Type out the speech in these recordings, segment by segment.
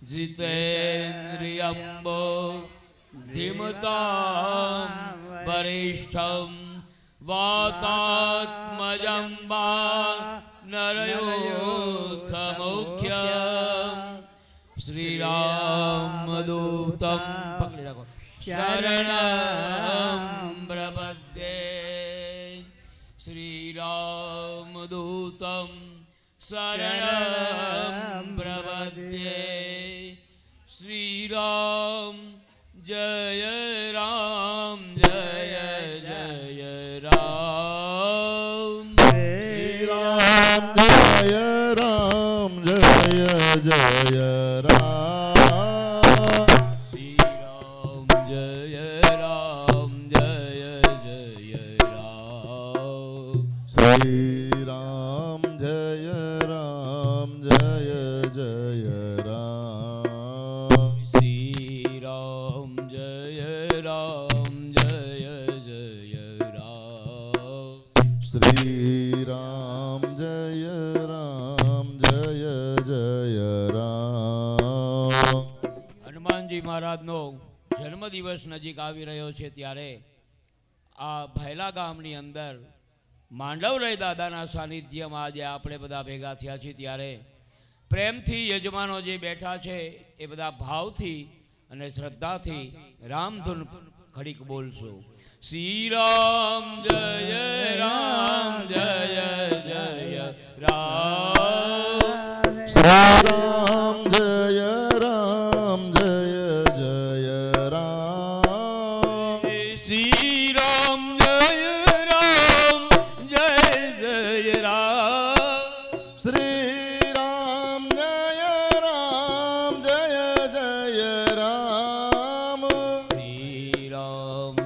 जितेन्द्रियम्बो धीमतां वरिष्ठं वातात्मजं वा नरयोत्थमुख्यं श्रीरामदूतं पकड़ी रखो शरणं प्रपद्ये श्रीरामदूतं शरणं प्रपद्ये श्रीराम जय राम जय जय राम श्रीराम जय राम जय जय राम श्रीराम जय राम जय जय राम श्रीराम जय राम जय जय राम श्रीराम जय राम जय जय राम श्रीराम जय राम जय जय राम હનુમાનજી મહારાજનો જન્મદિવસ નજીક આવી રહ્યો છે ત્યારે આ ભૈલા ગામની અંદર માંડવરાય દાદાના સાનિધ્યમાં આજે આપણે બધા ભેગા થયા છીએ ત્યારે પ્રેમથી યજમાનો જે બેઠા છે એ બધા ભાવથી અને શ્રદ્ધાથી રામધૂન ઘડીક બોલશો. શ્રી રામ જય રામ જય જય રામ श्रीराम जय राम जय जय राम श्री राम जय राम जय जय राम श्रीराम जय राम जय जय राम श्री राम जय राम जय जय राम श्री राम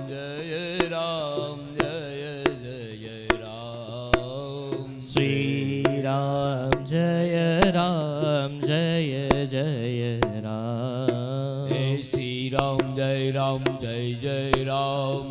जय राम जय जय राम श्री राम जय राम जय जय राम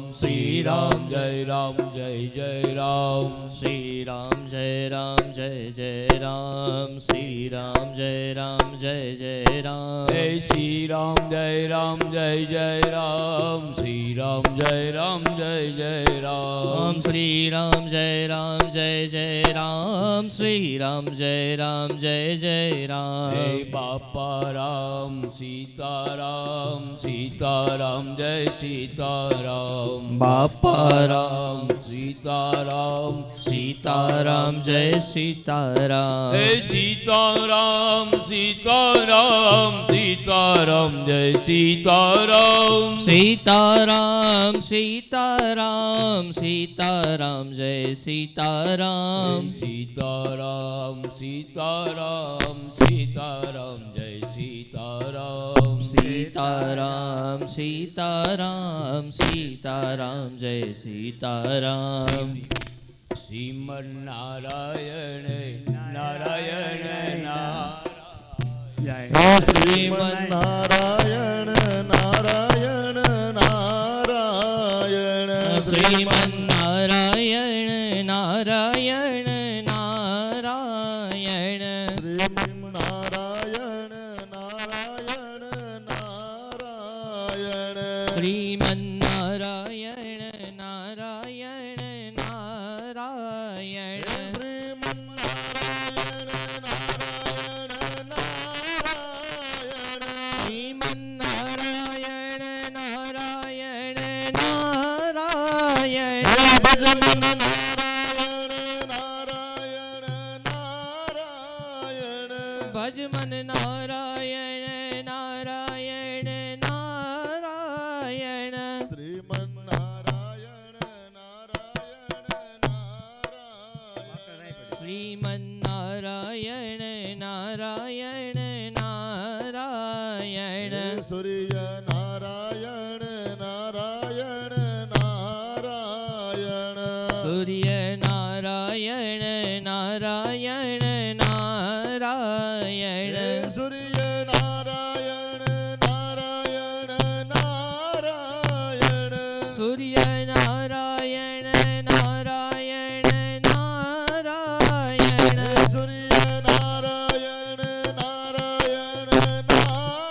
श्री राम जय राम जय जय राम श्री राम जय राम जय जय राम श्री राम जय राम जय जय राम श्री राम जय राम जय जय राम श्री राम जय राम जय जय राम श्री राम जय राम जय जय राम श्री राम जय राम जय जय राम बापा राम सीताराम सीताराम जय सीताराम बापा राम सीताराम सीताराम जय सीताराम सीताराम सीताराम सीताराम जय सीताराम सीताराम सीताराम सीताराम जय सीताराम सीताराम सीताराम सीताराम जय सीताराम सीताराम सीताराम सीताराम जय सीताराम श्रीमन नारायण नारायण नारायण श्रीमन नारायण नारायण नारायण श्रीमन नारायण नारायण नारायण श्रीमन नारायण नारायण नारायण श्रीमन नारायण नारायण नारायण श्रीमन नारायण नारायण नारायण श्रीमन नारायण नारायण नारायण भजमन नारायण नारायण नारायण भजमन नारायण नारायण नारायण श्रीमन नारायण नारायण नारायण श्रीमन नारायण नारायण नारायण सूर्य नारायण नारायण नारायण सूर्य नारायण नारायण नारायण सूर्य नारायण नारायण नारायण सूर्य नारायण नारायण नारायण सूर्य नारायण नारायण नारायण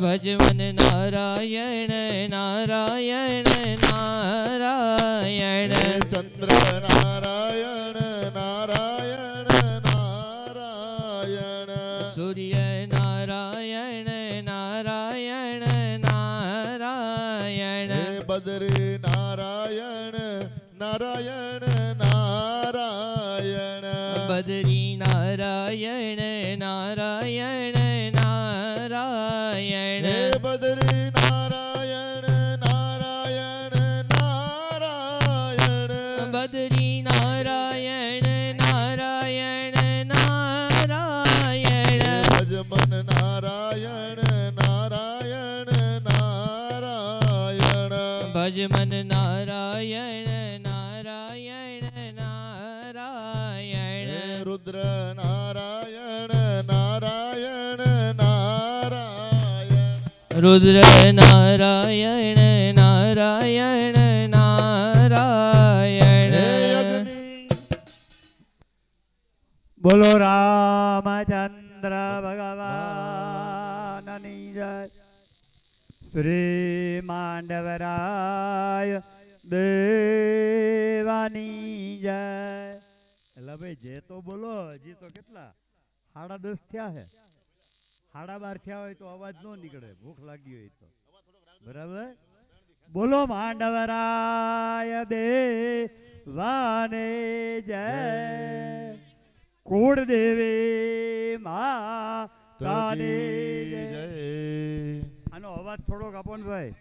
ભજ મન નારાયણ નારાયણ નારાયણ ચંદ્ર નારાયણ નારાયણ નારાયણ સૂર્ય નારાયણ નારાયણ નારાયણ બદ્રી નારાયણ નારાયણ નારાયણ બદરી નારાયણ નારાયણ નારાયણ બદ્રી નારાયણ નારાયણ નારાયણ બદરી નારાયણ નારાયણ નારાયણ ભજમન નારાયણ નારાયણ નારાયણ ભજ મન નારાયણ નારાયણ નારાયણ રુદ્ર નારાયણ નારાયણ નારાયણ રુદ્ર નારાયણ નારાયણ નારાયણ અગ્નિ બોલો રામચંદ્ર ભગવાનની જય શ્રી માંડવરાય દેવાની જય. એટલે ભાઈ જે તો બોલો, હજી તો કેટલા 10:30 થયા છે. 12:30 થયા હોય તો અવાજ ન નીકળે, ભૂખ લાગી હોય તો. બરાબર, બોલો માંડવરાય દેવાને જય. કુળ દેવી માતાની જય. જય આનો અવાજ થોડોક આપો ને ભાઈ,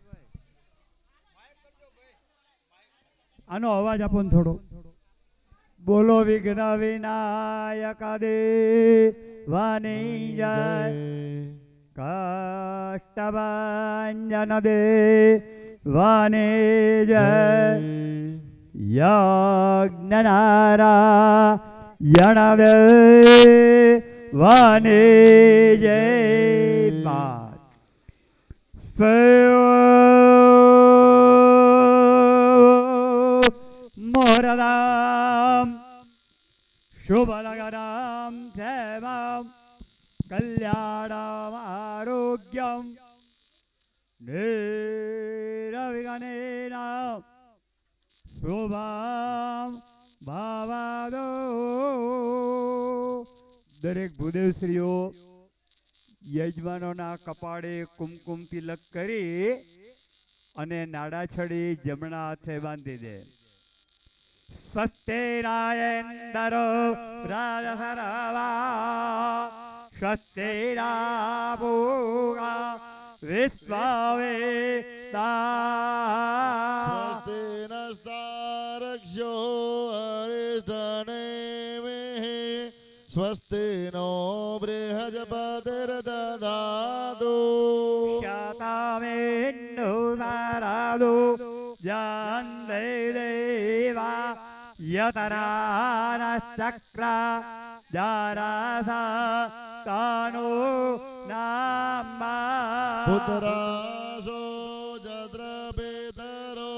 આનો અવાજ આપો ને થોડો. બોલો વિઘ્ન વિનાયક દેવાની જય. કાષ્ટભંજન દેવાની જય. યજ્ઞનારાયણ દેવાની જય. માત મોરદામ શુભલગરામ ક્ષેમમ કલ્યાણમ આરોગ્યમ નિરવિઘ્નેન શુભમ ભવતુ. દરેક ભૂદેવશ્રીઓ યજમાનોના કપાળે કુમકુમ તિલક કરી અને નાડા છડી જમણા હાથે બાંધી દે. સ્વસ્તિરાયેન્દ્રો રાજસરવા સ્વસ્તિરાપૂગા વિશ્વવેદા. સ્વસ્તિ નસ્તારક્ષ્યો અરિષ્ટનેમિઃ સ્વસ્તિ નો બૃહસ્પતિર્દધાતુ. શતમેન્નો સારાદો જાન્તે દેવા યતરાનશ્ચક્રા જારાસા તાનો નામા. પુત્રાસો જદ્રપિતરો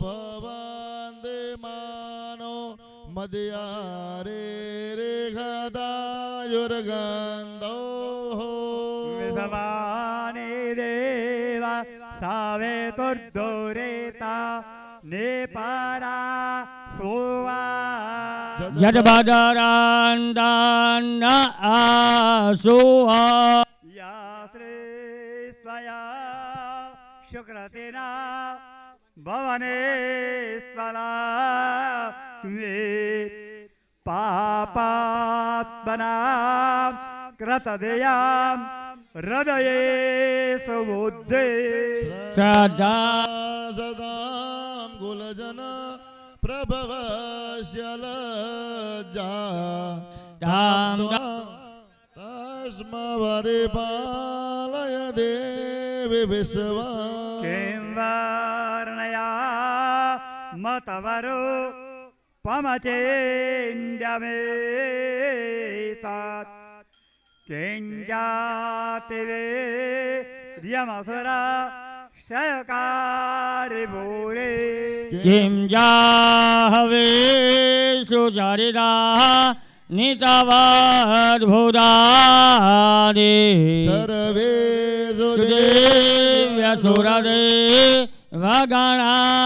ભવન્તિ માનો મધ્યારે રેખદાયુર્ગંધો. વિધવાને દેવા સાવે તુર્દુરેતા નેપારા સોવા. જડબદરાંદાના આસુઆ યાત્રે સ્વયા શુક્રતિના ભવને સ્વલા પાપાત્મના કૃતદયામ હૃદયે સુબુદ્ધે. શ્રદ્ધા સદામ કુલજન પ્રભવસ્ય લજ્જા ધામ તસ્મ પરિપાલય દેવી વિશ્વા. કિં વર્ણયા મતવરો પમચેન્દ્યમેતાત કિંજાતિવે ર્યમસુરા શયકારિ ભૂરે. કિમ જાહવે સુચરિતા નિતવદ્ભુતાદિ સર્વે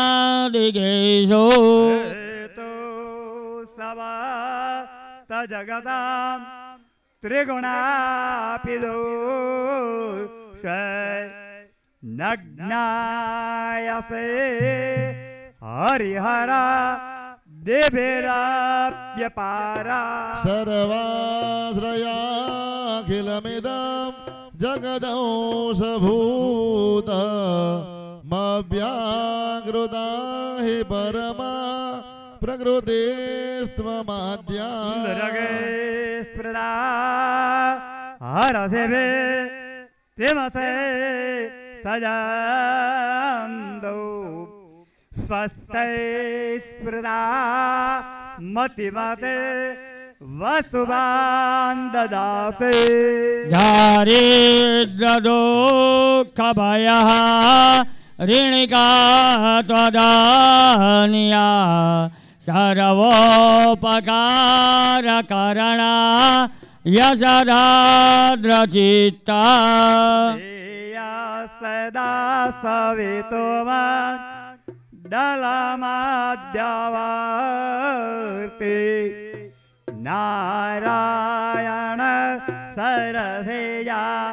વાગણાદિગેશો તો સવા જગદામ ત્રિગુણાપિદો નગ્નાયસે હરિહરા દેવેરાપ્યપારા सर्वाश्रयाखिलमिदं जगदंशभूत मव्याकृता हि परमा प्रकृतिस्त्वमाद्या રગે સ્પ્રદા હરસેવે તેમસે સજાંદો સ્વસ્તૈ સ્પ્રદા મતિમતે વસુવાન દદાતે દારિદ્ર્યદુઃખભય ऋणिका त्वदान्या सर्वोपकारकरणा यशदाद्रचित्ता સદા સવિતુમાં દલમાદ્યવાર્તિ નારાયણ સરસેયા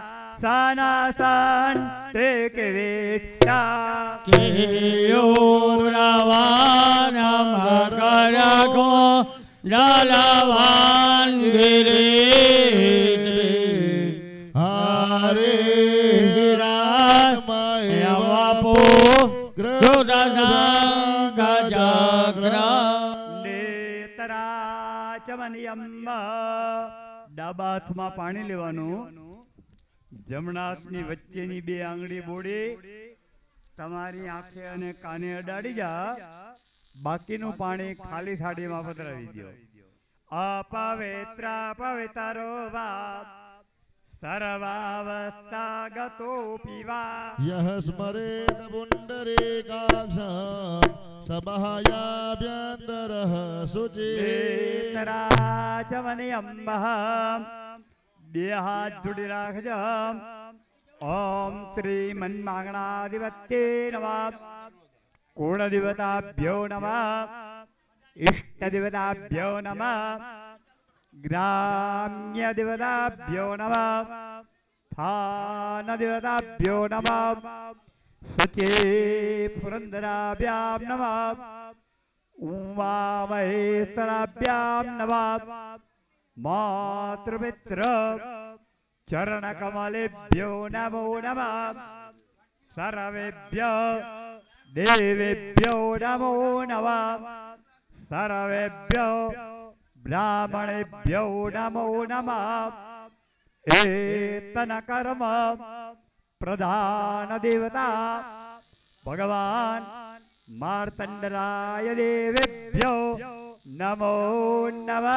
સનસન ટેકવિષ્ટા કેયોરવાનમકરકો દલવાન ગિરિત્રે हरे યવપો કૃતસંગચક્ર નેતરાચમનિયમ્મ ડાબા હાથમાં પાણી લેવાનું, જમણા હાથની વચ્ચેની બે આંગળી બોડી તમારી આંખે અને કાને અડાડી જા, બાકીનું પાણી ખાલી થાળીમાં પધરાવી દો. અપવિત્ર પવિત્રો વા સર્વાવસ્થાગતો પીવા यः स्मरेत पुण्डरीकाक्षं सबाह्याभ्यन्तरः शुचिः નેતરાચમનિયમ્મ બે હાથ જોડી રાખજો. ઓમ શ્રી મન્માગણાધિપત્યે નમઃ. કુળદેવતાભ્યો નમઃ. ઇષ્ટદેવતાભ્યો નમઃ. ગ્રામ્ય દેવતાભ્યો નમઃ. સ્થાન દેવતાભ્યો નમઃ. સચે પુરંદરાભ્યામ નમઃ. ઉમામહેશ્વરાભ્યામ નમઃ. માતૃપિતૃ ચરણકમલેભ્યો નમો નમઃ. સર્વેભ્ય દેવેભ્યો નમો નમઃ. સર્વેભ્ય બ્રાહ્મણેભ્યો નમો નમઃ. એતન કર્મ પ્રધાન દેવતા ભગવાન માર્તંડરાય દેવેભ્યો નમો નમઃ.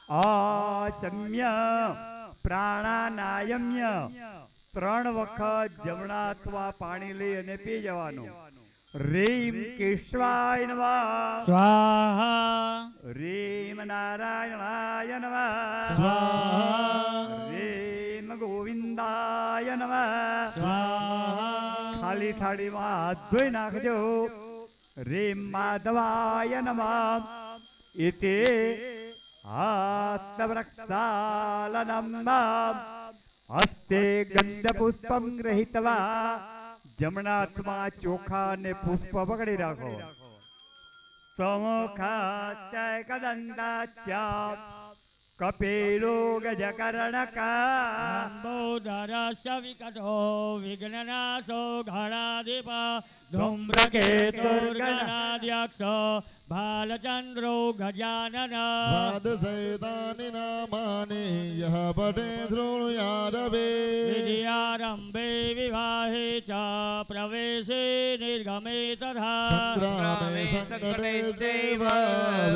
આચમ્ય પ્રાણાનાયમ્ય 3 વખત જમણા અથવા પાણી લઈ અને પી જવાનું. રીમ કેશવાય નમઃ. સ્વાહા રીમ નારાયણાય નમઃ. સ્વાહા રીમ ગોવિંદાય નમઃ. સ્વાહા ખાલી થાળીમાં હાથ ધોઈ નાખજો. રીમ માધવાય નમઃ. ઇતિ હસ્તવૃક્ષાલનમ હસ્તે ગંધપુષ્પમ ગૃહીત્વા. જમણા હાથમાં ચોખા અને પુષ્પ પકડી રાખો. સમુખાસ્ય કદંતાસ્ય કપિલો ગજકર્ણકા. બોધરસ્ય વિકટો વિઘ્નનાશો ઘણાધિપ ધૂમ્રકેતુર્ગણાધ્યક્ષ ભાલચંદ્રો ગજાનન. द्वादशैतानि नामानि यः पठे शृणुयादवे વિદ્યારંભે વિવાહે ચ પ્રવેશે નિર્ગમે તથા संग्रामे संकटे चैव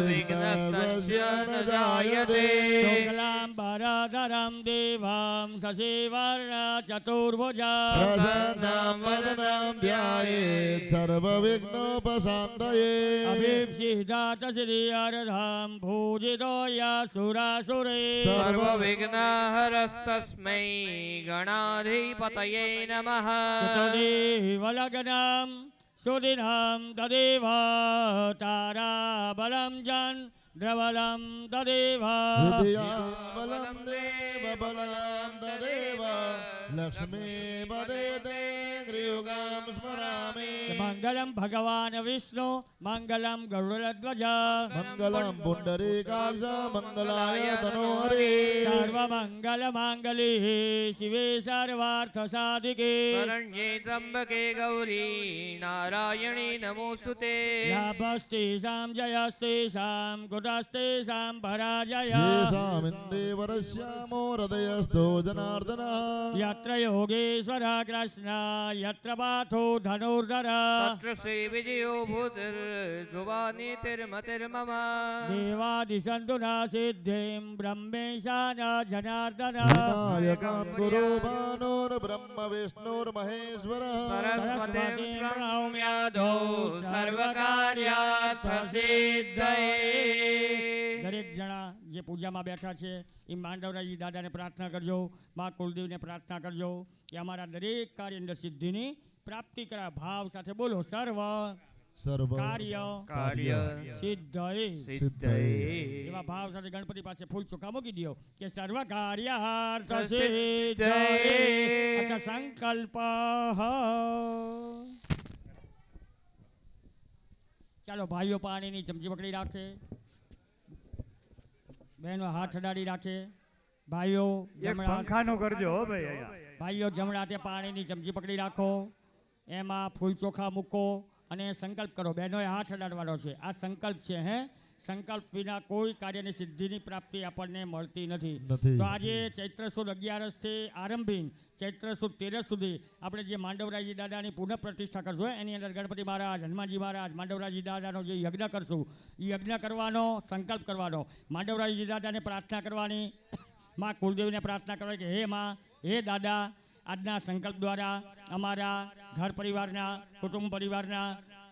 विघ्नस्तस्य न जायते શુક્લાંબરધરં દેવાં શશિવર્ણ ચતુર્ભુજ प्रसन्नं वदनं ध्यायेत् सर्वविघ्नोपशान्तये અભિપ્સ્ય સિદ્ધાર્થ સિદ્ધિ અર્ધમ ભૂજિતો યસુરાસુરે સર્વવિઘ્નહરસ્તસ્મૈ ગણાધિપતયે નમઃ તદેવલગ્નમ સુદિનમ તદેવ તારાબલમ જન દ્રવલમ તદેવ બલમ દેવ બલમ તદેવ લક્ષ્મી પદે ગ્રીયુગામ સ્મરામિ મંગલમ ભગવાન વિષ્ણુ મંગલમ ગરુડધ્વજ મંગલમ પુંડરીકાક્ષ મંગલાય તનોહરે સર્વમંગલ માંગલ્યે શિવે સર્વાર્થ સાધિકે શરણ્યે ત્રંબકે ગૌરી નારાયણી નમોસ્તુતે લાભસ્તેષાં જયસ્તેષાં કુટસ્તેષાં પરાજય येषामिन्देवरस्यामो हृदयस्थो जनार्दनः यत्र योगेश्वर कृष्ण यत्र पार्थो धनुर्धर तत्र श्रीविजयो भूतिर्ध्रुवा नीतिर्मतिर्मम देवादिशन्तु न सिद्धिं ब्रह्मेशान जनार्दन विनायकं गुरुभानुर्ब्रह्म विष्णुर्महेश्वरः सरस्वतीं प्रणौम्यादौ सर्वकार्यार्थ सिद्धये દરેક જણા જે પૂજામાં બેઠા છે એ માંડવરાજી દાદાને પ્રાર્થના કરજો, મા કુલદેવને પ્રાર્થના કરજો કે અમારા દરેક કાર્ય અંદર સિદ્ધિની પ્રાપ્તિ કરા. ભાવ સાથે બોલો સર્વ સર્વ કાર્ય સિદ્ધયે. સિદ્ધયે એવા ભાવ સાથે ગણપતિ પાસે ફૂલ ચોખા મૂકી દો કે સર્વ કાર્યાર્થ સિદ્ધયે અથ સંકલ્પ. ચાલો ભાઈઓ પાણીની ચમચી પકડી રાખે, બહેનો હાથ અડાડી રાખે. ભાઈઓ જમણા પંખાનો કરજો હો ભાઈ અહીંયા. ભાઈઓ જમણા હાથે પાણીની ચમચી પકડી રાખો, એમાં ફૂલ ચોખા મૂકો અને સંકલ્પ કરો. બહેનોએ હાથ અડાડવાનો છે. આ સંકલ્પ છે. સંકલ્પ વિના કોઈ કાર્યની સિદ્ધિની પ્રાપ્તિ આપણને મળતી નથી. તો આજે ચૈત્ર સુદ 11 થી આરંભી ચૈત્ર સુદ 13 સુધી આપણે જે માંડવરાજી દાદાની પુનઃ પ્રતિષ્ઠા કરશું, એની અંદર ગણપતિ મહારાજ, હનુમાનજી મહારાજ, માંડવરાજી દાદાનો જે યજ્ઞ કરશું, એ યજ્ઞ કરવાનો સંકલ્પ કરવાનો, માંડવરાજી દાદાને પ્રાર્થના કરવાની, માં કુલદેવીને પ્રાર્થના કરવાની કે હે માં, હે દાદા, આજના સંકલ્પ દ્વારા અમારા ઘર પરિવારના, કુટુંબ પરિવારના,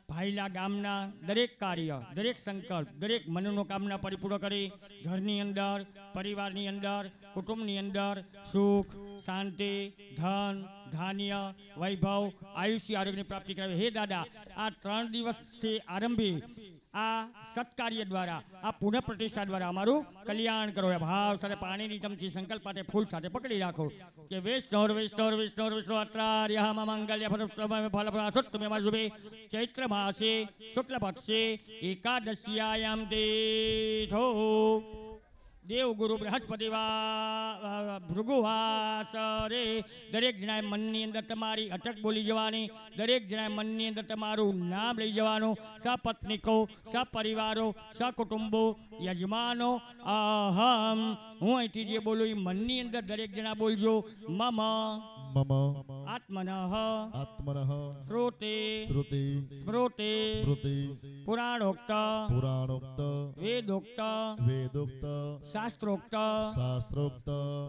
ભાઈલા ગામના દરેક કાર્ય, દરેક સંકલ્પ, દરેક મનોકામના પરિપૂર્ણ કરી ઘરની અંદર, પરિવારની અંદર, કુટુંબની અંદર સુખ, શાંતિ, ધન, ધાન્ય, વૈભવ, આયુષ્ય, આરોગ્યની પ્રાપ્તિ કરાવી. હે દાદા, આ 3 દિવસથી આરંભી આ સત્કાર્ય દ્વારા, આ પુનઃ પ્રતિષ્ઠા દ્વારા અમારું કલ્યાણ કરો. ભાવ સાથે પાણીની ચમચી સંકલ્પ માટે ફૂલ સાથે પકડી રાખો કે વિષ્ણુર વિષ્ણુર વિષ્ણુર વિષ્ણુ અત્રાર્યઃ મંગલ્ય ફલપ્રદાસુત્તમે શુભે ચૈત્ર માસે શુક્લ પક્ષે એકાદશ્યાયામ તીથો દેવગુરુ બૃહસ્પતિ ભૃગુવાસરે. દરેક જણાએ મનની અંદર તમારી અટક બોલી જવાની, દરેક જણાએ મનની અંદર તમારું નામ લઈ જવાનું. સપત્નિકો, સપરિવારો, સકુટુંબો, યજમાનો, અહમ, હું અહીંથી જે બોલું એ મનની અંદર દરેક જણા બોલજો. મમ આત્મનઃ શ્રુતિ સ્મૃતિ પુરાણોક્ત વેદોક્ત શાસ્ત્રોક્ત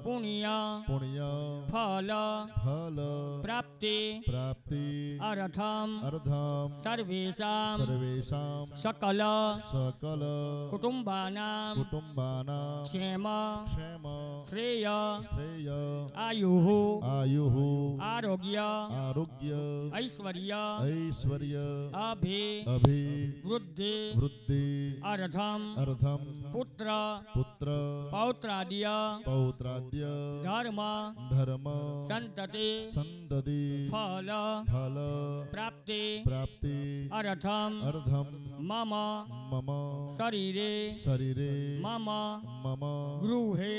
પુણ્ય ફલ પ્રાપ્તિ અર્થમ સર્વેષાં સકલ કુટુંબાનાં ક્ષેમ શ્રેય આયુઃ આરોગ્ય ઐશ્વર્ય અભિવૃદ્ધિ અર્થમ પુત્ર પૌત્રાદ્ય ધર્મ સંતતિ ફલ પ્રાપ્તિ અર્થમ મમ શરીરે મમ ગૃહે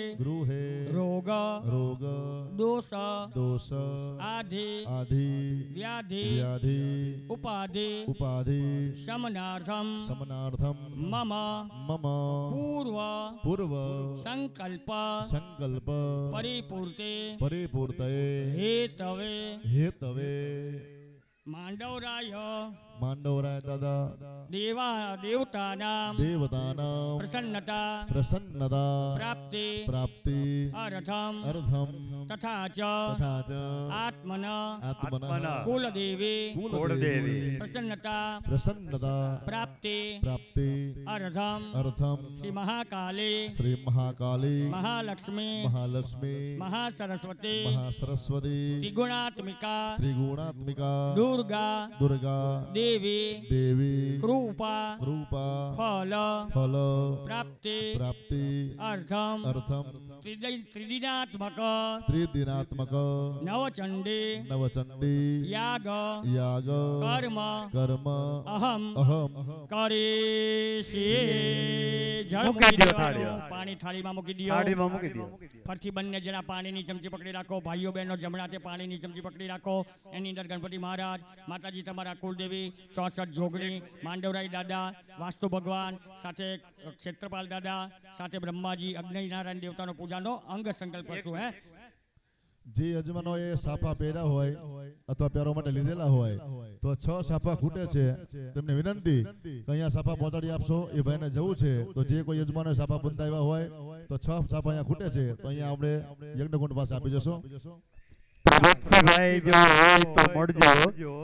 રોગ દોષ આધિ વ્યાધિ ઉપાધિ શમનાર્થમ મમ પૂર્વ સંકલ્પ પરિપૂર્તે હેતવે માંડવરાય માંડવરાય દાદા દેવતાનામ દેવતાનામ પ્રસન્નતા પ્રસન્નતા પ્રાપ્તિ પ્રાપ્તિ અર્થમ અર્ધમ તથા ચ તથા ચ આત્મન આત્મનઃ કુલદેવી કુલદેવી પ્રસન્નતા પ્રસન્નતા પ્રાપ્તિ પ્રાપ્તિ અર્થમ અર્થમ શ્રી મહાકાલી શ્રી મહાકાલી મહાલક્ષ્મી મહાલક્ષ્મી મહાસરસ્વતી મહાસરસ્વતી ત્રિગુણાત્મિકા ત્રિગુણાત્મિકા દુર્ગા દુર્ગા દેવી દેવી કૃપા રૂપા ફલ ફલ પ્રાપ્તિ પ્રાપ્તિ અર્થમ અર્થમ ત્રિદિનાત્મક ત્રિદિનાત્મક નવચંડી નવચંડી યાગ યાગ કર્મ કર્મ અહમ અહમ કરીશી જળ મૂકી મૂકી દ્યો દેવાનું. થાળીમાં. પાણી થાળીમાં મૂકી દો. થાળીમાં મૂકી દો. ફરથી બંને જણા પાણીની ચમચી પકડી રાખો. ભાઈઓ બહેનો જમણા તે પાણીની ચમચી પકડી રાખો. એની અંદર ગણપતિ મહારાજ, માતાજી તમારા કુળદેવી, 64 જોગણી, માંડવરાય દાદા, વાસ્તુ ભગવાન, સાથે ક્ષેત્રપાલ દાદા, સાથે બ્રહ્માજી, અગ્નિનારાયણ દેવતાનો પૂજાનો અંગ સંકલ્પ કરશું. હે જે યજમાનો એ સાફા પહેર્યા હોય અથવા પહેરવા માટે લીધેલા હોય તો 6 સાફા ખૂટે છે. તેમને વિનંતી કે અહીંયા સાફા પહોંચાડી આપશો. એ ભાઈને જવું છે તો જે કોઈ યજમાનો સાફા બંધાવ્યા હોય તો 6 સાફા અહીંયા ખૂટે છે તો અહીંયા આપણે યજ્ઞકુંડ પાસે આપી જશો. પ્રભાતસિંહભાઈ જો હોય તો મળજો.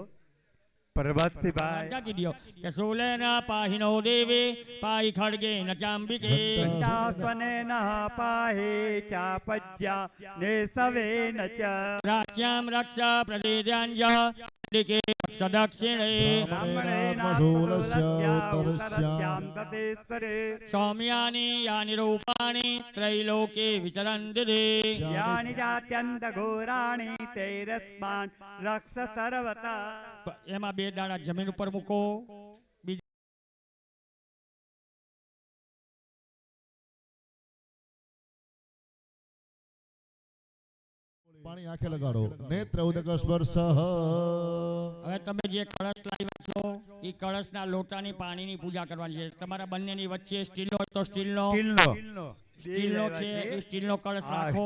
પ્રભાતસિંહભાઈ ઢાંકી દ્યો કે શૂલેના પાહિનો દેવી પાહિ ખડગેન ચાંબિકે ચાસ્વનેન પાહે ચાપજ્યા નેસવેન ચ રાચ્યામ રક્ષા પ્રદેદ્યાંજ દિકે સદક્ષિણે ઉત્તરસ્યામ તતેસ્તરે સૌમ્યાની યાની રૂપાણી ત્રૈલોકે વિચરન્તિ દે યાની જાત્યંત ઘોરાણી તૈરસ્માન રક્ષ સર્વતા. એમાં 2 દાણા જમીન ઉપર મૂકો. પાણી આંખે લગાડો. નેત્ર ઉદક સ્પર્શ. હવે તમે જે કળશ લાવ્યા છો એ કળશના લોટાની પાણીની પૂજા કરવાની છે. તમારા બંનેની વચ્ચે સ્ટીલનો હોય તો સ્ટીલનો સ્ટીલનો છે એ સ્ટીલનો કળશ રાખો.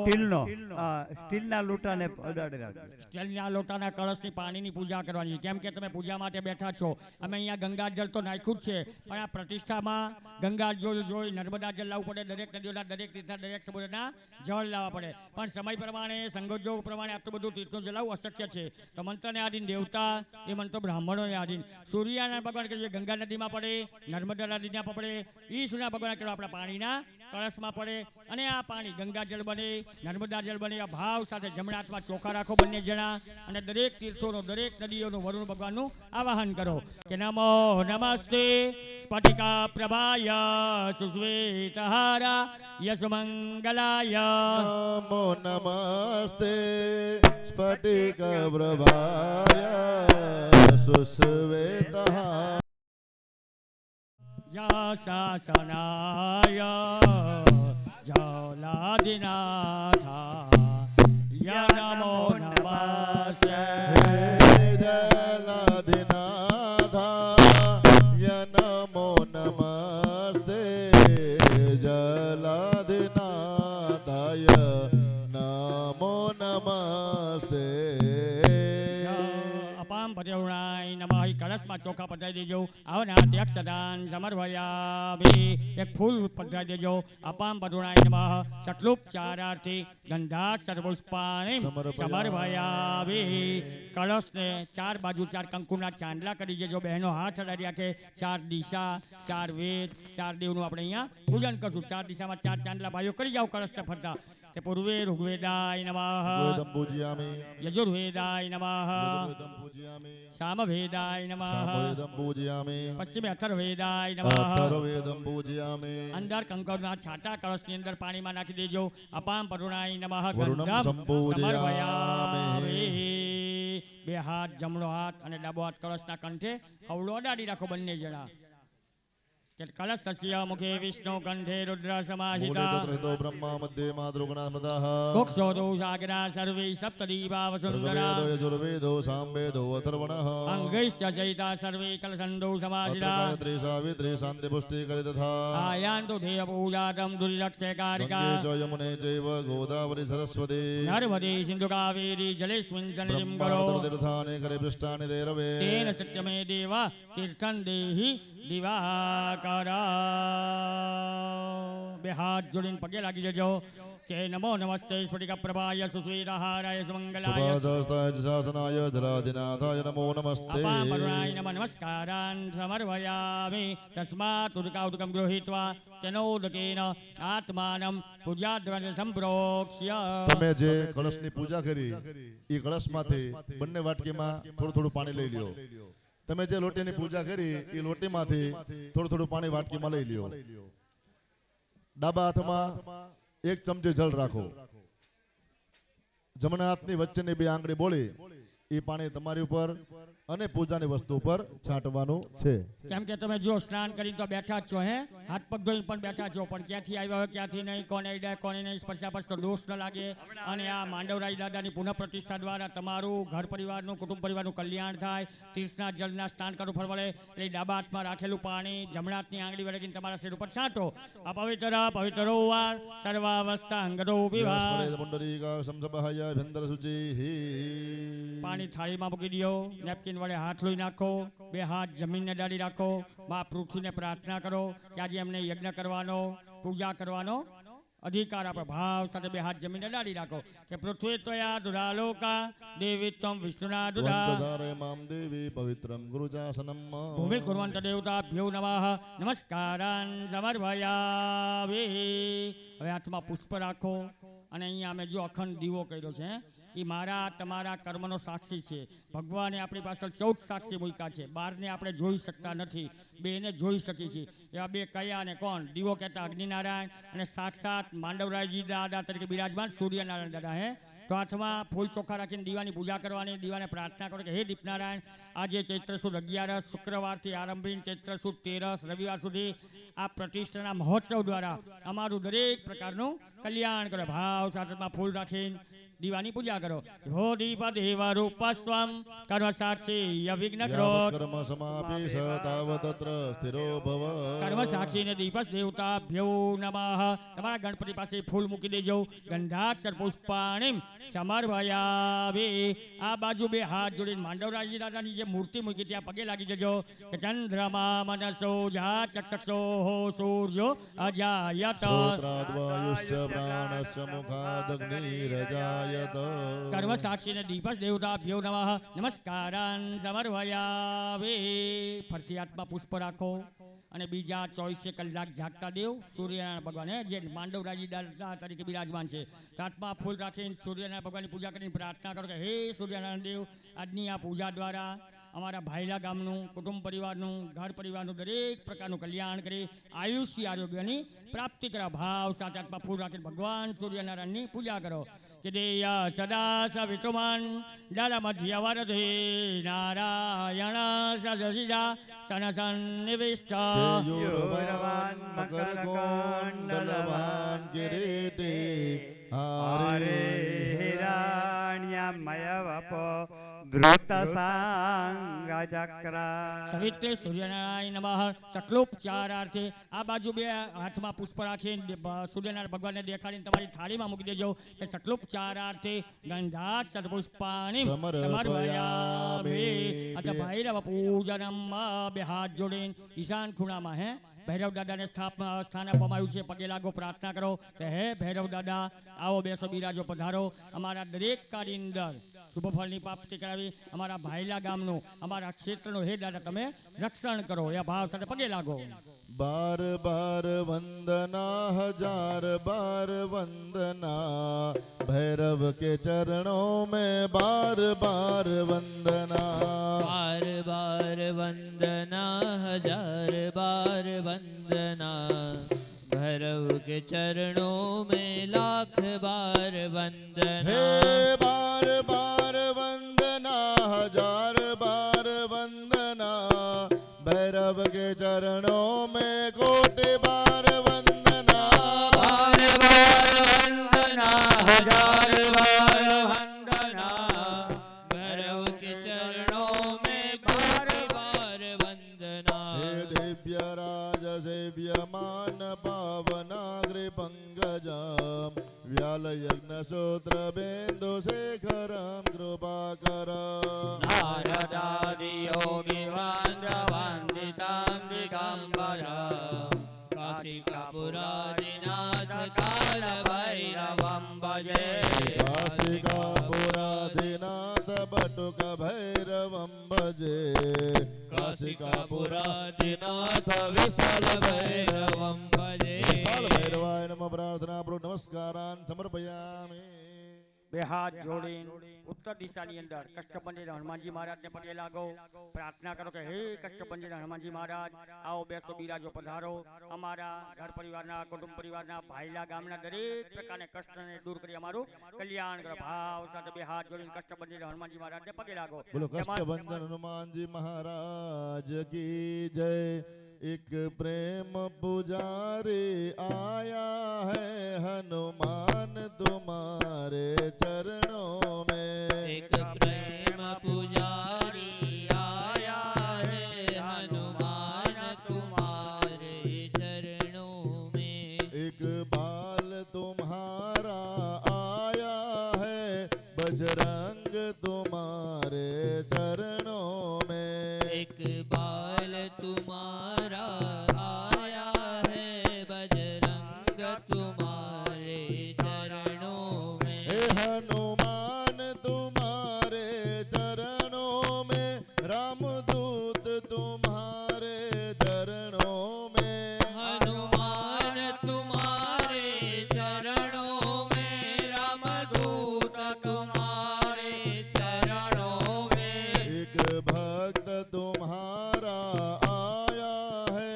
સ્ટીલના લોટાને અડાડી રાખજો. સ્ટીલના લોટાના કળશની પાણીની પૂજા કરવાની છે. કેમ કે તમે પૂજા માટે બેઠા છો. અમે અહીંયા ગંગાજળ તો નાખ્યું જ છે પણ આ પ્રતિષ્ઠામાં ગંગાજળ જોઈ નર્મદા જળ લાવવું પડે. દરેક નદીઓના, દરેક તીર્થના, દરેક સમુદ્રના જળ લાવવા પડે. પણ સમય પ્રમાણે, સંજોગ પ્રમાણે આટલું બધું તીર્થનું જળ લાવવું અશક્ય છે. તો મંત્રને આધીન દેવતા, એ મંત્ર બ્રાહ્મણોને આધીન. સૂર્યનારાયણ ભગવાન કે જે ગંગા નદીમાં પડે, નર્મદા નદીમાં પડે, એ સૂર્યનારાયણ ભગવાન કે આપણા પાણીના કળશમાં પડે. અને આ પાણી ગંગાજળ બને, નર્મદા જળ બને. આ ભાવ સાથે જમણા હાથમાં ચોખા રાખો બંને જણા અને દરેક તીર્થોનું, દરેક નદીઓનું, વરુણ ભગવાનનું આવાહન કરો કે નમો નમસ્તે સ્ફટિકા પ્રભાય સુશ્વેતહારા યશમંગલાય નમો નમસ્તે સ્ફટિક પ્રભાય સુશ્વેતહારાય શાસનાય જલાધિનાથા નમો નમસ્તે જલાધિનાથાય નમો નમસ્તે જલાધિનાથાય નમો નમસ્તે. અપામ પર્યવણાય નમઃ. કળશમાં ચોખા પધરાવી દેજો. આવના ત્યક્ષદાન સમર્પયામિ. એક ફૂલ પધરાવી દેજો. અપામ પર્યવણાય નમઃ. સકલુપચારાર્થી ગંધાક્ષર પુષ્પાણિ સમર્પયામિ. કળશને 4 બાજુ 4 કંકુના ચાંદલા કરી દેજો. બહેનો હાથ અડાડી રાખે. 4 દિશા, 4 વેદ, 4 દેવનું આપણે અહીંયા પૂજન કરશું. 4 દિશામાં 4 ચાંદલા ભાઈઓ કરી જાઓ કળશને ફરતા. તે પૂર્વે ઋગ્વેદાય નમઃ, વેદમ પૂજયામિ. યજુર્વેદાય નમઃ, વેદમ પૂજયામિ. સામવેદાય નમઃ, સામવેદમ પૂજયામિ. પશ્ચિમે અથર્વવેદાય નમઃ. અથર્વવેદમ પૂજયામિ. અંદર કંકરના છાંટા કળશની અંદર પાણીમાં નાખી દેજો. અપામ પરુણાય નમઃ. વરુણમ ગંધમ સંપૂજયામિ. સમર્પયામિ. 2 હાથ, જમણો હાથ અને ડાબો હાથ કળશના કંઠે હવળો અડાડી રાખો બંને જણા. કે કલશસ્ય મુખે વિષ્ણુ કંઠે રુદ્ર મૂલે સમાહિતા તત્રહિતો બ્રહ્મા મધ્યે માતૃગણામદાઃ મોક્ષોદો સાગરા સર્વે સપ્તદીપા વસુંધરા ऋग्वेदो यजुर्वेदो सामवेदो अथर्वणः અંગૈશ્ચ જયિતા સર્વે કલસંદો સમાહિતા गायत्री सावित्री शान्ति पुष्टि करि तथा આયાન્તુ ધેય પૂજાતમ દુર્લક્ષે કારિકા गङ्गे च यमुने चैव गोदावरी सरस्वती નર્મદે સિંધુ કાવેરી જલેસ્મિન સન્નિધિં કરો ब्रह्माण्डतीर्थानि करे पृष्ठानि ते रवे તેન સત્યમે દેવા તીર્થં દેહિ દિવાકરા બે હાથ જોડીને પગે લાગી જજો કે નમો નમસ્તે સ્ફટિક પ્રભાય સુશ્વેરહારાય સુમંગલાય सुभाषस्ताय च शासनाय जलाधिनाथाय नमो नमस्ते અપામરુણાય નમઃ નમસ્કારાન સમર્પયામિ તસ્માत् ઉદકાઉદકં ગૃહીત્વા તેનોદકેન આત્માનં પૂજાદ્રવ્ય સંપ્રોક્ષ્ય તમે જે કળશની પૂજા કરી એ કળશમાંથી બંને વાટકીમાં થોડું થોડું પાણી લઈ લ્યો તમે જે લોટીની પૂજા કરી એ લોટીમાંથી થોડું થોડું પાણી વાટકીમાં લઈ લ્યો ડાબા હાથમાં 1 ચમચી જળ રાખો જમણા હાથની વચ્ચેની 2 આંગળી બોળી એ પાણી તમારી ઉપર અને પૂજાની વસ્તુ ઉપર છાંટવાનું છે કેમ કે તમે જો સ્નાન કરીને તો બેઠા જ છો હે હાથ પગ ધોઈને પણ બેઠા છો પણ ક્યાંથી આવ્યા હોય ક્યાંથી નહીં કોને અડ્યા કોને નહીં સ્પર્શાસ્પર્શ તો દોષ ન લાગે અને આ માંડવરાય દાદાની પુનઃ પ્રતિષ્ઠા દ્વારા તમારું ઘર પરિવારનું કુટુંબ પરિવારનું કલ્યાણ થાય તીર્થના જળના સ્નાન કરવું ફરવડે એટલે ડાબા હાથમાં રાખેલું પાણી જમણા હાથની આંગળી વળગીને તમારા શરીર ઉપર છાંટો આ પવિત્ર વાર સર્વાવસ્થા અંગતો વિવાહ સ્મરેદ પુંડરીકા સમસપહાય ભેન્દ્ર શુચિઃ પાણી થાળીમાં મૂકી દો નેપકિન વડે હાથ લોહી નાખો બે હાથ જમીનને ડાળી રાખો મા પૃથ્વીને પ્રાર્થના કરો કે આજે એમને યજ્ઞ કરવાનો પૂજા કરવાનો અધિકાર આપો ભાવ સાથે બે હાથ જમીનને ડાળી રાખો કે પૃથ્વી ત્વયા દુરાલોકા દેવી ત્વમ વિષ્ણુના દુરા વંદધારે મામ દેવી પવિત્રમ ગુરુજાસનમ ભૂમિ કુર્વંત દેવતાભ્યો નમઃ નમસ્કારાન સમર્પયામિ હવે હાથમાં પુષ્પ રાખો અને અહીંયા અમે જો અખંડ દીવો કર્યો છે એ મારા તમારા કર્મનો સાક્ષી છે ભગવાને આપણી પાછળ 14 સાક્ષી મૂક્યા છે 12ને આપણે જોઈ શકતા નથી બેને જોઈ શકીએ છીએ એવા બે કયા અને કોણ દીવો કહેતા અગ્નિનારાયણ અને સાક્ષાત માંડવરાયજી દાદા તરીકે બિરાજમાન સૂર્યનારાયણ દાદા હે તો હાથમાં ફૂલ ચોખા રાખીને દીવાની પૂજા કરવાની દીવાને પ્રાર્થના કરો કે હે દીપનારાયણ આજે ચૈત્ર સુદ 11 શુક્રવારથી આરંભીને ચૈત્ર સુદ 13 રવિવાર સુધી આ પ્રતિષ્ઠાના મહોત્સવ દ્વારા અમારું દરેક પ્રકારનું કલ્યાણ કરો ભાવ સાથેમાં ફૂલ રાખીને દીવાની પૂજા કરો હો દીપ દેવ રૂપસ્ત્વમ કર્મ સાક્ષી અવિઘ્ન ક્રોધ કર્મ સમાપી સતાવતત્ર સ્થિરો ભવ કર્મ સાક્ષી ને દીપસ દેવતાભ્યો નમઃ તમારા ગણપતિ પાસે ફૂલ મૂકી દેજો ગંધાક્ષર પુષ્પાણીમ સમર્પયામિ આ બાજુ બે હાથ જોડીને માંડવરાજી દાદાની જે મૂર્તિ મૂકી ત્યાં પગે લાગી જજો કે ચંદ્રમા મનસો જા ચક્ષક્ષો હો સૂર્યો અજાયત શ્રોત્રાદ્વાયુષ્ય પ્રાણસ્ય મુખાદગ્નિરજાયત કર્મ સાક્ષી ને દીપસ દેવતાભ્યો નમઃ નમસ્કારાન સમર્પયામિ ફરતી હાથમાં પુષ્પ રાખો અને બીજા 24 કલાક જાગતા દેવ સૂર્યનારાયણ ભગવાન જે માંડવરાજી દાદા તરીકે બિરાજમાન છે હાથમાં ફૂલ રાખીને સૂર્યનારાયણ ભગવાનની પૂજા કરીને પ્રાર્થના કરો કે હે સૂર્યનારાયણ દેવ આજની આ પૂજા દ્વારા અમારા ભાઈલા ગામનું કુટુંબ પરિવારનું ઘર પરિવારનું દરેક પ્રકારનું કલ્યાણ કરી આયુષ્ય આરોગ્યની પ્રાપ્તિ કરવા ભાવ સાથે હાથમાં ફૂલ રાખીને ભગવાન સૂર્યનારાયણની પૂજા કરો કે દેય સદા સવિતુમાન દલ મધ્યવરધે નારાયણ સદસિજા સનસન્નિવિષ્ટ કેયુરવાન મકરકુંડલવાન કિરીટે હારે હિરણ્યમયવપો ધૃતસાંગચક્ર સવિત્રે સૂર્યનારાયણ નમઃ ચક્લોપચારાર્થે આ બાજુ બે હાથમાં પુષ્પ રાખીને સૂર્યનારાયણ ભગવાનને દેખાડીને તમારી થાળીમાં મૂકી દેજો કે ચક્લોપચારાર્થે ગંધાક્ષર પુષ્પાણીમ સમર્પયામિ અથ ભૈરવ પૂજનમ બે હાથ જોડીને ઈશાન ખૂણામાં હે ભૈરવ દાદાને સ્થાન આપવામાં આવ્યું છે પગે લાગો પ્રાર્થના કરો કે હે ભૈરવ દાદા આવો બેસો બિરાજો પધારો અમારા દરેક કાર્યની અંદર શુભ ફળની પ્રાપ્તિ કરાવી અમારા ભાઈલા ગામનું અમારા ક્ષેત્રનું હે દાદા તમે રક્ષણ કરો એ ભાવ સાથે પગે લાગો बार बार वंदना हजार बार वंदना भैरव के चरणों में बार बार वंदना बार बार वंदना हजार बार वंदना भैरव के चरणों में लाख बार वंदना हे बार बार वंदना हजार बार वंदना भैरव भैरव के चरणों में कोटि बार वंदना। बार बार वंदना, हजार बार वंदना, भैरव के चरणों में बार बार वंदना। हे दिव्य राज सेव्यमान पावनाग्रि पंकजम व्याल यज्ञ सूत्र बिंदु शेखरम कृपाकरम। नारदादि योगी वंदितां दिगंबरं, काशिकापुरादिनाथ काल भैरवं भजे। काशिकापुराधिनाथ बटुक भैरवं भजे। काशिकापुरादिनाथ विशाल भैरवं भजे। विशाल भैरवाय नमः प्रार्थना पूर्वक नमस्कारान् समर्पयामि। બે હાથ જોડીને ઉત્તર દિશાની અંદર કષ્ટભંજન હનુમાનજી મહારાજને પગે લાગો, પ્રાર્થના કરો કે હે કષ્ટભંજન હનુમાનજી મહારાજ, આવો બેસો બિરાજો પધારો. અમારા ઘર પરિવારના, કુટુંબ પરિવારના, ભાઈલા ગામના દરેક પ્રકારના કષ્ટને દૂર કરી અમારું કલ્યાણ કરો. ભાવ સાથે બે હાથ જોડીને કષ્ટભંજન હનુમાનજી મહારાજને પગે લાગો. બોલો કષ્ટભંજન હનુમાનજી મહારાજ કી જય। एक प्रेम पुजारी आया है हनुमान तुम्हारे चरणों में। एक प्रेम पुजारी आया है हनुमान तुम्हारे चरणों में। एक बाल तुम्हारा आया है बजरंग तुम्हारे चरणों में। एक बाल तुम्हारा आया है बजरंग तुम्हारे चरणों में। हे हनुमान तुम्हारे चरणों में, रामदूत तुम्हारे चरणों में। हनुमान तुम्हारे चरणों में, रामदूत तुम्हारे चरणों में। एक भक्त तुम्हारा आया है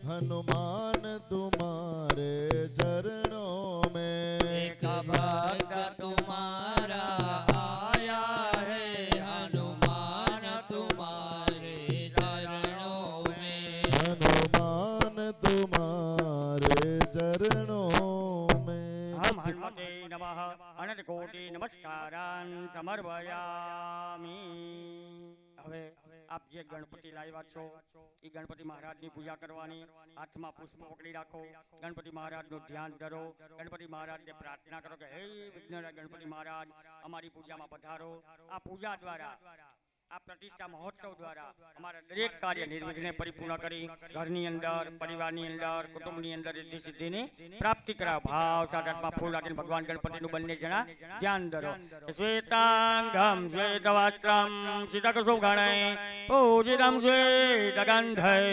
हनुमान तुम्हारे चरणों में। एक भक्त तुम्हारा आया है हनुमान तुम्हारे चरणों में। हनुमान तुम्हारे चरणों में। હમ હનુમતે નમઃ અનંત કોટિ નમસ્કારાન સમર્પયામિ. હવે આપ જે ગણપતિ લાવ્યા છો એ ગણપતિ મહારાજની પૂજા કરવાની. હાથમાં પુષ્પ પકડી રાખો, ગણપતિ મહારાજનું ધ્યાન ધરો, ગણપતિ મહારાજને પ્રાર્થના કરો કે હે વિઘ્નહર્તા ગણપતિ મહારાજ અમારી પૂજામાં પધારો. આ પૂજા દ્વારા, આ પ્રતિષ્ઠા મહોત્સવ દ્વારા અમારા દરેક કાર્ય નિર્વિઘ્ને પરિપૂર્ણ કરી ઘરની અંદર, પરિવારની અંદર, કુટુંબની અંદર રિદ્ધિ સિદ્ધિની પ્રાપ્તિ કરાવો. ભાવ સાથે હાથમાં ફૂલ રાખીને ભગવાન ગણપતિનું બંને જણા ધ્યાન ધરો. શ્વેતાંગમ શ્વેતવસ્ત્રમ સિતકસુગણૈ પૂજિતમ શ્વેતગંધૈ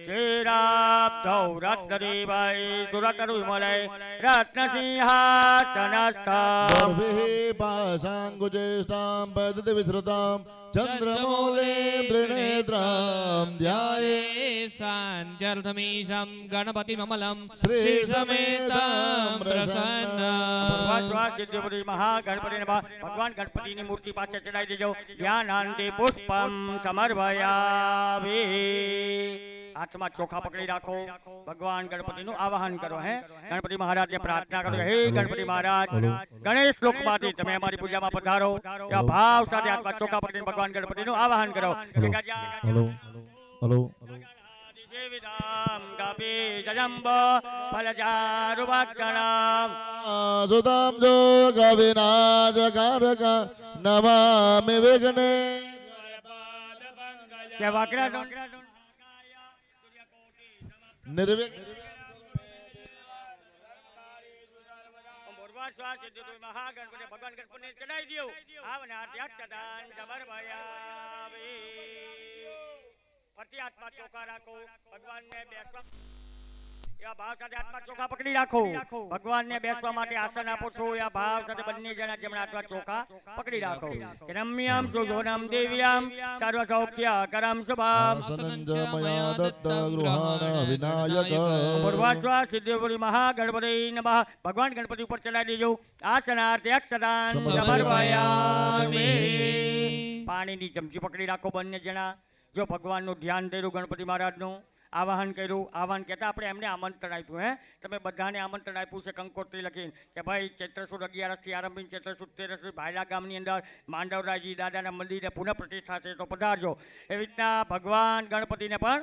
શ્રીરાબ્ધૌ રત્નદીપૈ સુરતરુવિમલૈ રત્નસિંહાસનસ્થં गर्भिः पाशाङ्कुचेष्टां पतति विसृतां चन्द्रमौले त्रिनेत्रां ध्याये शान्त्यर्थमीशं गणपतिममलं श्रीसमेतं ભગવાન સિદ્ધિપુરી મહાગણપતિ ભગવાન ગણપતિની મૂર્તિ પાસે ચડાવી દેજો. ધ્યાનાંતે પુષ્પમ સમર્પયામિ. હાથમાં ચોખા પકડી રાખો, ભગવાન ગણપતિનું આવાહન કરો. હે ગણપતિ મહારાજને પ્રાર્થના કરો, હે ગણપતિ મહારાજ ગણેશ લોકમાંથી તમે અમારી પૂજામાં પધારો. ત્યાં ભાવ સાથે હાથમાં ચોખા પકડીને ભગવાન ગણપતિનું આવાહન કરો. હલો હલો સેવિતામ કાપી જજંબો ફલચારુવાક્ષણમ સુતામ જો કવિનાજ કારક નમામિ વિઘ્ને કે વાકરા निर्विघ्न મહાગણપતિ ભગવાન ગણપતિને ચડાવી દો. આવનાર ત્યાક્ષદાન સમર્પયામિ. ફરતી હાથમાં ચોખા રાખો, ભગવાનને બેસવા એવા ભાવ સાથે હાથમાં ચોખા પકડી રાખો. ભગવાનને બેસવા માટે આસન આપો છો. એવા ભાવ સાથે બંને જણા જમણા હાથમાં ચોખા પકડી રાખો. રમ્યામ સુજોનમ દેવ્યામ સર્વ સૌખ્ય કરમ શુભમ સનંજમયા દત્ત ગૃહાણ વિનાયક પૂર્વાશ્વા સિદ્ધિપુરી મહાગણપતિ નમઃ. ભગવાન ગણપતિ ઉપર ચડાવી દેજો. આસનાર્થ અક્ષદાન સમર્પયામિ. પાણીની ચમચી પકડી રાખો બંને જણા. જો ભગવાનનું ધ્યાન કર્યું, ગણપતિ મહારાજનું આવાહન કર્યું. આવાહન કહેતા આપણે એમને આમંત્રણ આપ્યું. તમે બધાને આમંત્રણ આપ્યું છે કંકોત્રી લખીને કે ભાઈ ચૈત્ર સુદ 11થી આરંભીને ચૈત્ર સુદ 13 સુધી ભાયલા ગામની અંદર માંડવરાયજી દાદાના મંદિરે પુનઃ પ્રતિષ્ઠા છે, તો પધારજો. એવી રીતના ભગવાન ગણપતિને પણ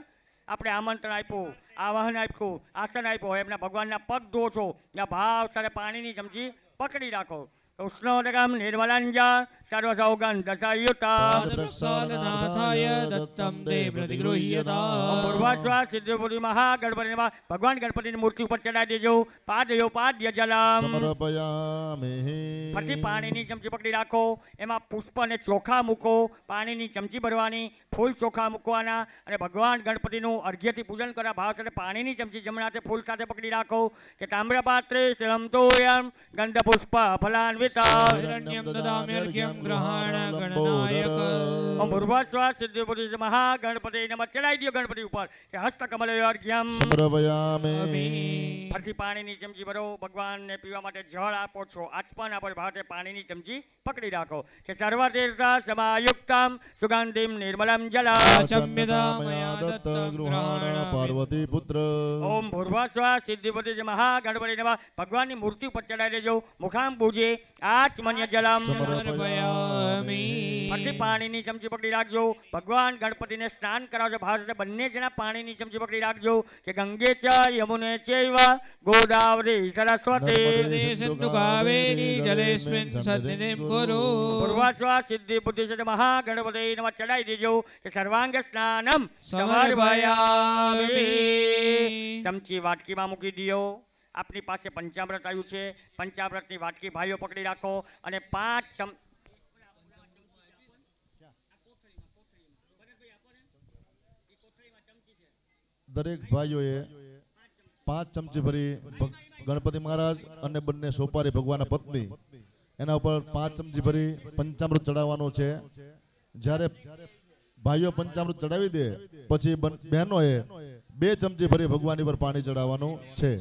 આપણે આમંત્રણ આપ્યું, આવાહન આપ્યું, આસન આપ્યું. એમના ભગવાનના પગ ધો છો, ભાવ સાથે પાણીની ચમચી પકડી રાખો. ઉષ્ણોદકમ નિર્મલાંજા સર્વસૌગંધ દશાયુતા પાદપ્રક્ષાલનાથાય દત્તમ તે પ્રતિગૃહ્યતા. પૂર્વાશ્વાસ સિદ્ધિપુરી મહાગણપતિ નમઃ. ભગવાન ગણપતિની મૂર્તિ ઉપર ચડાવી દેજો. પાદયો પાદ્ય જલમ. સમર્પયામિ. ફરીથી પાણીની ચમચી પકડી રાખો, એમાં પુષ્પ અને ચોખા મૂકો. પાણીની ચમચી ભરવાની, ફૂલ ચોખા મૂકવાના અને ભગવાન ગણપતિનું અર્ઘ્યથી પૂજન કરવા ભાવ સાથે પાણીની ચમચી જમણા હાથે ફૂલ સાથે પકડી રાખો કે તામ્રપાત્રે સ્થિરમ તોયમ ગંધ પુષ્પ ફલાન્વિતા. હિરણ્યમ દદામ્યર્ઘ્યમ ગ્રહણ ગણનાયક. ઓમ ભૂર્ભુવઃ સિદ્ધિપુરી મહાગણપતિ નમઃ. ચડાવી દો ગણપતિ ઉપર કે હસ્તકમલયોર્ઘ્યમ. સમર્પયામિ. ફરીથી પાણીની ચમચી ભરો. ભગવાનને પીવા માટે જળ આપો છો, આચમન આપો ભાવે પાણીની ચમચી પકડી રાખો કે સર્વતીર્થ સમાયુક્તમ સુગંધિમ નિર્મલમ જલમ. આચમ્યતા મયા દત્ત ગૃહાણ પાર્વતી પુત્ર. ઓમ ભૂર્ભુવઃ સિદ્ધિપતિ મહાગણપતિ નમઃ. ભગવાનની મૂર્તિ ઉપર ચડાવી દેજો. મુખામ પૂજે આચમન્ય જલમ. સમર્પયામિ. ફરીથી પાણીની ચમચી પકડી રાખજો. ભગવાન ગણપતિને સ્નાન કરાવજો ભાવ સાથે બંને જણા પાણીની ચમચી પકડી રાખજો કે ગંગે ચ યમુને ચૈવ ગોદાવરી સરસ્વતી. સિંધુ કાવેરી જલેસ્મિન સન્નિધિં કુરુ. પૂર્વાશ્વાસ સિદ્ધિ બુદ્ધિ સિદ્ધ મહાગણપતિ નમઃ. ચડાવી દેજો કે સર્વાંગ સ્નાનમ સમર્પયામિ. ચમચી વાટકીમાં મૂકી દો. આપની પાસે પંચામૃત આવ્યું છે, પંચામૃતની વાટકી ભાઈઓ પકડી રાખો અને 5 દરેક ભાઈઓએ 5 ચમચી ભરી ગણપતિ મહારાજ અને બંને સોપારી ભગવાનના પત્ની એના ઉપર 5 ચમચી ભરી પંચામૃત ચડાવવાનું છે. જ્યારે ભાઈઓ પંચામૃત ચડાવી દે પછી બહેનોએ 2 ચમચી ભરી ભગવાન પર પાણી ચડાવવાનું છે.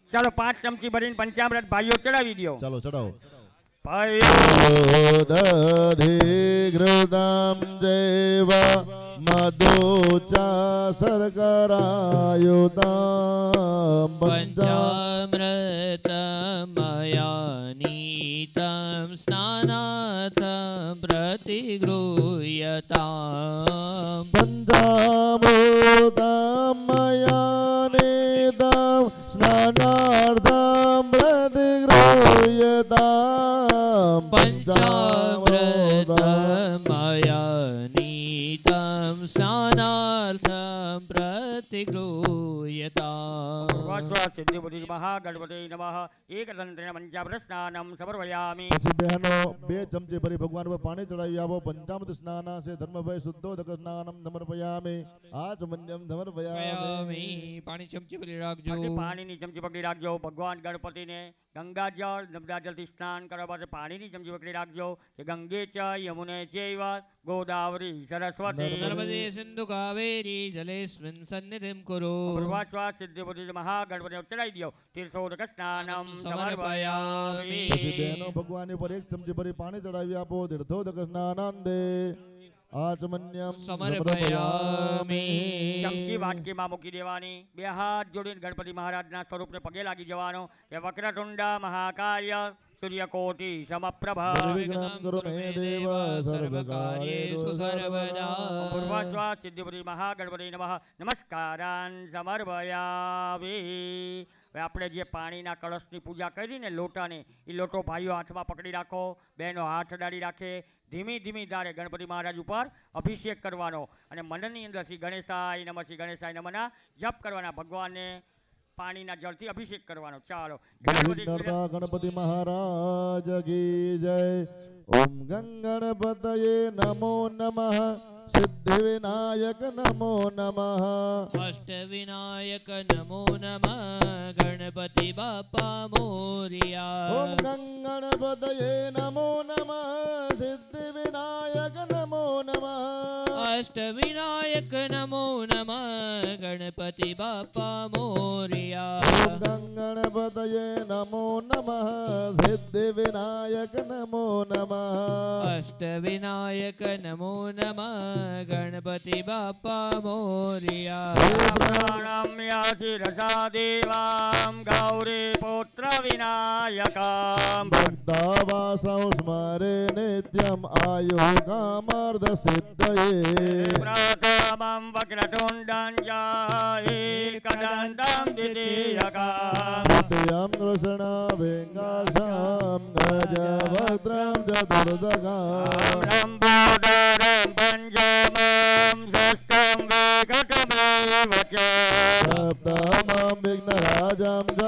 ચાલો 5 ચમચી ભરીને પંચામૃત ભાઈઓ ચડાવી દો. ચાલો ચડાવો. ભાઈઓ દધિઘૃતમ જૈવ મધુચા શર્કરાયુતમ પંચામૃતમયાનીતં સ્નાનાથં પ્રતિગૃહ્યતામ. પંચામૃતમયાનિતમ સ્નાનાર્થમ પ્રતિગૃહ્યતામ. પંચામૃતમયાનીતં સ્નાનાર્થં પ્રતિગૃહ્યતામ. પૂર્વાશ્વાસ સિદ્ધિ બુદ્ધિ મહાગણપતિ નમઃ. એકદંતેન પંચામૃત સ્નાનમ સમર્પયામિ. પછી બહેનો 2 ચમચી ભરી ભગવાન પર પાણી ચડાવી આવો. પંચામૃત સ્નાન છે ધર્મભય શુદ્ધોદક સ્નાનમ સમર્પયામિ. આચમન્યમ સમર્પયામિ. પાણી ચમચી ભરી રાખજો. ફરીથી પાણીની ચમચી પકડી રાખજો. ભગવાન ગણપતિને ગંગાજળ નર્મદાજળથી સ્નાન કરવા માટે પાણીની ચમચી પકડી રાખજો કે ગંગે ચ યમુને ચૈવ ગોદાવરી સરસ્વતી. નર્મદે સિંધુ કાવેરી જલેસ્મિન સન્નિધિં કુરુ. પૂર્વાશ્વાસ સિદ્ધિ બુદ્ધિ મહાગણપતિ ચડાવી દો. તીર્થોદક સ્નાનમ સમર્પયામિ. પછી બહેનો ભગવાન પર 1 ચમચી ભરી પાણી ચડાવી આપો. તીર્થોદક સ્નાનાંદે આચમન્યમ સમર્પયામિ. ચમચી વાટકીમાં મૂકી દેવાની. 2 હાથ જોડીને ગણપતિ મહારાજના સ્વરૂપને પગે લાગી જવાનો કે વક્રતુંડ મહાકાય સૂર્યકોટિ સમપ્રભ. નિર્વિઘ્नं કુરુ મે દેવ સર્વકાર્યેષુ સર્વદા. પૂર્વાશ્વાસ સિદ્ધિપુરી મહાગણપતિ નમઃ. નમસ્કારાન સમર્પયામિ. હવે આપણે જે પાણીના કળશની પૂજા કરી ને લોટાની, એ લોટો ભાઈઓ હાથમાં પકડી રાખો, બહેનો હાથ અડાડી રાખે. ધીમી ધીમી ધારે ગણપતિ મહારાજ ઉપર અભિષેક કરવાનો અને મનની અંદર શ્રી ગણેશાય નમઃ શ્રી ગણેશાય નમઃના જપ કરવાના. ભગવાનને પાણીના જળથી અભિષેક કરવાનો. ચાલો ગણપતિ મહારાજ કી જય. ઓમ ગંગણપતયે નમો નમઃ. સિદ્ધિ વિનાયક નમો નમઃ અષ્ટવિનાયક નમો નમઃ ગણપતિ બાપા મોરિયા ઓમ ગંગણપતયે નમો નમઃ સિદ્ધિ વિનાયક નમો નમઃ અષ્ટવિનાયક નમો નમઃ ગણપતિ બાપા ઓમ મોરિયા ગંગણપતયે નમો નમઃ સિદ્ધિ વિનાયક નમો નમઃ અષ્ટવિનાયક નમો નમઃ ગણપતિ બાપા મોરિયા પ્રાણમ્ય શિરસા દેવાં ગૌરી પુત્ર વિનાયકાં ભક્તાવાસૌ સ્મરે નિત્યમ આયુ કામાર્ધ સિદ્ધયે પ્રથમં વક્રતુંડં ચ एकदन्तं द्वितीयकम् द्वितीयं कृष्णवेङ्गाशां गजभद्रं चतुर्दशाम् लम्बोदरं पञ्चमं षष्ठं विकटमेव च सप्तमं विघ्नराजं च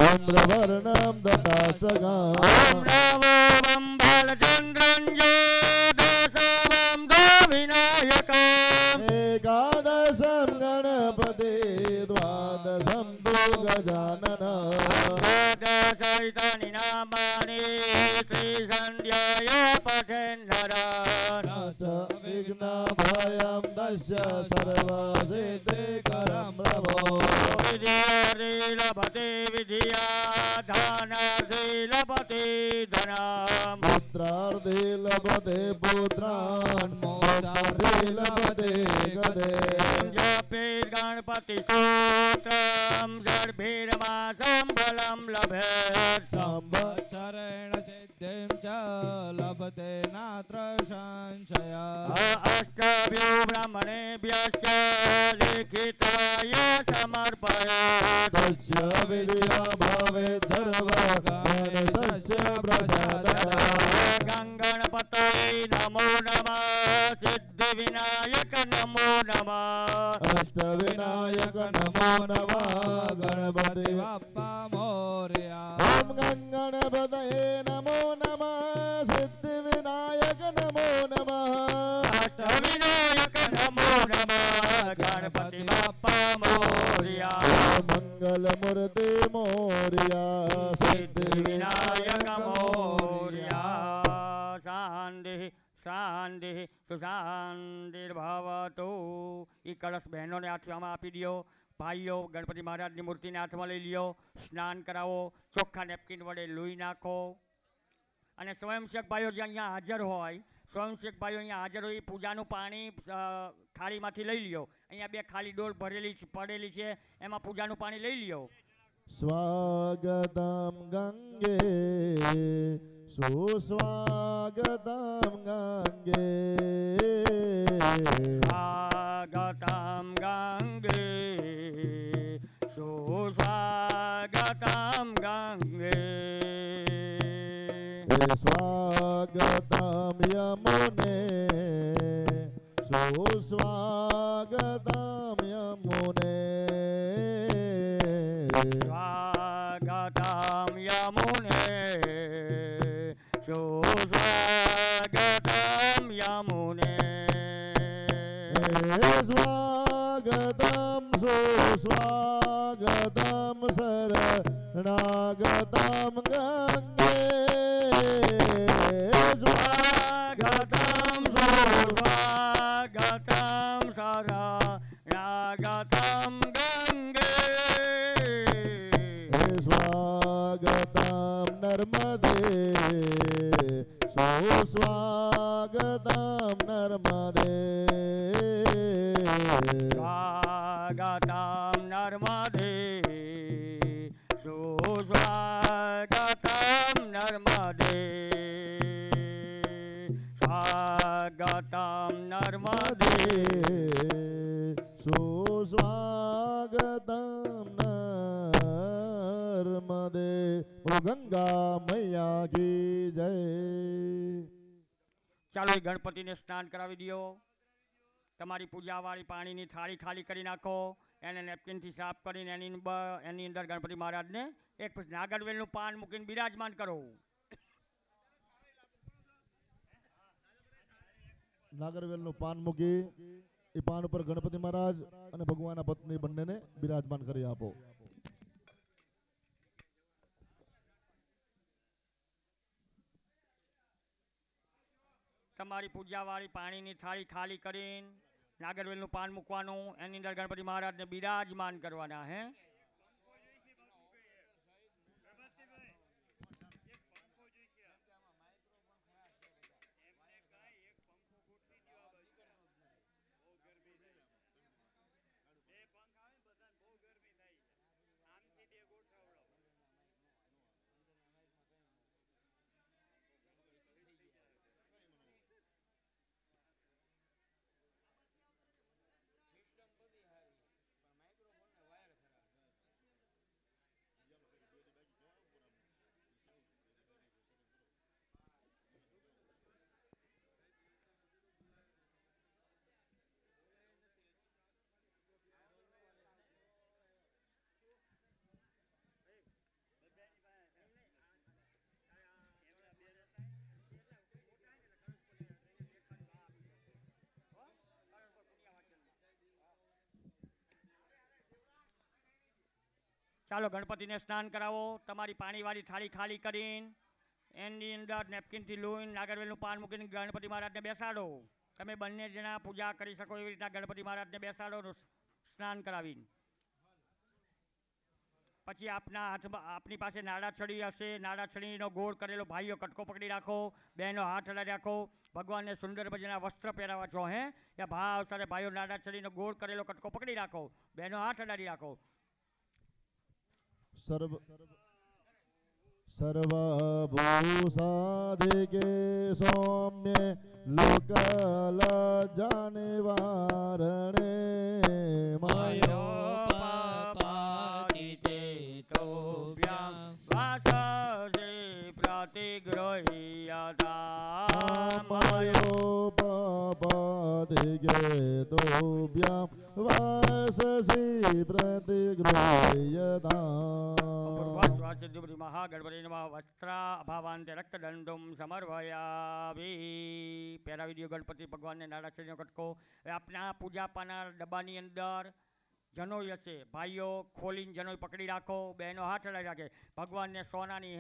चन्द्रवर्णं दशाशकाम् नमो मङ्गलचन्द्रं च दशमं विनायकम् एकादशं गणपति द्वादशं तु गजानन दशैतानि नामानि त्रिसन्ध्याय पठेन्नरः च विघ्नभयं दस्य सर्वसिद्धिकरं प्रभो विद्यार्थी लभते विद्या धनार्थी लभते धनम् पुत्रार्थे लभते पुत्रान् मोक्षार्थे लभते गदे जपेत् गणपति स्तोत्रं गर्भीरमासं फलं लभेत् संवत्सरेण सिद्धिं च लभते नात्र संशयः अष्टभ्यो ब्रह्मणेभ्यश्च लिखिताय समर्पयेत् तस्य विद्या भवेत् सर्वकामस्य प्रसादः गङ्गणपतये नमो नमः सिद्धिविनायक नमो नमः अष्टविनायक नमो नमः गणपति बाप्पा मोरया ओम गणपतये नमो नमः सिद्धिविनायक नमो नमः अष्टविनायक नमो नमः गणपति बाप्पा मोरया मंगलमूर्ति मोरया सिद्धिविनायक मोरया शांति શાંતિ સુશાંતિર્ભવતુ એ કળશ બહેનોને હાથમાં આપી દો ભાઈઓ ગણપતિ મહારાજની મૂર્તિને હાથમાં લઈ લ્યો સ્નાન કરાવો ચોખ્ખા નેપકિન વડે લૂઈ નાખો અને સ્વયંસેવક ભાઈઓ જે અહીંયા હાજર હોય સ્વયંસેવક ભાઈઓ અહીંયા હાજર હોય એ પૂજાનું પાણી થાળીમાંથી લઈ લ્યો અહીંયા બે ખાલી ડોલ ભરેલી પડેલી છે એમાં પૂજાનું પાણી લઈ લ્યો स्वागतं गंगे सुस्वागतं गंगे स्वागतं गंगे सुस्वागतं गंगे स्वागतं यमुने सुस्वागतं यमुने स्वागतं यमुने सुस्वागतं यमुने स्वागतं सुस्वागतं शरणागतं गंगे स्वागतं सुस्वागतं शरणागतं गंगे स्वागतं नर्मदे सुस्वागतं नर्मदे स्वागतं नर्मदे सुस्वागतं नर्मदे स्वागतं नर्मदे सुस्वागतं नर्मदे गंगा मैया की जय ચાલો એ ગણપતિને સ્નાન કરાવી દો તમારી પૂજાવાળી પાણીની થાળી ખાલી કરી નાખો એને નેપકિનથી સાફ કરીને એની અંદર ગણપતિ મહારાજને એક નાગરવેલનું પાન મૂકીને બિરાજમાન કરો નાગરવેલનું પાન મૂકી એ પાન ઉપર ગણપતિ મહારાજ અને ભગવાનના પત્ની બંનેને બિરાજમાન કરી આપો. તમારી પૂજાવાળી પાણીની થાળી ખાલી કરીને નાગરવેલનું પાન મૂકવાનું, એની અંદર ગણપતિ મહારાજને બિરાજમાન કરવાના. હે ચાલો ગણપતિને સ્નાન કરાવો. તમારી પાણીવાળી થાળી ખાલી કરીને એની અંદર નેપકિનથી લોહીને નાગરવેલનું પાન મૂકીને ગણપતિ મહારાજને બેસાડો. તમે બંને જણા પૂજા કરી શકો એવી રીતના ગણપતિ મહારાજને બેસાડો સ્નાન કરાવીને. પછી આપના હાથમાં આપની પાસે નાળાછડી હશે, નાળાછડીનો ગોળ કરેલો ભાઈઓ કટકો પકડી રાખો, બહેનો હાથ હલાવી રાખો. ભગવાનને સુંદર મજાના વસ્ત્ર પહેરાવા છો. હે યા ભાવ સાથે ભાઈઓ નાળાછડીનો ગોળ કરેલો કટકો પકડી રાખો, બહેનો હાથ હલાવી રાખો. સર્વભૂષાધિકે સૌમ્ય લોકલજ્જાનિવારણે માયો પાપાતિતે તોભ્યામ વાસસે પ્રતિગૃહ્યતા. માયો પાપાધિકે તોભ્યામ વાસસી પ્રતિગૃહ્યતા. મહાગણપતિ નમઃ. વસ્ત્રાભાવાંતે રક્તદંડુમ સમર્પયામિ. પહેરાવી દો ગણપતિ ભગવાનને નાળાછડીનો કટકો. આપના પૂજા પાના ડબ્બાની અંદર જનોઈ હશે, ભાઈઓ ખોલીને જનોઈ પકડી રાખો, બહેનો હાથ હલાવી રાખે. ભગવાનને સોનાની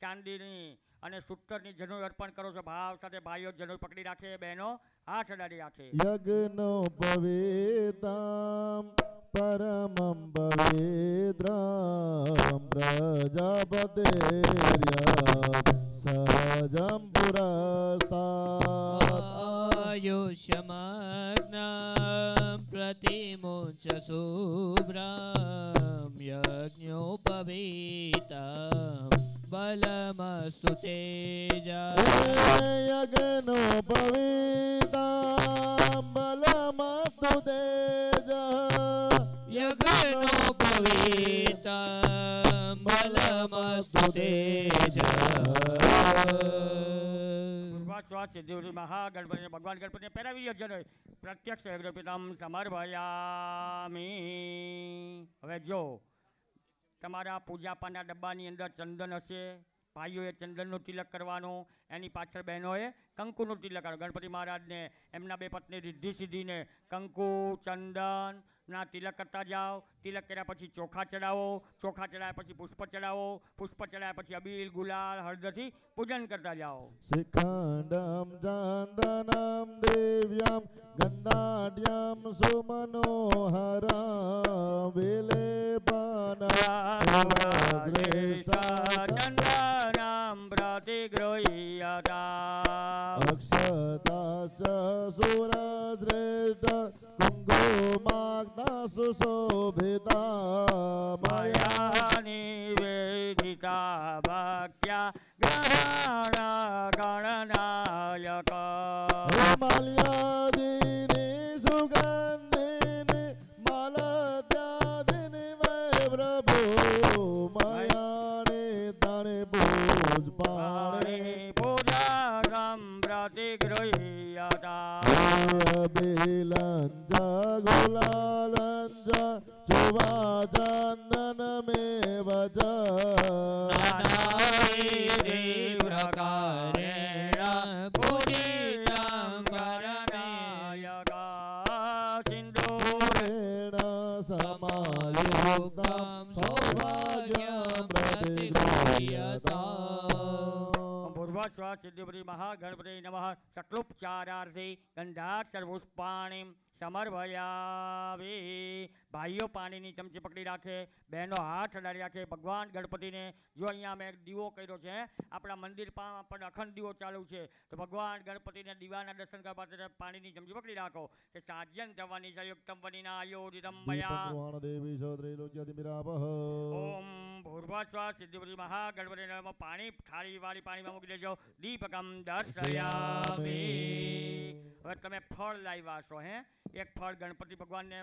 ચાંદીની અને સૂતરની જનોઈ અર્પણ કરો છો. ભાવ સાથે ભાઈઓ જનોઈ પકડી રાખે, બહેનો હાથ હલાવી રાખે. યજ્ઞો પવિતામ પરમં પવિત્રમ પ્રજાપતેર્ય સહજં પુરસ્તાત. આયુષ્યમાગ્નાં પ્રતિમુંચ શુભ્રાં યજ્ઞોપવીતાં બલમસ્તુ તેજા. યજ્ઞો પવિતામ બલમસ્તુ તેજઃ. યજ્ઞોપવીતાં બલમસ્તુ તેજા. સિદ્ધિ મહાગણપતિ ભગવાન ગણપતિને પહેરાવી દો જનોઈ. પ્રત્યક્ષ યજ્ઞોપિતમ સમર્પયામિ. હવે જો તમારા પૂજા પાના ડબ્બાની અંદર ચંદન હશે, ભાઈઓએ ચંદનનું તિલક કરવાનું, એની પાછળ બહેનોએ કંકુનું તિલક કરવાનું. ગણપતિ મહારાજને એમના બે પત્ની રિદ્ધિ સિદ્ધિને કંકુ ચંદનના તિલક કરતા જાઓ. તિલક કર્યા પછી ચોખા ચડાવો, ચોખા ચડાવ્યા પછી પુષ્પ ચડાવો, પુષ્પ ચડાવ્યા પછી અબીલ ગુલાલ હળદરથી પૂજન કરતા જાઓ. શિખંડમ ચંદનમ દેવ્યમ ગંધાઢ્યમ સુમનોહરમ વિલેપનશ્રેષ્ઠ ચંદનમ પ્રતિગૃહ્યતા. અક્ષતાશ્ચ સુરશ્રેષ્ઠ કુંકુમાગ્ના સુશોભિતા. મયા નિવેદિતા ભક્ત્યા ગ્રહણ ગણનાયક. માલ્યાદિની સુગંધિની માલત્યાદિની વૈ પ્રભુ. મયાની તાણે પૂજ પાણી પૂજા પ્રતિગૃહ્યતા. બિલંજ ગુલાલંજ ચુવા ચંદનમેવ ચ. નાનાવિધિ પ્રકારેણ પૂજિતં કરનાયક. કમલયુક્તમ સૌભાગ્યમ પ્રતિગૃહ્યતામ. પૂર્વસ્વ સિદ્ધિપતિ મહાગણપતિ નમઃ સકલુપચારાર્થી ગંધાક્ષર પુષ્પાણીમ સમર્પયામિ. ભાઈઓ પાણીની ચમચી પકડી રાખે, બહેનો હાથ અડાડી રાખે. ભગવાન ગણપતિને જો અહીંયા મેં દીવો કર્યો છે, આપણા મંદિર પણ અખંડ દીવો ચાલુ છે, તો ભગવાન ગણપતિને દીવાના દર્શન કરવા માટે પાણીની ચમચી પકડી રાખો કે સાજ્યન જવાની સંયુક્તમ વનિના આયોજિતમ મયા. દીપક દેવી સૌત્રૈલોક્યતિમિરાપહ. ઓમ ભૂર્ભસ્વ સિદ્ધિપતિ મહાગણપતિ નમઃ. પાણી થાળી વાળી પાણીમાં મૂકી દેજો. દીપકમ દર્શયામિ. હવે તમે ફળ લાવ્યા છો, હે એક ફળ ગણપતિ ભગવાનને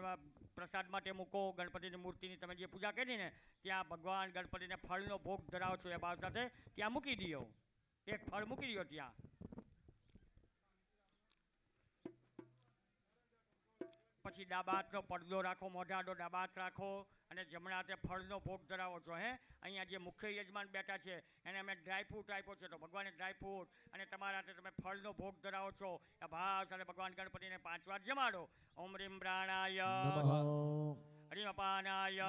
પ્રસાદ માટે મૂકો. ગણપતિની મૂર્તિની તમે જે પૂજા કરી ને ત્યાં ભગવાન ગણપતિને ફળનો ભોગ ધરાવો છો એ ભાવ સાથે ત્યાં મૂકી દો. એક ફળ મૂકી દો ત્યાં. પછી ડાબા હાથનો પડદો રાખો, મોઢા આડો ડાબા હાથ રાખો અને જમણા હાથે ફળનો ભોગ ધરાવો છો. હે અહીંયા જે મુખ્ય યજમાન બેઠા છે એને અમે ડ્રાયફ્રૂટ આપ્યો છે, તો ભગવાને ડ્રાયફ્રૂટ અને તમારા હાથે તમે ફળનો ભોગ ધરાવો છો. આ ભાવ સાથે ભગવાન ગણપતિને 5 વાર જમાડો. ઓમ રીમ પ્રાણાય હરિમ અપાનાય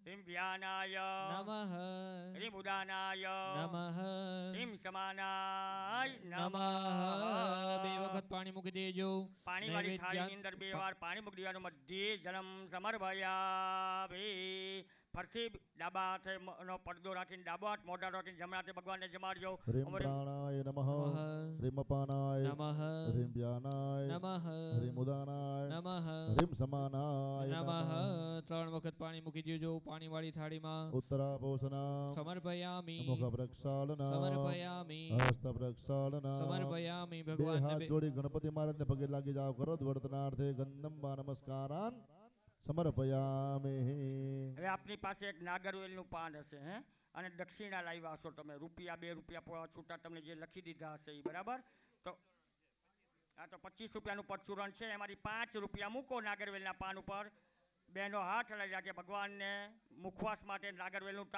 હરિમ વ્યાનાય હરિમ ઉદાનાય હરિમ સમાનાય નમઃ. બે વખત પાણી મૂકી દેજો. પાણીવાળી થાળીની અંદર 2 વાર પાણી મૂકી દેવાનું. મધ્યે જલમ સમર્પયામિ. ફરતી ડાબા હાથે નો પડદો રાખીને ડાબો હાથ મોઢા રાખીને જમણા હાથે ભગવાનને જમાડજો. હ્રીમ પ્રાણાય નમઃ. હ્રીમ અપાનાય નમઃ. હ્રીમ વ્યાનાય નમઃ. હ્રીમ ઉદાનાય નમઃ. હ્રીમ સમાનાય નમઃ. નમઃ. 3 વખત પાણી મૂકી દેજો પાણીવાળી થાળીમાં. ઉત્તરાભૂષણમ સમર્પયામિ. મુખ પ્રક્ષાલનમ સમર્પયામિ. હસ્ત પ્રક્ષાલનમ. સમર્પયામિ. બે ભગવાનને હાથ જોડી ગણપતિ મહારાજને પગે લાગી જાવ. કરો વર્તનાર્થે ગંધમ વા નમસ્કારાન સમર્પયામિ. હવે આપની પાસે એક નાગરવેલનું પાન હશે, હે અને દક્ષિણા લાવ્યા હશો તમે. રૂપિયા 2 રૂપિયા છૂટા તમને જે લખી દીધા હશે એ બરાબર. તો આ તો 25 રૂપિયાનું પરચુરણ છે, એમાંથી 5 રૂપિયા મૂકો નાગરવેલના પાન ઉપર. બહેનો હાથ હલાવી રાખે. ભગવાનને મુખવાસ માટે નાગરવેલનું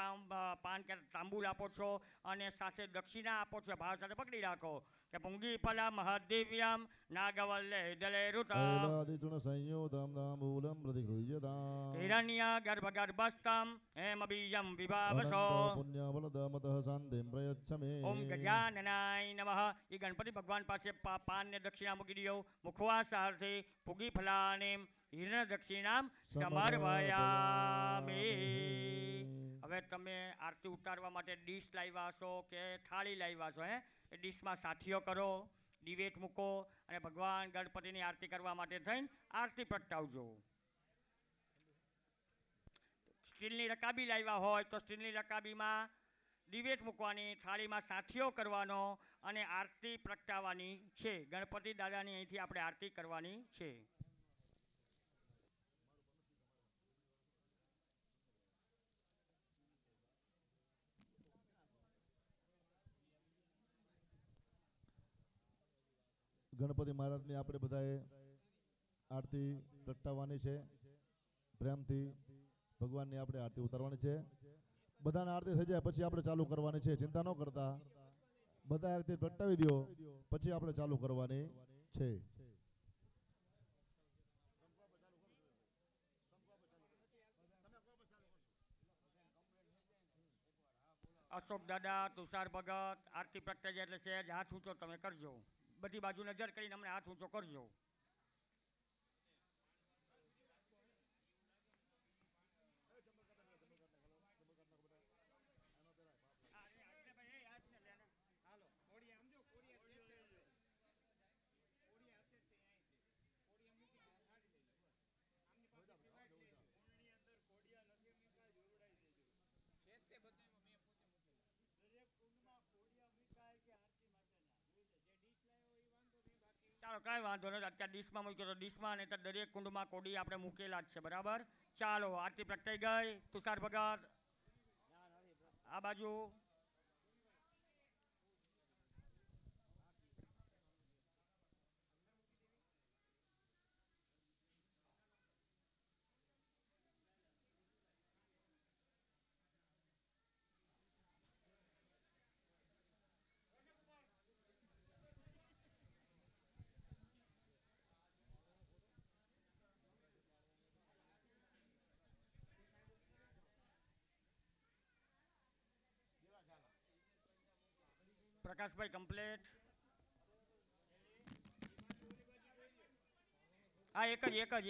પાન કે તાંબુલ આપો છો અને સાથે દક્ષિણા આપો છો. ભાવ સાથે પકડી રાખો કે પુંગી ફલા મહાદેવ્યામ નાગવલ્લે દલે ઋત ઐલાદિચૂર્ણ સંયુતમ તાંબૂલમ પ્રતિગૃહ્યતામ. હિરણ્ય ગર્ભ ગર્ભસ્તમ હેમ બીજમ વિભાવશો. અનંત પુણ્યબલદમતઃ શાંતિમ પ્રયચ્છમે. ઓમ ગજાનનાય નમઃ. એ ગણપતિ ભગવાન પાસે પાનને દક્ષિણા મૂકી દો. મુખવાસ સાથે પુગી ફલાને હિરણ દક્ષિણામ સમર્પયામિ. હવે તમે આરતી ઉતારવા માટે ડીશ લાવ્યા છો કે થાળી લાવ્યા છો, હે એ ડીશમાં સાથીઓ કરો, દિવેટ મૂકો અને ભગવાન ગણપતિની આરતી કરવા માટે થઈને આરતી પ્રગટાવજો. સ્ટીલની રકાબી લાવ્યા હોય તો સ્ટીલની રકાબીમાં દિવેટ મૂકવાની, થાળીમાં સાથીઓ કરવાનો અને આરતી પ્રગટાવવાની છે. ગણપતિ દાદાની અહીંથી આપણે આરતી કરવાની છે. ગણપતિ મહારાજની આપણે બધાએ આરતી પ્રગટાવવાની છે. પ્રેમથી ભગવાનની આપણે આરતી ઉતારવાની છે. બધાને આરતી થઈ જાય પછી આપણે ચાલુ કરવાની છે. ચિંતા ન કરતા, બધા આરતી પ્રગટાવી દો પછી આપણે ચાલુ કરવાની છે. અશોક દાદા, તુષાર ભગત આરતી પ્રગટાઈ એટલે સહેજ હાથ ઊંચો તમે કરજો. બધી બાજુ નજર કરીને અમને હાથ ઊંચો કરજો. ચાલો કાંઈ વાંધો નથી. અત્યારે ડીશમાં મૂક્યો તો ડીશમાં, નહીં તો દરેક કુંડમાં કોડી આપણે મૂકેલા જ છે બરાબર. ચાલો આરતી પ્રગટાઈ ગઈ. તુષાર ભગત આ બાજુ. પ્રકાશભાઈ કમ્પ્લેટ. હા એક જ.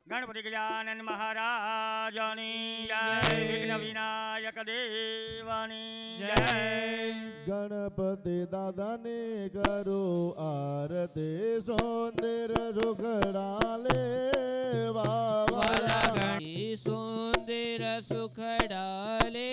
ગણપતિ ગજાનન મહારાજની જય. વિઘ્ન વિનાયક દેવની જય. ગણપતિ દાદાને કરો આરતી સુંદર સુખડા લેવા વાલા. ગણપતિ સુંદર સુખડાલે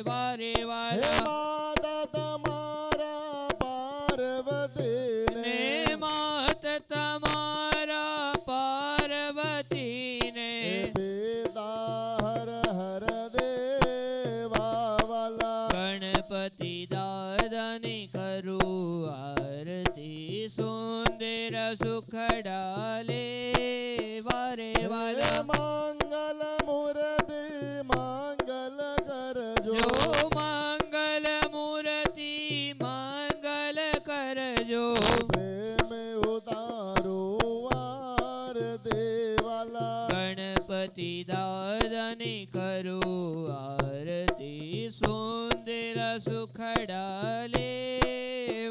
વારે હે વાલા. માતા તમારા પાર્વતીને ને માત તમારા પાર્વતીને પિતા હર હર દેવા વાલા. ગણપતિ દાદાની કરું આરતી સુંદર સુખડાલે વારે હે વાલા. મંગલ મૂર્તિ મંગલ કરજો. જો મંગલ મૂર્તિ મંગલ કરજો. પ્રેમ ઉતારો વાર દેવાલા. ગણપતિ દાદાની કરું આરતી સુંદર સુખડાલે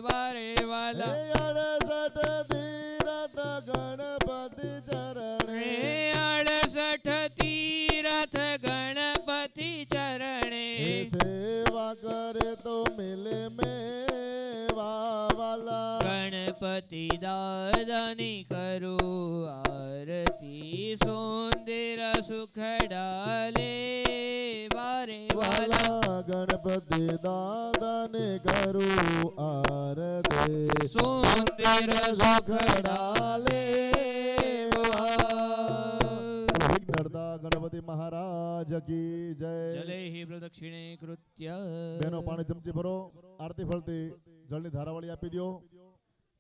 વારે હે વાલા. 68 તીરથ ગણપતિ ચરણે. હે 68 તીરથ ગણપતિ ચરણે. હે સેવા કરે તો મિલે મેવા વાલા. ગણપતિ દાદાની કરું આરતી સુંદર સુખડાલે વારે વાલા. વાલા ગણપતિ દાદાને કરું આરતી સુંદર સુખડાલે વિઘ્નહર્તા ગણપતિ મહારાજ કી જય. જલેહિ પ્રદક્ષિણે કૃત્ય. બેનો પાણી ચમચી ભરો. આરતી ફળતી જળની ધારાવાળી આપી દો.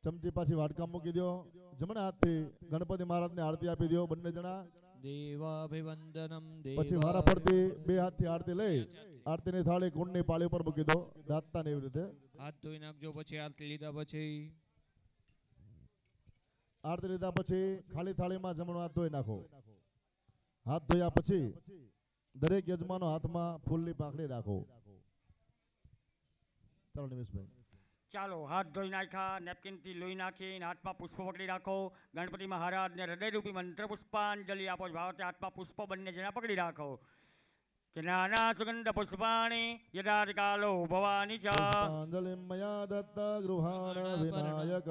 ચમચી પાછી વાડકામાં મૂકી દો. જમણા હાથથી ગણપતિ મહારાજને આરતી આપી દો બંને જણા. દેવાભિવંદનમ પછી વારા ફરતી બે હાથથી આરતી લઈ આરતીની થાળી કુંડની પાળી ઉપર મૂકી દો. દાંતતાને એવી રીતે હાથ ધોઈ નાખજો. પછી આરતી લીધા પછી આરતી લીધા પછી ખાલી થાળીમાં જમણો હાથ ધોઈ નાખો. હાથ ધોયા પછી દરેક યજમાનો હાથમાં ફૂલની પાંખડી રાખો. ચાલો નિમેશભાઈ. ચાલો હાથ ધોઈ નાખ્યા, નેપકિનથી લોહી નાખીને હાથમાં પુષ્પ પકડી રાખો. ગણપતિ મહારાજને હૃદયરૂપી મંત્ર પુષ્પાંજલિ આપો. ભાવતે હાથમાં પુષ્પ બંને જણા પકડી રાખો. કે નાના સુગંધ પુષ્પાણી યદાકાલો ભવાની ચ પુષ્પાંજલિ મયા દત્ત ગૃહાણ વિનાયક.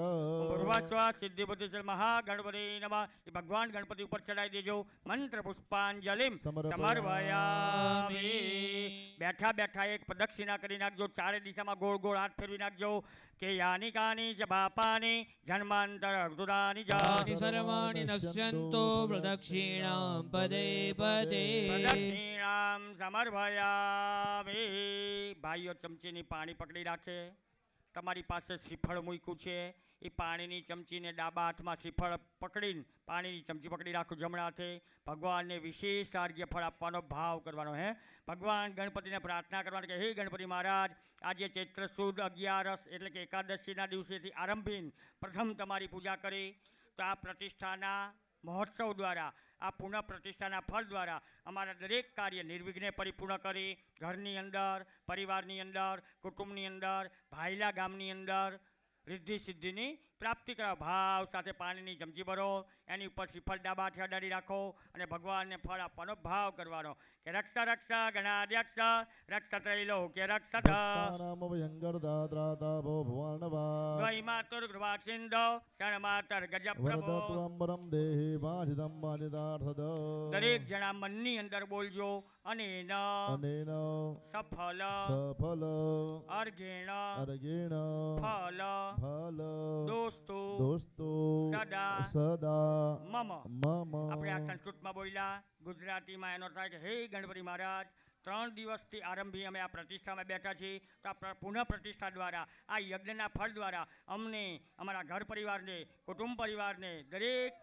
પૂર્વાશ્વાસ સિદ્ધિ બુદ્ધિ મહાગણપતિ નમઃ. એ ભગવાન ગણપતિ ઉપર ચડાવી દેજો. મંત્ર પુષ્પાંજલિ સમર્પયામિ. બેઠા બેઠા એક પ્રદક્ષિણા કરી નાખજો. ચારે દિશામાં ગોળ ગોળ હાથ ફેરવી નાખજો. કે યાની કાની ચ બાપાની જન્માંતર અર્ધુરાની તાની ચ સર્વાણિ નશ્યન્તો પ્રદક્ષિણાં પદે પદે. પ્રદક્ષિણામ સમર્પયામિ. ભાઈઓ ચમચીની પાણી પકડી રાખે. તમારી પાસે શ્રીફળ મૂક્યું છે. એ પાણીની ચમચીને ડાબા હાથમાં શ્રીફળ પકડીને પાણીની ચમચી પકડી રાખો જમણા હાથે. ભગવાનને વિશેષ આર્ગ્ય ફળ આપવાનો ભાવ કરવાનો. હે ભગવાન ગણપતિને પ્રાર્થના કરવાની કે હે ગણપતિ મહારાજ, આજે ચૈત્ર સુદ 11 એટલે કે એકાદશીના દિવસેથી આરંભીને પ્રથમ તમારી પૂજા કરી તો આ પ્રતિષ્ઠાના મહોત્સવ દ્વારા, આ પુનઃ પ્રતિષ્ઠાના ફળ દ્વારા અમારા દરેક કાર્ય નિર્વિઘ્ને પરિપૂર્ણ કરી ઘરની અંદર, પરિવારની અંદર, કુટુંબની અંદર, ભાઈલા ગામની અંદર રિદ્ધિ સિદ્ધિની પ્રાપ્તિ કરવા ભાવ સાથે પાણીની ચમચી ભરો. એની ઉપર શ્રીફળ ડાબા હાથે અડાડી રાખો અને ભગવાનને ફળ આપવાનો ભાવ કરવાનો કે રક્ષ રક્ષ ગણાધ્યક્ષ રક્ષ ત્રૈલોક્ય રક્ષત નામ ભયંકર દાત્રાતા ભો ભુવનવા. દ્વૈ માતુર કૃપા સિંધો ક્ષણ માતર ગજ પ્રભો. વરદત્વંબરમ દેહી વાજિદમ વાજિદાર્થદ. દરેક જણા મનની અંદર બોલજો. અનેન અનેન સફલ સફલ અર્ઘેણ અર્ગેણ ફલ ફલ દોસ્તો દોસ્તો સદા સદા મમ. મમ. આપણે આ સંસ્કૃતમાં બોલ્યા, ગુજરાતીમાં એનો થાય કે હે ગણપતિ મહારાજ, 3 દિવસથી આરંભી અમે આ પ્રતિષ્ઠામાં બેઠા છીએ. તો આ પુનઃ પ્રતિષ્ઠા દ્વારા, આ યજ્ઞના ફળ દ્વારા અમને, અમારા ઘર પરિવારને, કુટુંબ પરિવારને દરેક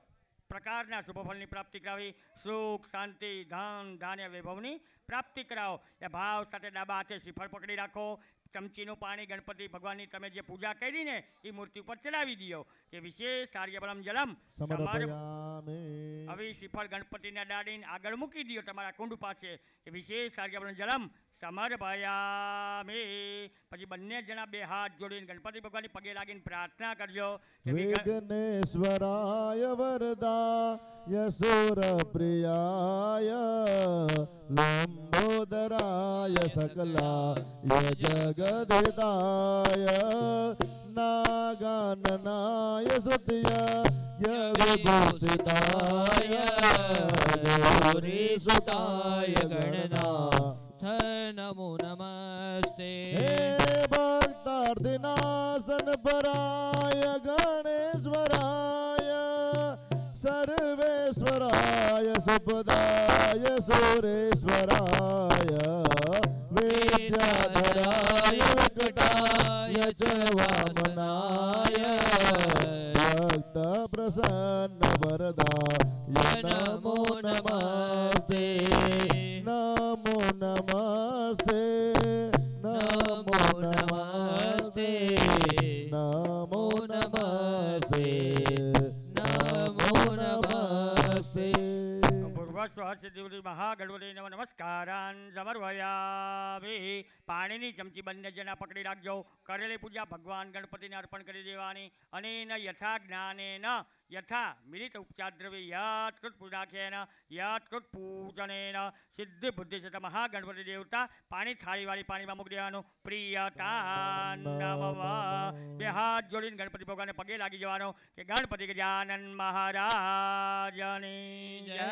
પ્રકારના શુભફળની પ્રાપ્તિ કરાવી, સુખ શાંતિ ધન ધાન્ય વૈભવની પ્રાપ્તિ કરાવો. એ ભાવ સાથે ડાબા હાથે શ્રીફળ પકડી રાખો. ચમચીનું પાણી ગણપતિ ભગવાનની તમે જે પૂજા કરી ને એ મૂર્તિ ઉપર ચડાવી દો કે વિશેષ આર્યબલમ જલમ સમર્પયામિ. હવે શ્રીફળ ગણપતિના દાડીને આગળ મૂકી દો તમારા કુંડ પાસે એ વિશેષ આજ્ઞાનો જલમ સમર્પયામિ. પછી બંને જણા બે હાથ જોડીને ગણપતિ ભગવાનની પગે લાગીને પ્રાર્થના કરજો કે વિઘ્નેશ્વરાય વરદાય સુરપ્રિયાય લંબોદરાય સકલાય જગદિતાય નાગાનનાય સુતય વિભૂષિતાય ગૌરીસુતાય ગણનાથ નમો નમસ્તે. હે ભક્તાર્થિનાશન પરાય ગણેશ્વરાય સર્વેશ્વરાય સુપદાય સુરેશ્વરાય વિદ્યાધરાય વિકટાય ચ વામનાય ભક્ત પ્રસન્ન વરદાય નમો નમસ્તે. નમો નમસ્તે. નમો નમસ્તે. નમો નમસ્તે. નમો નમસ્તે. પૂર્વસ્વહસ્તદેવરી મહાગણપતિ નમઃ નમસ્કારાન સમર્પયામિ. પાણીની ચમચી બંને જણા પકડી રાખજો. કરેલી પૂજા ભગવાન ગણપતિને અર્પણ કરી દેવાની. અને યથા જ્ઞાનેન યથા મિલિત ઉપચાર દ્રવ્ય યત કૃત પૂજાખ્યેન યત કૃત પૂજનેન સિદ્ધિ બુદ્ધિ છે મહાગણપતિ દેવતા પાણી થાળીવાળી પાણીમાં મૂકી દેવાનું. પ્રિયતા નમઃ. બે હાથ જોડીને ગણપતિ ભગવાનને પગે લાગી જવાનો કે ગણપતિ ગજાનન મહારાજની જય.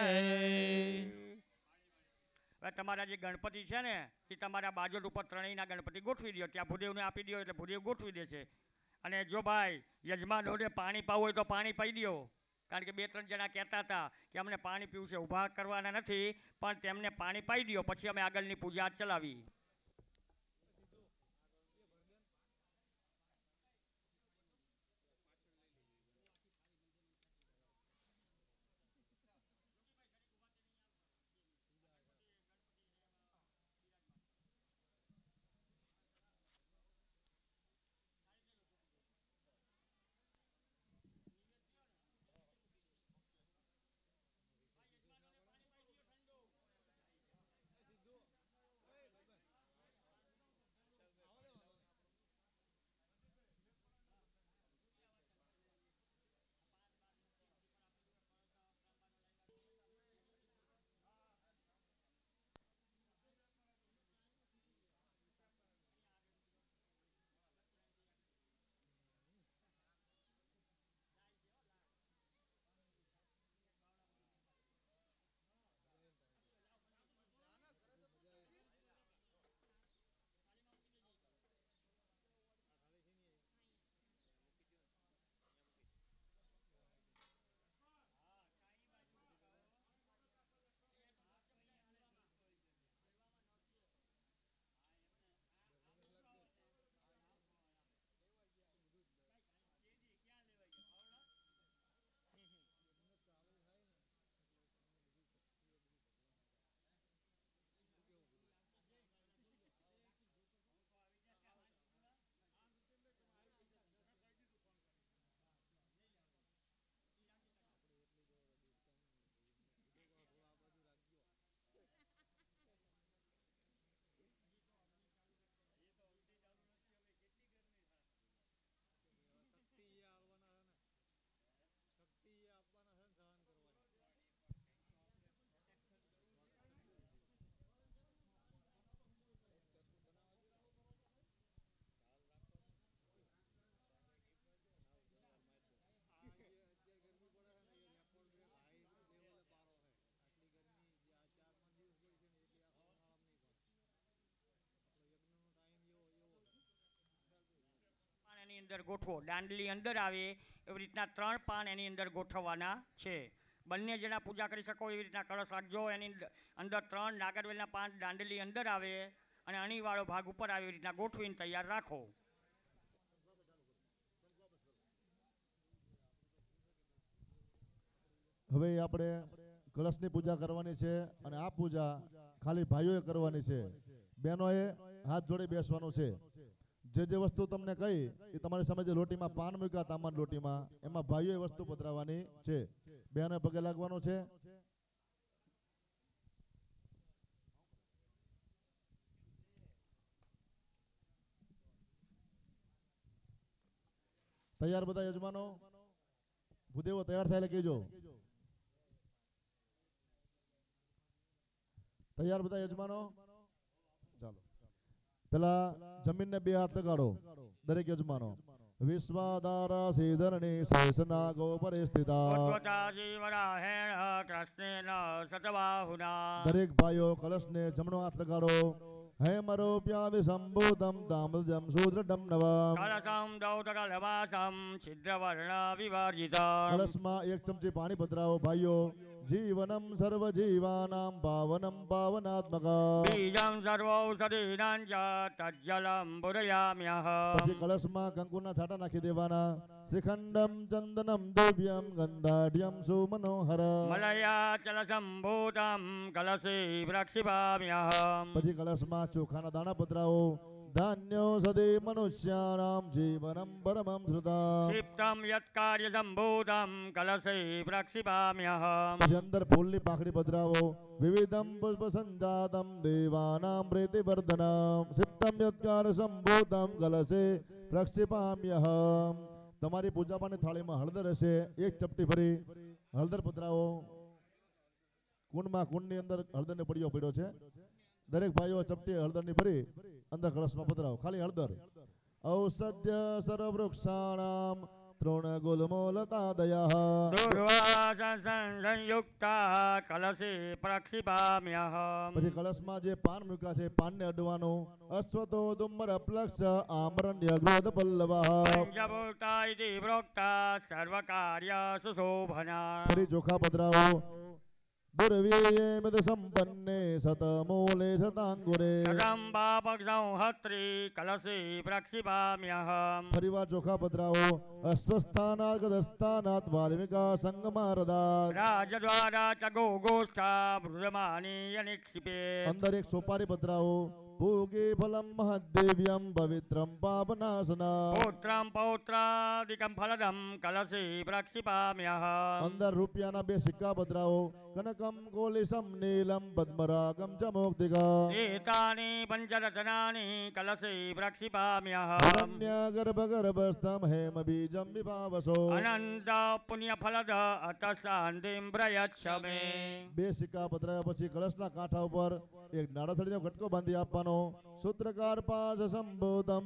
હવે તમારા જે ગણપતિ છે ને એ તમારા બાજોટ ઉપર ત્રણેયના ગણપતિ ગોઠવી દો. ત્યાં ભૂદેવને આપી દો એટલે ભૂદેવ ગોઠવી દેશે. અને જો ભાઈ યજમાનોને પાણી પાવું હોય તો પાણી પી દો. કારણ કે બે ત્રણ જણા કહેતા હતા કે અમને પાણી પીવું છે, ઊભા કરવાના નથી, પણ તેમને પાણી પાઈ દો પછી અમે આગળની પૂજા ચલાવી. એની અંદર ગોઠવો. દાંડલી અંદર આવે એવી રીતના 3 પાન એની અંદર ગોઠવવાના છે. બંને જણા પૂજા કરી શકો એવી રીતના કળશ રાખજો. એની અંદર 3 નાગરવેલના પાન દાંડલી અંદર આવે અને અણીવાળો ભાગ ઉપર આવે એવી રીતના ગોઠવીને તૈયાર રાખો. હવે આપણે કળશની પૂજા કરવાની છે અને આ પૂજા ખાલી ભાઈઓએ કરવાની છે. બહેનોએ હાથ જોડે બેસવાનું છે. જે વસ્તુ તમને કહી એ તમારી સામે જે લોટીમાં પાન મૂક્યા તાંબાની લોટીમાં એમાં ભાઈઓએ વસ્તુ પધરાવવાની છે. બેને પગે લાગવાનું છે. તૈયાર બધા યજમાનો? ભૂદેવો તૈયાર થાય એટલે કહેજો. તૈયાર બધા યજમાનો? ચાલો પેલા જમીનને બે હાથ લગાડો દરેક યજમાનો. વિશ્વાધારા શ્રીધરણી શેષનાગો પરે સ્થિતા. દરેક ભાઈઓ કળશને જમણો હાથ લગાડો. હેમરોપ્યાદિ સંભૂતમ તામજમ સુદૃઢમ નવમ. કળશમાં એક ચમચી પાણી પધરાવો ભાઈઓ. જીવનમ સર્વજીવાનામ પાવનમ પાવનાત્મકા. બીજં સર્વૌષધીનાં ચ તજ્જલં પૂરયામ્યહં. પછી કળશમાં કંકુના છાંટા નાખી દેવાના. શ્રીખંડમ ચંદનમ દિવ્યમ ગંધાઢ્યમ સુમનોહર. મલયાચલ સંભૂતં કલશે પ્રક્ષિપામ્યહં. પછી કળશમાં ચોખાના દાણા પધરાવો. ધાન્યો સદે મનુષ્યાણામ જીવનમ પરમં શ્રુતા. क्षिप्तं यत्कार्य संभूतं कलशे प्रक्षिपाम्यहं. પછી અંદર ફૂલની પાંખડી પધરાવો. વિવિધમ પુષ્પ સંજાતમ દેવાનામ પ્રીતિ વર્ધનમ. સિદ્ધમ યત્કાર સંભૂતમ કલશે પ્રક્ષિપામ્યહમ. તમારી પૂજાપાની થાળીમાં હળદર હશે. એક ચપટી ભરી હળદર પધરાવો. કુંડની અંદર હળદરને પડ્યો પડ્યો છે. દરેક ભાઈઓ ચપટી હળદરની ભરી અંદર કળશમાં પધરાવો. ખાલી હળદર. ઔષધ્ય સર્વવૃક્ષાણામ તૃણગુલ્મોલતાદયઃ. दूर्वासंयुक्ता कलशे प्रक्षिपाम्यहं. પછી કળશમાં જે પાન મૂક્યા છે પાનને અડવાનું. અશ્વતો દુમ્બર અપ્લક્ષ આમરણ્ય ગ્રોધ પલ્લવઃ. पञ्चभूता इति प्रोक्ता सर्वकार्य सुशोभना. ફરી ચોખા પધરાવો. દુર્વ્યયે મિદ સંપન્ને સતમૂલે સતાંગુરે. सगम्बापसंहत्रि कलशे प्रक्षिपाम्यहं. ફરીવાર ચોખા પધરાવો. અસ્વસ્થાનાત ગદસ્થાનાત વાલ્મિકા સંગમારદાત. राजद्वारा च गोगोष्ठा बृहमानीय निक्षिपे. અંદર એક સોપારી પધરાવો. ભોગે ફલમ મહદ્દેવ્યમ પવિત્રમ પાપનાશના. पुत्रं पौत्रादिकं फलदं कलशे प्रक्षिपाम्यहं. અંદર રૂપિયાના બે સિક્કા પધરાવો. કનકમ કોલિસમ નીલમ પદ્મરાગમ ચ મોક્તિકા. एतानि पञ्चरत्नानि कलशे प्रक्षिपाम्यहं. હિરણ્ય ગર્ભ ગર્ભસ્થમ હેમ બીજમ વિભાવસો. अनन्त पुण्यफलद अतशान्तिं प्रयच्छ मे. બે સિક્કા પધરાવ્યા પછી કળશના કાંઠા ઉપર એક નાળાથડીનો કટકો બાંધી આપવાનો. સૂત્રકાર પાસ સંબોધમ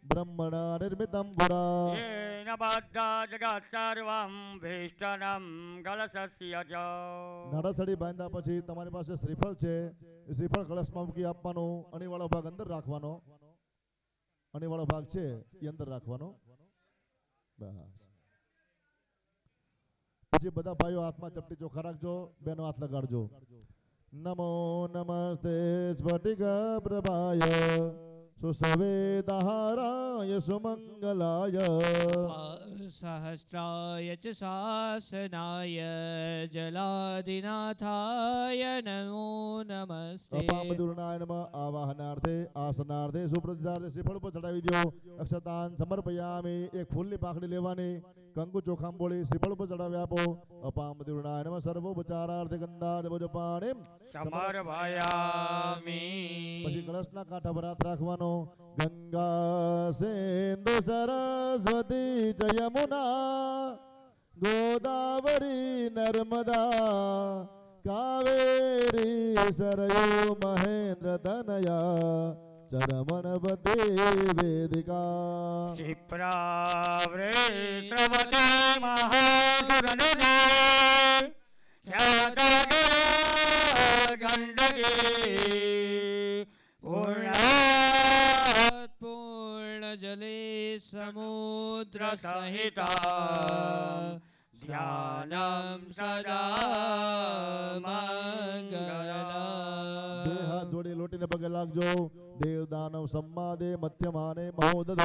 બ્રહ્મણા નિર્મિતમ પુરા. येन बद्धा जगत् सर्वं वेष्टनं कलशस्य च. નાળાથડી બાંધ્યા પછી તમારી પાસે શ્રીફળ છે. એ શ્રીફળ કળશમાં મૂકી આપવાનું. અણીવાળો ભાગ અંદર રાખવાનો. અણીવાળો ભાગ છે એ અંદર રાખવાનો. બસ. પછી બધા ભાઈઓ હાથમાં ચપટી ચોખા રાખજો. બેનો હાથ લગાડજો. નમો નમસ્તે સ્ફટિક પ્રભાય સુસવેદાહારાય સુમંગલાય. સહસ્રાય ચ શાસનાય જલાધિનાથાય નમો નમસ્તે. અપામદુર્નાય નમઃ. આવાહનાર્થે આસનાર્થે સુપ્રતિદાર્થે શ્રીફળ પર ચડાવી દો. અક્ષતાન સમર્પયામિ. એક ફૂલની પાંખડી લેવાની. કંકુ ચોખામ બોલી શ્રીફળ પર ચડાવી આપો. અપામદુર્નાય નમઃ. સર્વોપચારાર્થે ગંધા પાણી समर्पयामि. પછી કળશના કાંઠા પર હાથ રાખવાનો. ગંગા સિંધુ સરસ્વતી ચ યમુના ગોદાવરી નર્મદા કાવેરી સરયુ મહેન્દ્ર તનયા ચરમણવતી વેદિકા. क्षिप्रावृत्रवते महासुरनुदे गण्डकी પૂર્ણજલે સમુદ્ર सहिता ધ્યાનમ સદા બે મંગલમ. હાથ જોડી લોટીને પગે લાગજો. દેવદાનવ સંમાદે મધ્યમાને મહોદધો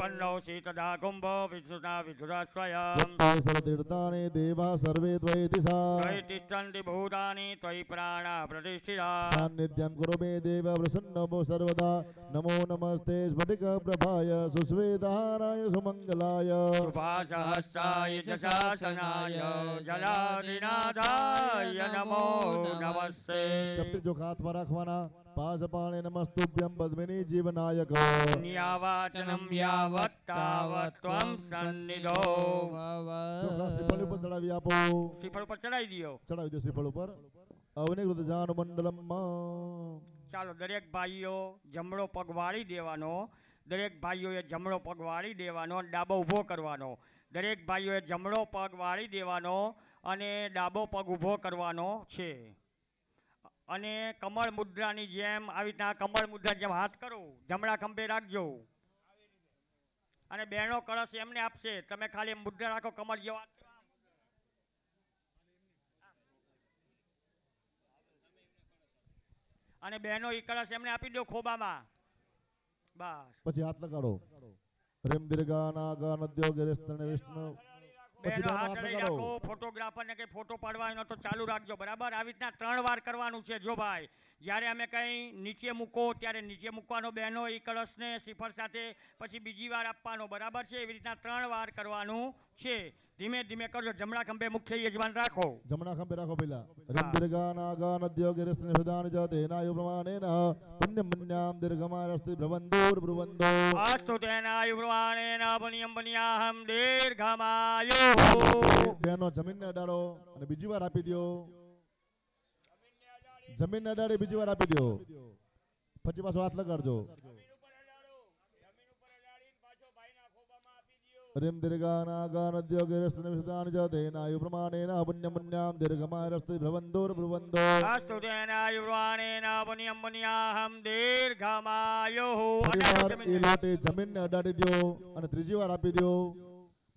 પન્નો શીતદા કુંભો વિસુના વિધુરા સ્વયં વત્તે સર્વતીર્થાને દેવા સર્વે ત્વયિ સા ત્વયિ તિષ્ઠન્તિ ભૂતાની ત્વયિ પ્રાણા પ્રતિષ્ઠિતા સાન્નિધ્યં કુરુ મે દેવ પ્રસન્નમો સર્વદા નમો નમસ્તે સ્ફટિક પ્રભાય સુશ્વેતારાય સુમંગલાય શુભાસહસ્રાય ચ શાસનાય જલાધિનાથાય નમો નમસ્તે ચપટી ચોખા હાથમાં રાખવાના પાસ પાણે નમસ્તુભ્યમ પદ્મિની જીવનાયક ન્યાવાચનમ યાવત તાવત ત્વં સન્નિધો ચોખા શ્રીફળ ઉપર ચડાવી આપો શ્રીફળ પર ચડાવી દો. ચડાવી દો શ્રીફળ ઉપર અવનિકૃત જાનુ મંડલમ ચાલો દરેક ભાઈઓ જમણો પગ વાળી દેવાનો. દરેક ભાઈઓએ જમણો પગ વાળી દેવાનો અને ડાબો ઊભો કરવાનો. દરેક ભાઈઓએ જમણો પગ વાળી દેવાનો અને ડાબો પગ ઊભો કરવાનો છે. અને કમળ મુદ્રાની જેમ આવી રીતના કમળ મુદ્રા જેમ હાથ કરો, જમણા ખંભે રાખજો. અને બેનો કળશ એમને આપશે, તમે ખાલી મુદ્રા રાખો કમળ જેવો હાથ કરો. અને બહેનો ઈ કળશ એમને આપી દો ખોબામાં. બસ પછી હાથ લગાડો રેમ દીર્ઘા નાગા નદ્યો ગિરિસ્તને વિષ્ણુ પછી બેનો બેનો હાથ હાથ લઈ લગાડો રાખો. ફોટોગ્રાફર ને કઈ ફોટો પાડવાનો તો ચાલુ રાખજો, બરાબર? આવી રીતના 3 વાર કરવાનું છે. જો ભાઈ જ્યારે અમે કઈ નીચે મૂકો ત્યારે નીચે મૂકવાનો બહેનો ઈ કળશને શ્રીફળ સાથે, પછી બીજી વાર આપવાનો, બરાબર છે? એવી રીતના 3 વાર કરવાનું છે. ધીમે ધીમે કરજો. જમણા ખંભે મુખ્ય યજમાન રાખો. જમણા ખંભે રાખો પહેલા રેમ દીર્ઘા નાગા નદ્યો ગિરિસ્તને હૃદાન જ તેનાયુ પ્રમાણેન પુણ્યમ પુણ્યામ દીર્ઘમારસ્તિ ભ્રવંદોર ભ્રુવંદો અસ્તુ તેનાયુ પ્રમાણેન પુણ્યમ પુણ્યાહમ દીર્ઘમાયુઃ. બેનો જમીનને અડાડો અને બીજી વાર આપી દો. જમીનને અડાડી બીજી વાર આપી દો. પછી પાછો હાથ લગાડજો. રેમ દીર્ઘા નાગા નદ્યો ગિરિસ્તને હૃદાન જ તેનાયુ પ્રમાણેન પુણ્યમ પુણ્યામ દીર્ઘમારસ્તિ ભ્રવંદોર ભ્રુવંદો અસ્તુ તેનાયુ પ્રમાણેન પુણ્યમ પુણ્યાહમ દીર્ઘમાયુઃ. ફરી વાર એ લોટે જમીનને અડાડી દો અને ત્રીજી વાર આપી દો.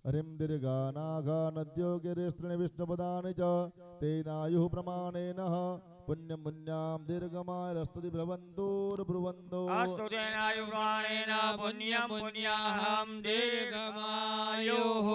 હરિમ દીર્ઘા નાગા નદ્યો ગિરિસ્તને વિષ્ણુપદાની ચ તેનાયુ પ્રમાણેન પુણ્યમ પુણ્યામ દીર્ઘમારસ્તુતિ ભ્રવંતોર ભ્રુવંદો અસ્તુ તેનાયુ પ્રમાણેન પુણ્યમ પુણ્યાહમ દીર્ઘમાયુઃ.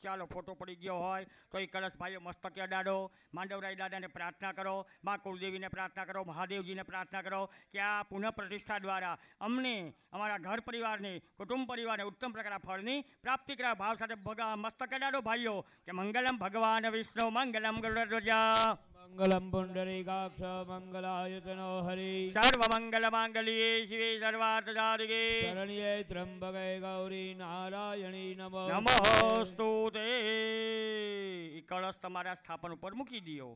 ચાલો ફોટો પડી ગયો હોય તો એ કળશ ભાઈઓ મસ્તકે અડાડો. માંડવરાય દાદાને પ્રાર્થના કરો, માં કુલદેવીને પ્રાર્થના કરો, મહાદેવજીને પ્રાર્થના કરો કે આ પુનઃ પ્રતિષ્ઠા દ્વારા અમને, અમારા ઘર પરિવારને, કુટુંબ પરિવારને ઉત્તમ પ્રકારના ફળની પ્રાપ્તિ કરાવે. ભાવ સાથે મસ્તકે અડાડો ભાઈઓ કે મંગલમ ભગવાન વિષ્ણુ મંગલમ ગરુડધ્વજા મંગલમ પુંડરીકાક્ષ મંગલાયતનો હરિ સર્વ મંગલ માંગલ્યે શિવે સર્વાર્થ સાધિકે શરણ્યે ત્રંબકે ગૌરી નારાયણી નમઃ. નમોસ્તુ તે. ઈ કળશ તમારા સ્થાપન ઉપર મૂકી દો.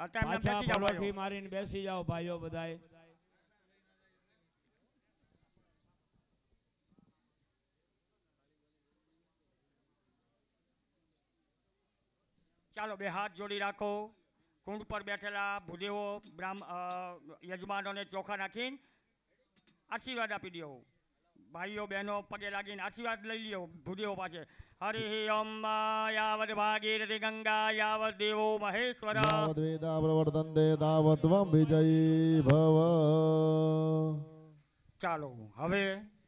અત્યારે પાછા બેસી જાઓ પલોઠી ભાઈઓ. મારીને બેસી જાઓ ભાઈઓ બધાય. ચાલો બે હાથ જોડી રાખો. કુંડ પર બેઠેલા ભૂદેવો યજમાનોને ચોખા નાખીને આશીર્વાદ આપી દો. ભાઈઓ બહેનો પગે લાગીને આશીર્વાદ લઈ લ્યો ભૂદેવો પાસે. હરિ ઓમ યાવદ ભાગીરથી ગંગા યાવદ દેવો મહેશ્વર. યાવદ વેદા પ્રવર્તન્તે તાવત ત્વં વિજયી ભવ. ચાલો હવે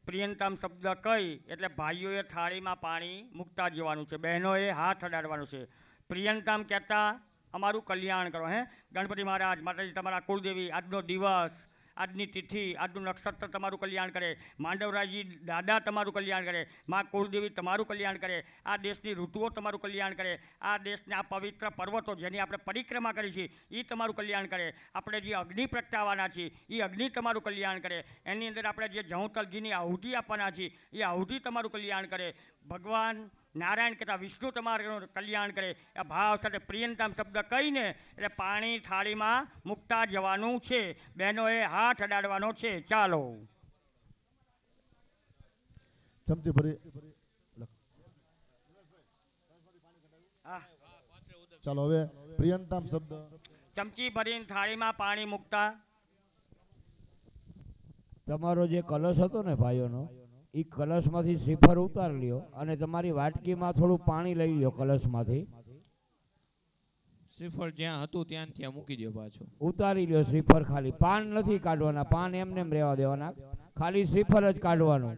પ્રિયંતામ શબ્દ કઈ એટલે ભાઈઓએ થાળીમાં પાણી મૂકતા જવાનું છે, બહેનોએ હાથ અડાડવાનું છે. પ્રિયંતામ કહેતા અમારું કલ્યાણ કરો. હે ગણપતિ મહારાજ, માતાજી તમારા કુળદેવી, આજનો દિવસ, આજની તિથિ, આજનું નક્ષત્ર તમારું કલ્યાણ કરે. માંડવરાયજી દાદા તમારું કલ્યાણ કરે. માં કુળદેવી તમારું કલ્યાણ કરે. આ દેશની ઋતુઓ તમારું કલ્યાણ કરે. આ દેશના આ પવિત્ર પર્વતો જેની આપણે પરિક્રમા કરી છે એ તમારું કલ્યાણ કરે. આપણે જે અગ્નિ પ્રગટાવવાના છીએ એ અગ્નિ તમારું કલ્યાણ કરે. એની અંદર આપણે જે જવ તલજીની આહુતિ આપવાના છીએ એ આહુતિ તમારું કલ્યાણ કરે. ભગવાન નારાયણ કહેતા વિષ્ણુ તમારું કલ્યાણ કરે. આ ભાવ સાથે પ્રિયંતામ શબ્દ કહીને એટલે પાણી થાળીમાં મૂકતા જવાનું છે. બહેનોએ હાથ અડાડવાનો છે. ચાલો ચમચી ભરી હા, ચાલો હવે પ્રિયંતામ શબ્દ ચમચી ભરીને થાળીમાં પાણી મૂકતા. તમારો જે કલશ હતો ને ભાઈઓનો, એ કલશમાંથી શ્રીફળ ઉતાર લ્યો અને તમારી વાટકીમાં થોડું પાણી લઈ લ્યો કલશમાંથી. શ્રીફળ જ્યાં હતું ત્યાં ને ત્યાં મૂકી દો પાછું. ઉતારી લ્યો શ્રીફળ ખાલી, પાન નથી કાઢવાના, પાન એમને એમ રહેવા દેવાના, ખાલી શ્રીફળ જ કાઢવાનું.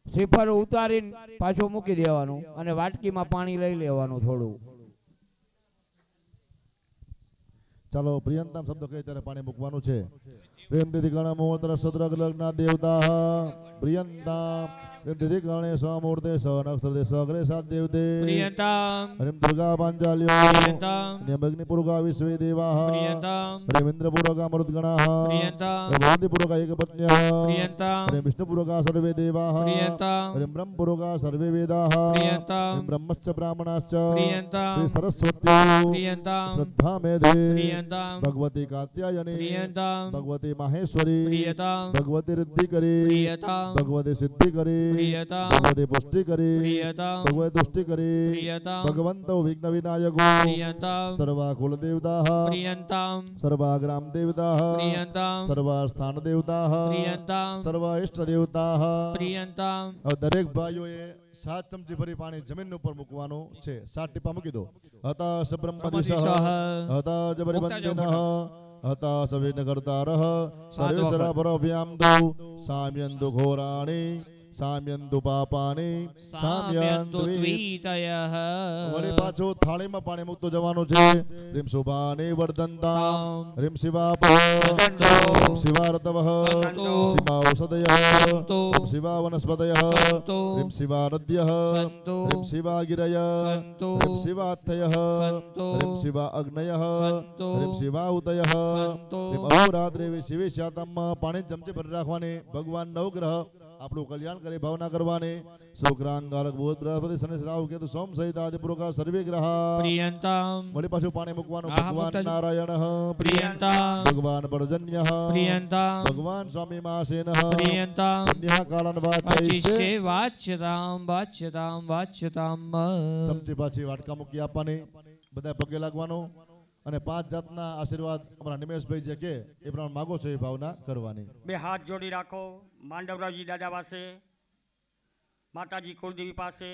શ્રીફળ ઉતારીને પાછું મૂકી દેવાનું અને વાટકીમાં પાણી લઈ લેવાનું થોડું. ચાલો પ્રિયંતમ શબ્દ કહે ત્યારે પાણી મૂકવાનું છે. પ્રેમથી ગણ મોત્ર સદ્રગ્લગ્ના દેવતા પ્રિયંતમ પ્રેમથી ગણે સમૂર્તે સનક્ષરે સગ્રે સાત દેવતે પ્રિયંતમ હરિમ દુર્ગા પાંચાલ્યો પ્રિયંતમ ન્યમગ્નિપુરુગા વિશ્વે દેવાઃ પ્રિયંતમ પ્રેમેન્દ્રપુરુગા મરુદ્ગણાઃ પ્રિયંતમ ભગવતીપુરુગા એકપત્ન્યઃ પ્રિયંતમ હરિમ વિષ્ણુપુરુગા સર્વે દેવાઃ પ્રિયંતમ હરિમ બ્રહ્મપુરુગા સર્વે વેદાઃ પ્રિયંતમ હરિમ બ્રહ્મશ્ચ બ્રાહ્મણાશ્ચ પ્રિયંતમ શ્રી સરસ્વતી પ્રિયંતમ શ્રદ્ધા મેધે પ્રિયંતમ ભગવતી કાત્યાયની પ્રિયંતમ ભગવતી માહેશ્વરી પ્રિયતમ ભગવતી રિદ્ધિ કરી પ્રિયતમ ભગવતી સિદ્ધિ કરી પ્રિયતમ ભગવતી પુષ્ટિ કરી પ્રિયતમ ભગવતી તુષ્ટિ કરી પ્રિયતમ ભગવંતો વિઘ્ન વિનાયકો પ્રિયંતમ સર્વા કુલ દેવતાઃ પ્રિયંતમ સર્વા ગ્રામ દેવતાઃ પ્રિયંતમ સર્વા સ્થાન દેવતાઃ પ્રિયંતમ સર્વા ઇષ્ટ દેવતાઃ. પ્રિયંતમ હવે દરેક ભાઈઓએ 7 ચમચી ભરી પાણી જમીન ઉપર મૂકવાનું છે. 7 ટીપા મૂકી દો. હતા સબ્રહ્મદિશઃ હતા જબરિબંધિનઃ હતા સવિઘ્નકર્તારઃ સર્વે સરાભરભ્યામ દૌ સામ્યન્તુ ઘોરાણી સામ્યન્તુ પાપાની સામ્યન્તુ ત્વીતયઃ વળી પાછું થાળીમાં પાણી મૂકતો જવાનું છે. રીમ શુભાની વર્ધંતામ રીમ શિવાપઃ રીમ શિવાર્તવઃ સંતો શિવા ઔષધયઃ સંતો રીમ શિવા વનસ્પતયઃ સંતો રીમ શિવા નદ્યઃ સંતો રીમ શિવા ગિરયઃ સંતો રીમ શિવાથયઃ સંતો રીમ શિવા અગ્નયઃ સંતો રીમ શિવા ઉતયઃ સંતો રીમ અહોરાત્રે શિવે શ્યાતમ પાણી ચમચી ભરી રાખવાની. ભગવાન નવગ્રહ આપણું કલ્યાણ કરી ભાવના કરવાની. શુક્રાંગારક બુધ બૃહસ્પતિ શનિ રાહુ કેતુ સોમ સહિત આદિ પુરુષ સર્વે ગ્રહ પ્રિયંતમ વળી પાછું પાણી મૂકવાનું. આહા, ભગવાન મૂકતા જ. નારાયણ પ્રિયંતમ ભગવાન પર્જન્ય પ્રિયંતમ ભગવાન સ્વામી માસેન પ્રિયંતમ પુણ્ય કાળન વાચિષ્યે વાચ્યતામ વાચ્યતામ વાચ્યતામ ચમચી પાછી વાટકા મૂકી આપવાની. બધા પગે લાગવાનું અને 5 જાતના આશીર્વાદ અમારા નિમેશભાઈ જે કે એ પ્રમાણે માગો છો એ ભાવના કરવાની. બે હાથ જોડી રાખો માંડવરાજી દાદા પાસે, માતાજી કુળદેવી પાસે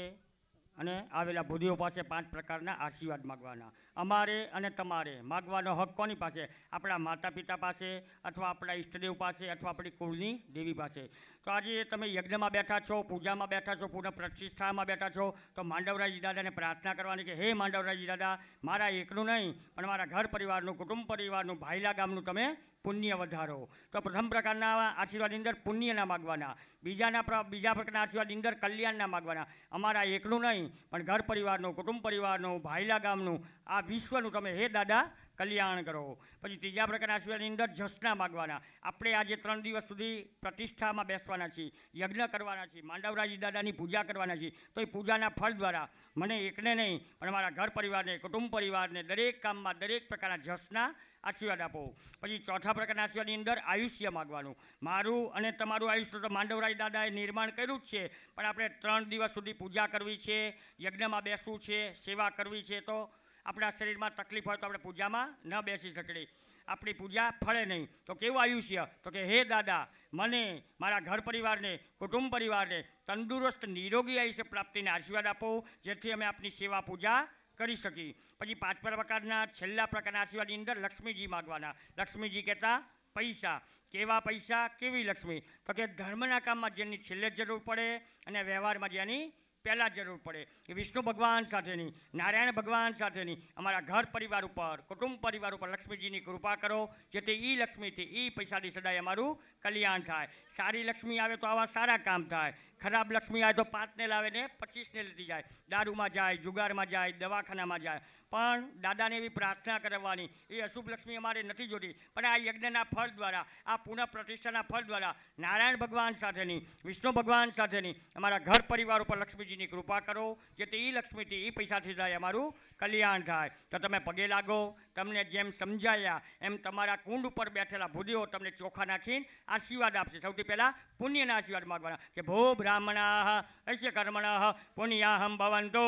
અને આવેલા ભૂદેવો પાસે 5 પ્રકારના આશીર્વાદ માગવાના. અમારે અને તમારે માગવાનો હક કોની પાસે? આપણા માતા પિતા પાસે અથવા આપણા ઈષ્ટદેવ પાસે અથવા આપણી કુળની દેવી પાસે. તો આજે તમે યજ્ઞમાં બેઠા છો, પૂજામાં બેઠા છો, પુનઃ પ્રતિષ્ઠામાં બેઠા છો, તો માંડવરાજી દાદાને પ્રાર્થના કરવાની કે હે માંડવરાજી દાદા, મારા એકનું નહીં પણ મારા ઘર પરિવારનું, કુટુંબ પરિવારનું, ભાઈલા ગામનું તમે પુણ્ય વધારો. તો પ્રથમ પ્રકારના આશીર્વાદની અંદર પુણ્યના માગવાના. બીજા પ્રકારના આશીર્વાદની અંદર કલ્યાણના માગવાના. અમારા એકનું નહીં પણ ઘર પરિવારનું, કુટુંબ પરિવારનું, ભાઈલા ગામનું, આ વિશ્વનું તમે હે દાદા કલ્યાણ કરો. પછી ત્રીજા પ્રકારના આશીર્વાદની અંદર જસના માગવાના. આપણે આજે 3 દિવસ સુધી પ્રતિષ્ઠામાં બેસવાના છીએ, યજ્ઞ કરવાના છીએ, માંડવરાજી દાદાની પૂજા કરવાના છીએ. તો એ પૂજાના ફળ દ્વારા મને એકને નહીં પણ મારા ઘર પરિવારને, કુટુંબ પરિવારને દરેક કામમાં દરેક પ્રકારના જસના આશીર્વાદ આપો. પછી ચોથા પ્રકારના આશીર્વાદની અંદર આયુષ્ય માગવાનું. મારું અને તમારું આયુષ્ય તો માંડવરાજ દાદાએ નિર્માણ કર્યું જ છે, પણ આપણે 3 દિવસ સુધી પૂજા કરવી છે, યજ્ઞમાં બેસવું છે, સેવા કરવી છે. તો આપણા શરીરમાં તકલીફ હોય તો આપણે પૂજામાં ન બેસી શકીએ, આપણી પૂજા ફળે નહીં. તો કેવું આયુષ્ય? તો કે હે દાદા, મને, મારા ઘર પરિવારને, કુટુંબ પરિવારને તંદુરસ્ત નિરોગી આયુષ્ય પ્રાપ્તિને આશીર્વાદ આપો, જેથી અમે આપની સેવા પૂજા કરી શકી. પછી 5 પ્રકારના છેલ્લા પ્રકારના આશીર્વાદની અંદર લક્ષ્મીજી માગવાના. લક્ષ્મીજી કહેતા પૈસા. કેવા પૈસા? કેવી લક્ષ્મી? તો કે ધર્મના કામમાં જેની છેલ્લે જરૂર પડે અને વ્યવહારમાં જેની પહેલાં જરૂર પડે. એ વિષ્ણુ ભગવાન સાથેની, નારાયણ ભગવાન સાથેની અમારા ઘર પરિવાર ઉપર, કુટુંબ પરિવાર ઉપર લક્ષ્મીજીની કૃપા કરો, જેથી એ લક્ષ્મીથી એ પૈસાથી સદાય અમારું કલ્યાણ થાય. સારી લક્ષ્મી આવે તો આવા સારા કામ થાય, ખરાબ લક્ષ્મી આવે તો 5ને લાવે ને 25ને લીધી જાય, દારૂમાં જાય, જુગારમાં જાય, દવાખાનામાં જાય. પણ દાદાને એવી પ્રાર્થના કરવાની, એ અશુભ લક્ષ્મી અમારે નથી જોતી, પણ આ યજ્ઞના ફળ દ્વારા, આ પુનઃ પ્રતિષ્ઠાના ફળ દ્વારા નારાયણ ભગવાન સાથેની, વિષ્ણુ ભગવાન સાથેની અમારા ઘર પરિવાર ઉપર લક્ષ્મીજીની કૃપા કરો, જેથી એ લક્ષ્મીથી એ પૈસાથી થાય અમારું કલ્યાણ થાય. તો તમે પગે લાગો, તમને જેમ સમજાયા એમ તમારા કુંડ ઉપર બેઠેલા ભૂદેવો તમને ચોખા નાખીને આશીર્વાદ આપશે. સૌથી પહેલાં પુણ્યના આશીર્વાદ માગવાના કે ભો બ્રાહ્મણા અસ્ય કર્મણ પુણ્યાહમ ભવંતો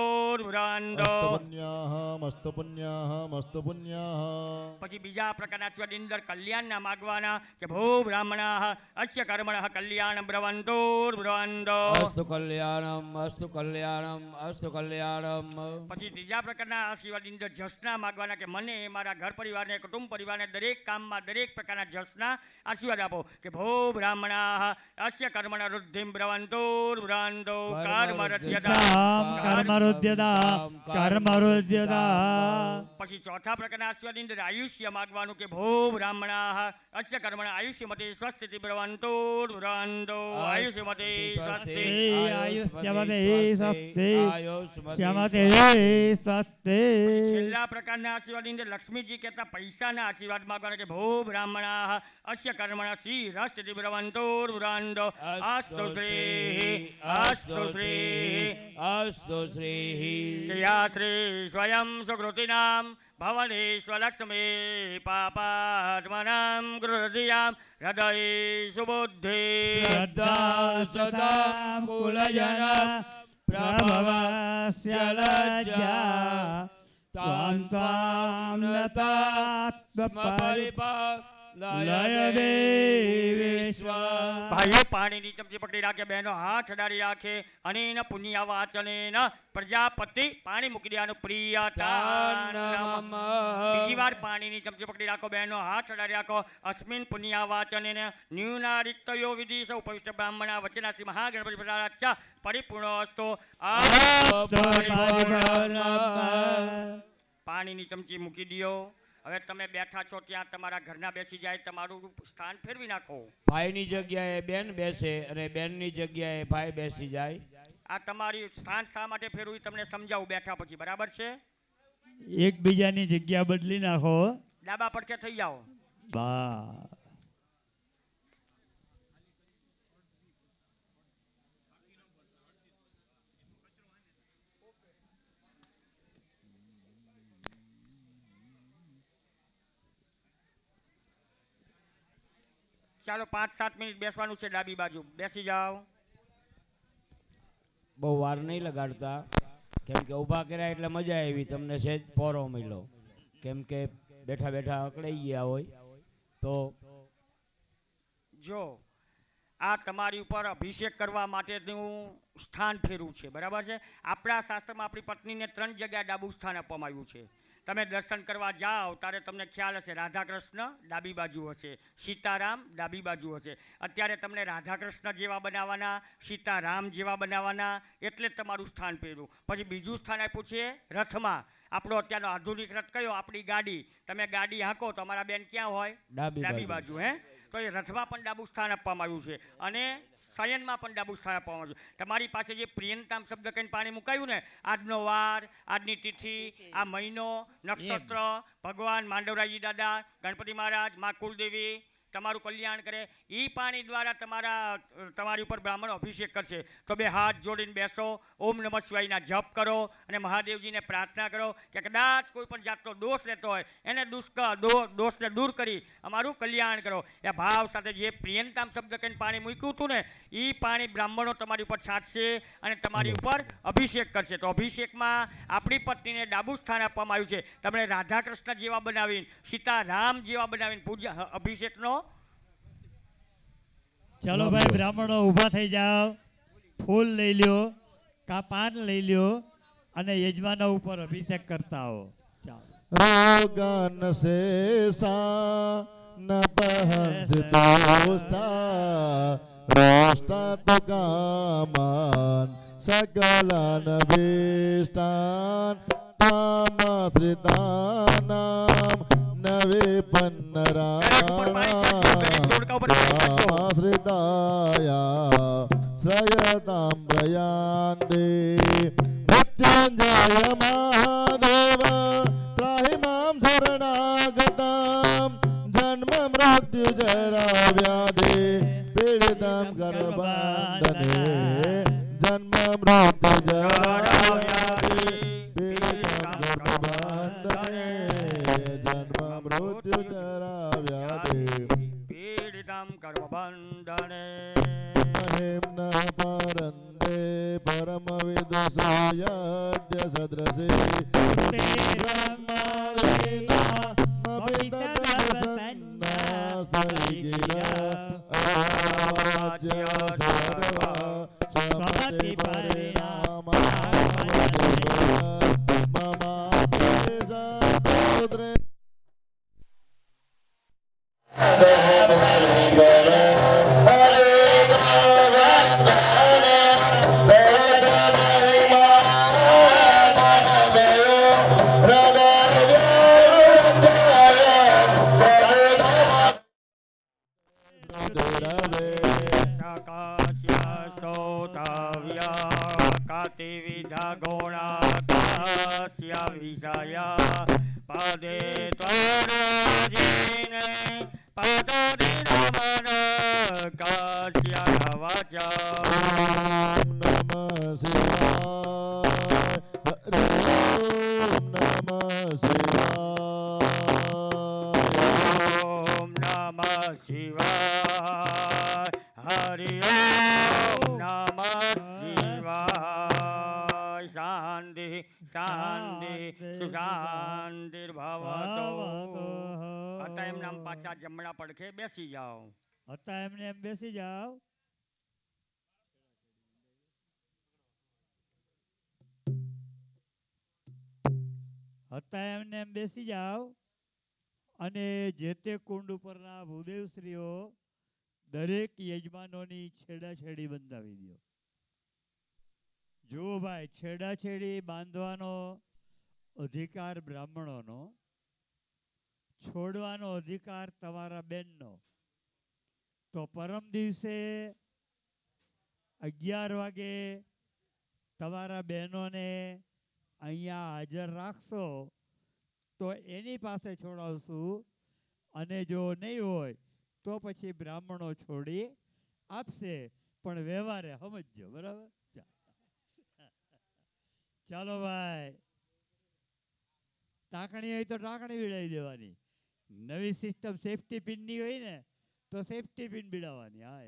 વૃંદો. મસ્ત પુણ્યાહ. પછી બીજા પ્રકારના આશીર્વાદ અંદર કલ્યાણના માગવાના કે ભો બ્રાહ્મણા અસ્ય કર્મણ કલ્યાણ બ્રવંતો વૃંદો. અસ્તુ કલ્યાણમ અસ્તુ કલ્યાણમ અસ્તુ કલ્યાણમ. પછી ત્રીજા પ્રકારના આશીર્વાદ અંદર જસના માગવાના કે મને મારા ઘર પરિવારને કુટુંબ પરિવારને દરેક કામમાં દરેક પ્રકારના જસના આશીર્વાદ આપો કે ભો બ્રાહ્મણા અસ્ય કર્મણ વૃદ્ધિમ બ્રવંતો વૃંદો. પછી ચોથા પ્રકારના આશીર્વાદ અંદર આયુષ્ય માગવાનું કે ભો બ્રાહ્મણા અસ્ય કર્મણ આયુષ્યમતી સ્વસ્તિ બ્રવંતો વૃંદો. આયુષ્યમતી સ્વસ્તિ. છેલ્લા પ્રકારના આશીર્વાદ અંદર લક્ષ્મીજી કહેતા પૈસાના આશીર્વાદ માગવાના કે ભો બ્રાહ્મણા અસ્ય કર્મણ શ્રી રસ્તિ બ્રવંતો વૃંદો. અસ્તુ શ્રી અસ્તુ શ્રી અસ્તુ શ્રી. યા શ્રી સ્વયં સુકૃતિનામ ભવનેશ્વલક્ષ્મી પાપાત્મનામ ગૃહધિયામ હૃદય સુબુદ્ધિ શ્રદ્ધા સદા કુલજન પ્રભવસ્ય લજ્જા તાં ત્વાં ભાઈઓ પાણીની ચમચી પકડી રાખે, બહેનો હાથ અડાડી રાખે. અનેન પુણ્ય વાચનેન પ્રજાપતિ પાણી મૂકી દેવાનું પ્રિયતા. બીજી વાર પાણીની ચમચી પકડી રાખો, બહેનો હાથ અડાડી રાખો. અસ્મિન પુણ્ય વાચનેન ન્યૂનારિક્તયો વિધિ સૌ પવિષ્ટ બ્રાહ્મણા વચના શ્રી મહાગણપતિ પ્રસાદાચ્છા પરિપૂર્ણોસ્તો. પાણીની ચમચી મૂકી દો. હવે તમે બેઠા છો ત્યાં તમારા ઘરના બેસી જાય, તમારું સ્થાન ફેરવી નાખો. ભાઈની જગ્યાએ બેન બેસે અને બેનની જગ્યાએ ભાઈ બેસી જાય. આ તમારી સ્થાન શા માટે ફેરવું તમને સમજાવું બેઠા પછી, બરાબર છે? એકબીજાની જગ્યા બદલી નાખો. ડાબા પડખે થઈ જાઓ. બા ચાલો 5-7 મિનિટ બેસવાનું છે. ડાબી બાજુ બેસી જાઓ. બહુ વાર નહીં લગાડતા, કેમ કે ઊભા કર્યા એટલે મજા આવી. તમને સહેજ પોરો મળ્યો, કેમ કે બેઠા બેઠા અકળાઈ ગયા હોય. તો જો આ તમારી ઉપર અભિષેક કરવા માટેનું સ્થાન ફેરવું છે, બરાબર છે? આપણા શાસ્ત્રમાં આપણી પત્નીને 3 જગ્યાએ ડાબુ સ્થાન આપવામાં આવ્યું છે. તમે દર્શન કરવા જાઓ ત્યારે તમને ખ્યાલ હશે, રાધા કૃષ્ણ ડાબી બાજુ હશે, સીતારામ ડાબી બાજુ હશે. અત્યારે તમને રાધા કૃષ્ણ જેવા બનાવવાના, સીતારામ જેવા બનાવવાના, એટલે તમારું સ્થાન પહેર્યું. પછી બીજું સ્થાન આપ્યું છે રથમાં. આપણો અત્યારનો આધુનિક રથ કયો? આપણી ગાડી. તમે ગાડી હાંકો તો અમારા બેન ક્યાં હોય? ડાબી બાજુ. હે, તો એ રથમાં પણ ડાબુ સ્થાન આપવામાં આવ્યું છે અને શયનમાં પણ ડાબુ સ્થાન આપવામાં આવ્યું છે. તમારી પાસે જે પ્રિયંતામ શબ્દ કહીને પાણી મુકાયું ને, આજનો વાર, આજની તિથિ, આ મહિનો, નક્ષત્ર, ભગવાન માંડવરાયજી દાદા, ગણપતિ મહારાજ, મા કુલદેવી તમારું કલ્યાણ કરે. એ પાણી દ્વારા તમારી ઉપર બ્રાહ્મણો અભિષેક કરશે. તો બે હાથ જોડીને બેસો, ઓમ નમઃ શિવાયના જપ કરો અને મહાદેવજીને પ્રાર્થના કરો કે કદાચ કોઈ પણ જાતનો દોષ રહેતો હોય એને દોષને દૂર કરી અમારું કલ્યાણ કરો. એ ભાવ સાથે જે પ્રિયંતામ શબ્દ કહીને પાણી મૂક્યું હતું ને, એ પાણી બ્રાહ્મણો તમારી ઉપર છાંટશે અને તમારી ઉપર અભિષેક કરશે. તો અભિષેકમાં આપણી પત્નીને ડાબુ સ્થાન આપવામાં આવ્યું છે. તમને રાધા કૃષ્ણ જેવા બનાવીને, સીતારામ જેવા બનાવીને પૂજા અભિષેકનો. ચાલો ભાઈ બ્રાહ્મણો ઊભા થઈ જાઓ. ફૂલ લઈ લ્યો, કા પાન લઈ લ્યો અને યજમાનો ઉપર અભિષેક કરતા હો. રોગન શેષા ન પહંસ દોસ્તા રોષ્ટા તો કામાન સકલાન ભીષ્ટાન તામશ્રિતાનામ નવે પન્નરાશ્રિતાયા શ્રયતામ પ્રયાન્તે મૃત્યુંજય મહાદેવ ત્રાહિ મામ શરણાગતામ જન્મ મૃત્યુ જરા વ્યાધિ પીડિતમ ગર્ભાંધને જન્મ મૃત્યુ જરા વ્યાધિ પીડિતમ ગર્ભાંધને જન્મ મૃત્યુ જરા વ્યાધિ પીડિતમ કર્મબંધને મહિમ્ન પરંદે પરમ વિદુષયાદ્ય સદ્રસે કાતિવિધા ગોળાકાસ્ય વિષયા પદે ત્વરોજીને પદોદિનમન કાસ્ય વાચા નમઃ શિવાય નમઃ શિવાય ઓમ નમઃ શિવાય હરિ ઓમ નમઃ શિવાય શાંતિ શાંતિ સુશાંતિર્ભવતો હતા એમના પાછા જમણા પડખે બેસી જાઓ હતા એમને એમ બેસી જાઓ. હતા એમને એમ બેસી જાઓ અને જે તે કુંડ ઉપરના ભૂદેવશ્રીઓ દરેક યજમાનોની છેડાછેડી બંધાવી દો. જુઓ ભાઈ, છેડાછેડી બાંધવાનો અધિકાર બ્રાહ્મણોનો, છોડવાનો અધિકાર તમારા બેનનો. તો પરમ દિવસે 11 વાગે તમારા બહેનોને અહીંયા હાજર રાખશો તો એની પાસે છોડાવશું, અને જો નહીં હોય તો પછી બ્રાહ્મણો છોડી આપશે. પણ વ્યવહારે સમજજો, બરાબર? ચાલો ભાઈ, ટાંકણી હોય તો ટાંકણી બીડાવી દેવાની. નવી સિસ્ટમ સેફટી પિનની હોય ને તો સેફટી પિન બીડાવવાની. હા,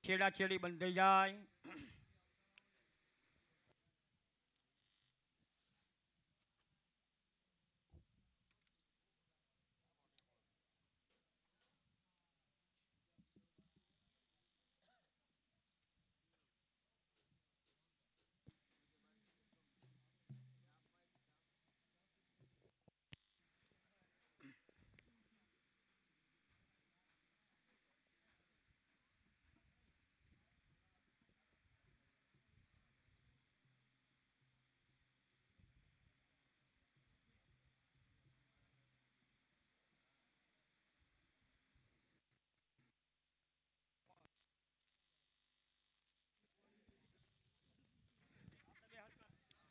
છેડાછેડી બંધાઈ જાય.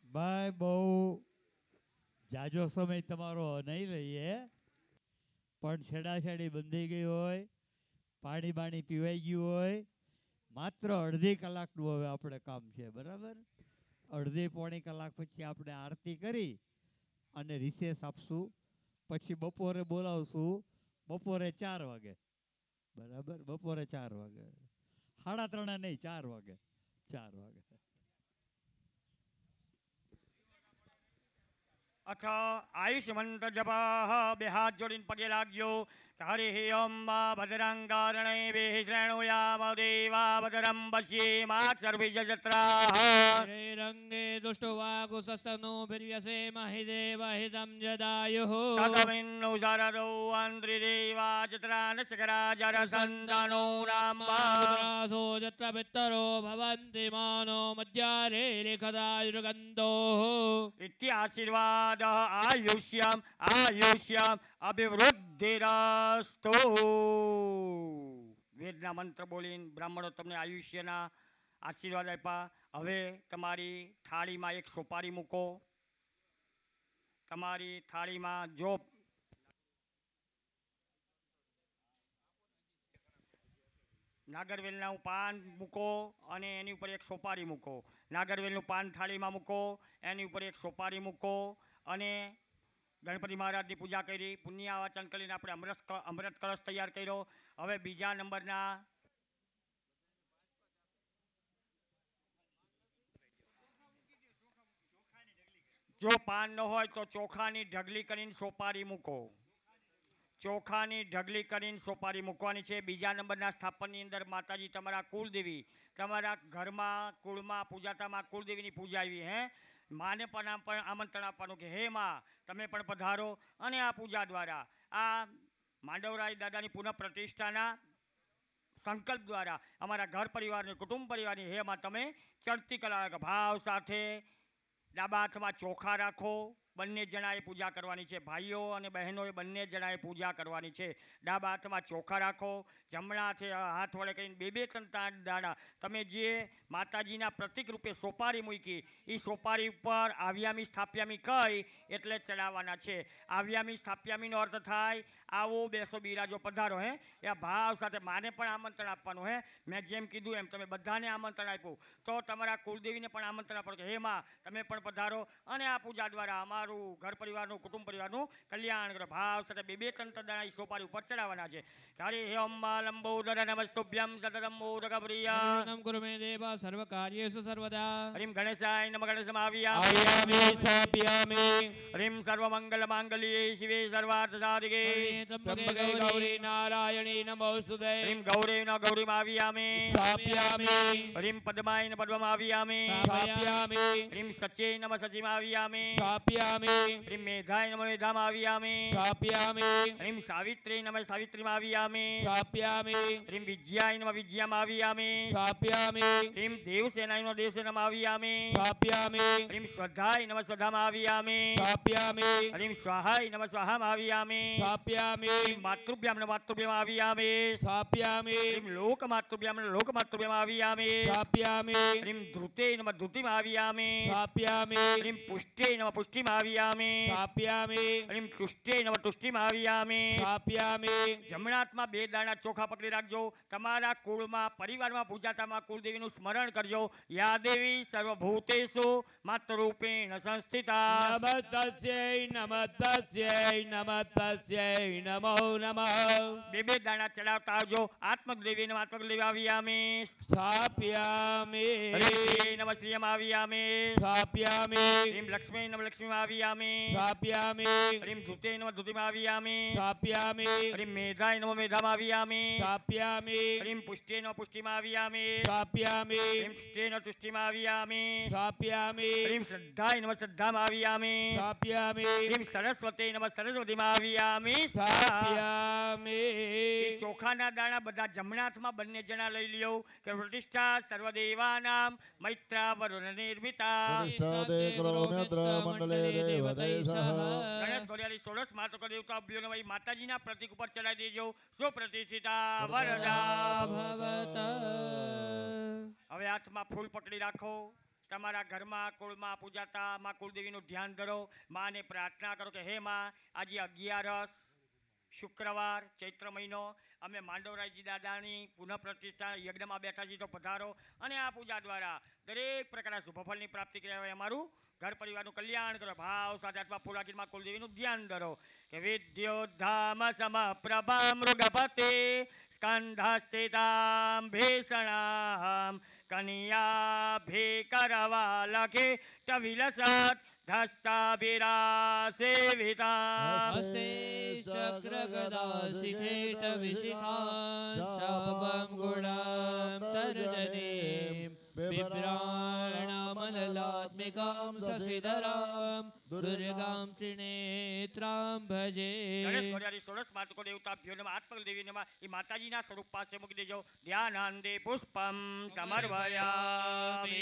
ભાઈ બહુ જાજો સમય તમારો નહીં લઈએ, પણ છેડાછેડી બંધાઈ ગઈ હોય, પાણી બાણી પીવાઈ ગયું હોય, માત્ર અડધી કલાકનું હવે આપણે કામ છે, બરાબર? અડધી પોણી કલાક પછી આપણે આરતી કરી અને રિસેસ આપશું. પછી બપોરે બોલાવશું બપોરે 4 વાગે, બરાબર? બપોરે 4 વાગે, 3:30 નહીં, 4 વાગે, 4 વાગે. અથ આયુષ્યમંત્ર જપઃ બે હાથ જોડીને પગે લાગજો. હરિ ઓમ ભદ્રાંગારણે વેહ શ્રેણુયામ દેવા ભદ્રમ પશ્યેમાક્ષ સર્વિજત્રાઃ. રંગે દુષ્ટો વાગુસસ્તનો ભિર્યસે મહિદેવ હિતમ જદાયુઃ. તતમિન્નો શારદો આંદ્રિદેવા ચત્રાનશકરા જરસંતનો રામા. રાસો જત્ર પિતરો ભવન્તિ માનો મધ્યારે રેખદાયુર્ગંધો. ઇત્યાશીર્વાદ આયુષ્યમ આયુષ્યમ અભિવૃદ્ધિરસ્તુ. વેદના મંત્ર બોલીને બ્રાહ્મણો તમને આયુષ્યના આશીર્વાદ આપ્યા. હવે તમારી થાળીમાં એક સોપારી મૂકો. તમારી થાળીમાં જો નાગરવેલનું પાન મૂકો અને એની ઉપર એક સોપારી મૂકો. નાગરવેલનું પાન થાળીમાં મૂકો, એની ઉપર એક સોપારી મૂકો અને ગણપતિ મહારાજની પૂજા કરી, પુણ્ય વાચન કરીને આપણે અમૃત કળશ તૈયાર કર્યો. હવે બીજા નંબરના જો પાન ન હોય તો ચોખાની ઢગલી કરીને સોપારી મૂકો. ચોખાની ઢગલી કરીને સોપારી મૂકવાની છે. બીજા નંબરના સ્થાપનની અંદર માતાજી તમારા કુળદેવી, તમારા ઘરમાં કુળમાં પૂજાતામાં કુળદેવીની પૂજા આવી. માને પણ આમંત્રણ આપવાનું કે હે માં તમે પણ પધારો અને આ પૂજા દ્વારા આ માંડવરાય દાદાની પુનઃ પ્રતિષ્ઠાના સંકલ્પ દ્વારા અમારા ઘર પરિવારની કુટુંબ પરિવારની હે માં તમે ચડતી કલા ભાવ સાથે ડાબા હાથમાં ચોખા રાખો. બંને જણાએ પૂજા કરવાની છે. ભાઈઓ અને બહેનોએ બંને જણાએ પૂજા કરવાની છે. ડાબા હાથમાં ચોખા રાખો. જમણા હાથે હાથ વડે કરીને બે ત્રણ દાણા તમે જે માતાજીના પ્રતિક રૂપે સોપારી મૂકી એ સોપારી ઉપર આવ્યામી સ્થાપ્યામી કહી એટલે ચડાવવાના છે. આવ્યામી સ્થાપ્યામીનો અર્થ થાય આવો બેસો બિરાજો પધારો. એ ભાવ સાથે માને પણ આમંત્રણ આપવાનું. મેં જેમ કીધું એમ તમે બધાને આમંત્રણ આપ્યું તો તમારા કુળદેવીને પણ આમંત્રણ આપવાનું કે હે માં તમે પણ પધારો અને આ પૂજા દ્વારા અમારું ઘર પરિવારનું કુટુંબ પરિવારનું કલ્યાણ કરો. ભાવ સાથે બે ત્રણ દાણા સોપારી ઉપર ચડાવવાના છે. હરિ ઓમ લંબોદર નમસ્તુભ્યમ સતતમ મોદક પ્રિય નમ કુરુ મે દેવ સર્વ કાર્યેષુ સર્વદા. હરિમ ગણેશાય નમઃ ગણેશમાવ્યામિ આયામિ સ્થાપ્યામિ હરિમ સર્વમંગલ માંગલ્યે શિવે સર્વાર્થ સાધિકે ત્રંબકે ગૌરી નારાયણી નમોસ્તુતે. હરિમ ગૌરેણ ગૌરીમાવ્યામિ સ્થાપ્યામિ હરિમ પદ્માય પદ્મમાવ્યામિ સ્થાપ્યામિ હરિમ સચ્ચે નમઃ સચિમાવ્યામિ સ્થાપ્યામિ હરિમ મેધાય નમઃ મેધામાવ્યામિ સ્થાપ્યામિ હરિમ સાવિત્રી નમઃ સાવિત્રીમાવ્યામિ સ્થાપ્યામિ હરિમ વિજ્યાય નમઃ વિજ્યામાવ્યામિ સ્થાપ્યામિ હરિમ દેવસેનાય નમઃ દેવસેનામાવ્યામિ સ્થાપ્યામિ હરિમ શ્રદ્ધાય નમઃ શ્રદ્ધામાવ્યામિ સ્થાપ્યામિ હરિમ સ્વાહાય નમઃ સ્વાહામાવ્યામિ સ્થાપ્યામિ હરિમ માતૃભ્યામ નમઃ માતૃભ્યામાવ્યામિ સ્થાપ્યામિ હરિમ લોકમાતૃભ્યામ નમઃ લોકમાતૃભ્યામાવ્યામિ સ્થાપ્યામિ હરિમ ધૃતે નમઃ ધૃતિમાવ્યામિ સ્થાપ્યામિ હરિમ પુષ્ટે નમઃ પુષ્ટિમાવ્યામિ સ્થાપ્યામિ હરિમ તુષ્ટે નમઃ તુષ્ટિમાવ્યામિ સ્થાપ્યામિ જમણા હાથમાં બે દાણા ચોખા પકડી રાખજો. તમારા કુળમાં પરિવારમાં પૂજાતામાં કુળદેવીનું સ્મરણ કરજો. યા દેવી સર્વભૂતેષુ માતૃરૂપેણ સંસ્થિતા. નમસ્તસ્યૈ નમસ્તસ્યૈ નમસ્તસ્યૈ નમો નમઃ બે દાણા ચડાવતા આવજો. આત્મદેવી નમઃ આત્મદેવી આવ્યામિ સ્થાપ્યામિ હરિ નમઃ શ્રીયમ આવ્યામિ સ્થાપ્યામિ હરિમ લક્ષ્મી નમઃ લક્ષ્મી આવ્યામિ સ્થાપ્યામિ હરિમ ધૃતે નમઃ ધૃતિમાં આવ્યામિ સ્થાપ્યામિ હરિમ મેધાય નમઃ મેધામાં આવ્યામિ સ્થાપ્યામિ હરિમ પુષ્ટે નમઃ પુષ્ટિમાં આવ્યામિ સ્થાપ્યામિ હરિમ તુષ્ટે નમઃ તુષ્ટિમાં આવ્યામિ સ્થાપ્યામિ હરિમ શ્રદ્ધાય નમઃ શ્રદ્ધામાં આવ્યામિ સ્થાપ્યામિ હરિમ સરસ્વતી નમઃ સરસ્વતીમાં આવ્યામિ. સ્થાપ્યામિ ચોખાના દાણા બધા જમણા હાથમાં બંને જણા લઈ લ્યો કે પ્રતિષ્ઠા સર્વદેવાનામ મૈત્રા વરુણ નિર્મિતા. પ્રતિષ્ઠાતે કરોમ્યત્ર મંડલે દેવતૈષઃ. ગણેશ ગોરિયાલી 16 માતૃક દેવતા અભ્યોને ભાઈ માતાજીના પ્રતિક ઉપર ચડાવી દેજો. સુપ્રતિષ્ઠિતા વરદા ભવત. હવે હાથમાં ફૂલ પકડી રાખો. તમારા ઘરમાં કુળમાં પૂજાતા માં કુળદેવીનું ધ્યાન ધરો. માને પ્રાર્થના કરો કે હે માં આજે 11 શુક્રવાર ચૈત્ર મહિનો અમે માંડવરાયજી દાદાની પુનઃ પ્રતિષ્ઠા યજ્ઞમાં બેઠા છીએ તો પધારો અને આ પૂજા દ્વારા દરેક પ્રકારના શુભફળની પ્રાપ્તિ કરાવે. અમારું ઘર પરિવારનું કલ્યાણ કરો. ભાવ સાથે અથવા પુરાકીમાં કુલદેવીનું ધ્યાન ધરો કે વિદ્યોદ્ધામ સમપ્રભા મૃગપતે સ્કંધસ્થિતામ ભીષણામ કનિયાભીકરવાલકે ચ વિલસત ધસ્તાભિરાસેવિતા હસ્તે ચક્રગદાશિખેટવિશિખાં શાપં ગુણાં તર્જનીં બિભ્રાણામલલાત્મિકાં શશિધરાં દુર્ગાં ત્રિનેત્રાં ભજે. ગણેશ ઘોડિયારી ષોડશ માતુકો દેવતાભ્યો નમઃ. આત્મકલ દેવી નમઃ. એ માતાજીના સ્વરૂપ પાસે મૂકી દેજો. ધ્યાનાંદે પુષ્પમ સમર્પયામિ.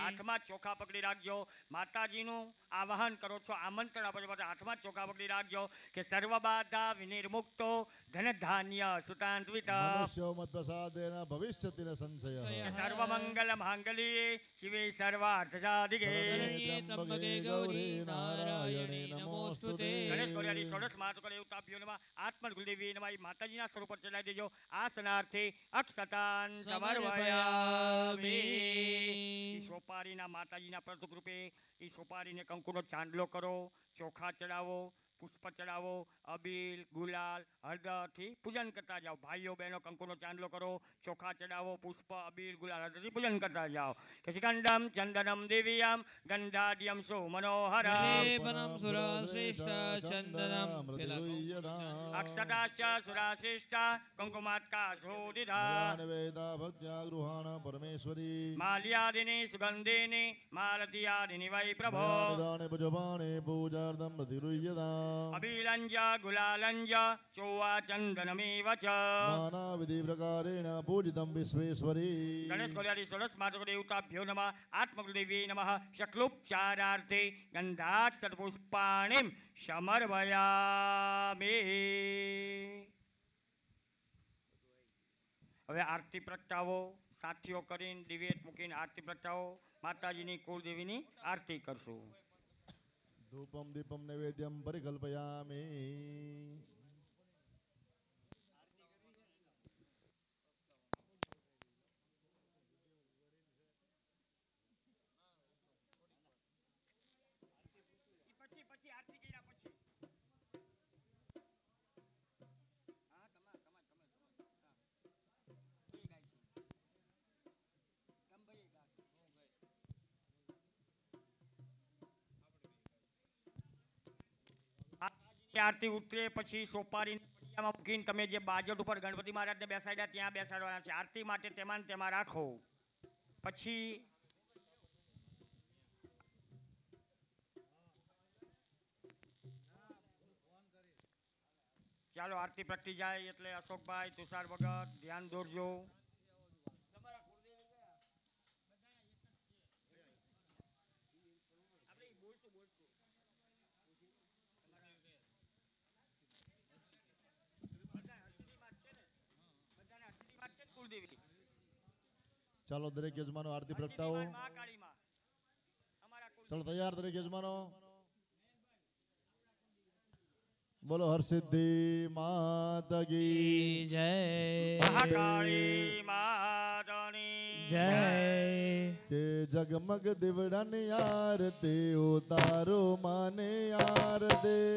હાથમાં ચોખા પકડી રાખજો. માતાજીનું આવાહન કરો છો, આમંત્રણ આપો છો, હાથમાં ચોખા પકડી રાખજો કે સર્વ બાધા વિનિર્મુક્તો ધન ધાન્ય સુતાન્વિત મનુષ્યો મત પ્રસાદેન ભવિષ્યતિન સંશય. સર્વ મંગલ માંગલ્યે શિવે સર્વાર્થ સાધિકે. ત્રંબકે ગૌરી નારાયણે નમોસ્તુતે. ગણેશ ઘોડિયારી ષોડશ માતુકો દેવતાભ્યો નમઃ. આત્મકલ કુલદેવી નમઃ. એ માતાજીના સ્વરૂપ પર ચડાવી દેજો. આસનાર્થે અક્ષતાન સમર્પયામિ. સોપારીના માતાજીના પ્રતિક રૂપે એ સોપારીને કંકુનો ચાંદલો કરો, ચોખા ચડાવો, પુષ્પ ચડાવો, અબીલ ગુલાલ હળદરથી પૂજન કરતા જાઓ. ભાઈઓ બહેનો કંકુનો ચાંદલો કરો, ચોખા ચડાવો, પુષ્પ અબીલ ગુલાલ હળદરથી પૂજન કરતા જાઓ. કે સ્કંદમ ચંદનમ દિવ્યામ ગંધાદ્યમ સો મનોહરમ લેપનમ સુરાશ્રેષ્ઠ ચંદનમ અક્ષતાશ્ચ સુરાશિષ્ટા કંકુમાત્કા શોધિતા વેદા ભક્ત્યા ગૃહાણ પરમેશ્વરી. માલ્યાદિની સુગંધિની માલતીયાદિની વૈ પ્રભો. દાને ભુજપાણે પૂજાર્થમ પ્રતિરુહ્યતા. અબીલંજ ગુલાલંજ ચોવા ચંદનમેવ ચ. નાનાવિધિ પ્રકારેણ પૂજિતમ વિશ્વેશ્વરી. ગણેશ ઘોડિયારી ષોડશ માતુકો દેવતાભ્યો નમઃ. આત્મકુલદેવી નમઃ. શક્લુપચારાર્થે ગંધાક્ષ પુષ્પાણિમ સમર્પયામિ. હવે આરતી પ્રગટાવો. સાથીઓ કરીને દિવેટ મૂકીને આરતી પ્રગટાવો. માતાજીની કુળદેવીની આરતી કરશું. ધૂપમ દીપમ નૈવેદ્યમ પરિકલ્પયામિ. પછી આરતી કર્યા પછી આરતી ઉતરે પછી સોપારી મૂકીને તમે જે બાજટ ઉપર ગણપતિ મહારાજને બેસાડ્યા ત્યાં બેસાડવાના છે. આરતી માટે તેમાં ને તેમાં રાખો. પછી ચાલો આરતી પ્રગટી જાય એટલે અશોકભાઈ તુષાર ભગત ધ્યાન દોરજો. ચાલો દરેક યજમાનો આરતી પ્રગટાવો. ચાલો તૈયાર દરેક યજમાનો. બોલો હરસિદ્ધિ માતા કી જય. મહાકાળી માતાની જય. કે જગમગ દીવડાની આરતી ઉતારો માને આરતી.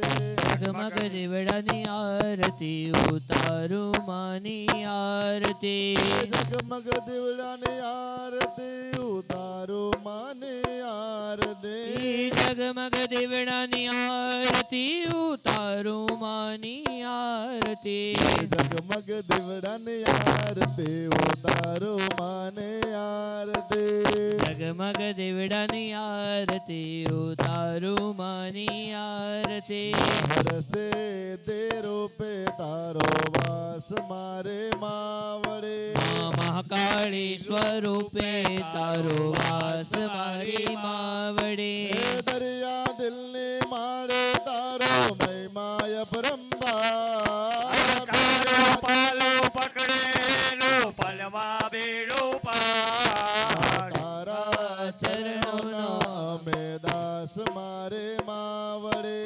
જગમગ દીવડાની આરતી ઉતારું માની આરતી. જગમગ દીવડાની આરતી ઉતારો માને આરતી. જગમગ દીવડાની આરતી ઉતારું માની આરતી. જગમગ દીવડાની આરતી ઉતારો માને આરતી. જગમગ દીવડાની આરતી ઉતારું માની આરતી. હરસે તે રૂપે તારો વાસ મારે માવડે. મહાકાળી સ્વરૂપે તારો વાસ મારી માવડે. દરિયા દિલની માળે તારો મહિમાય પરંબાર. તારો પાલો પકડે નો પલવા બેડો પાર. તારા ચરણોના અમે દાસ મારે માવડે.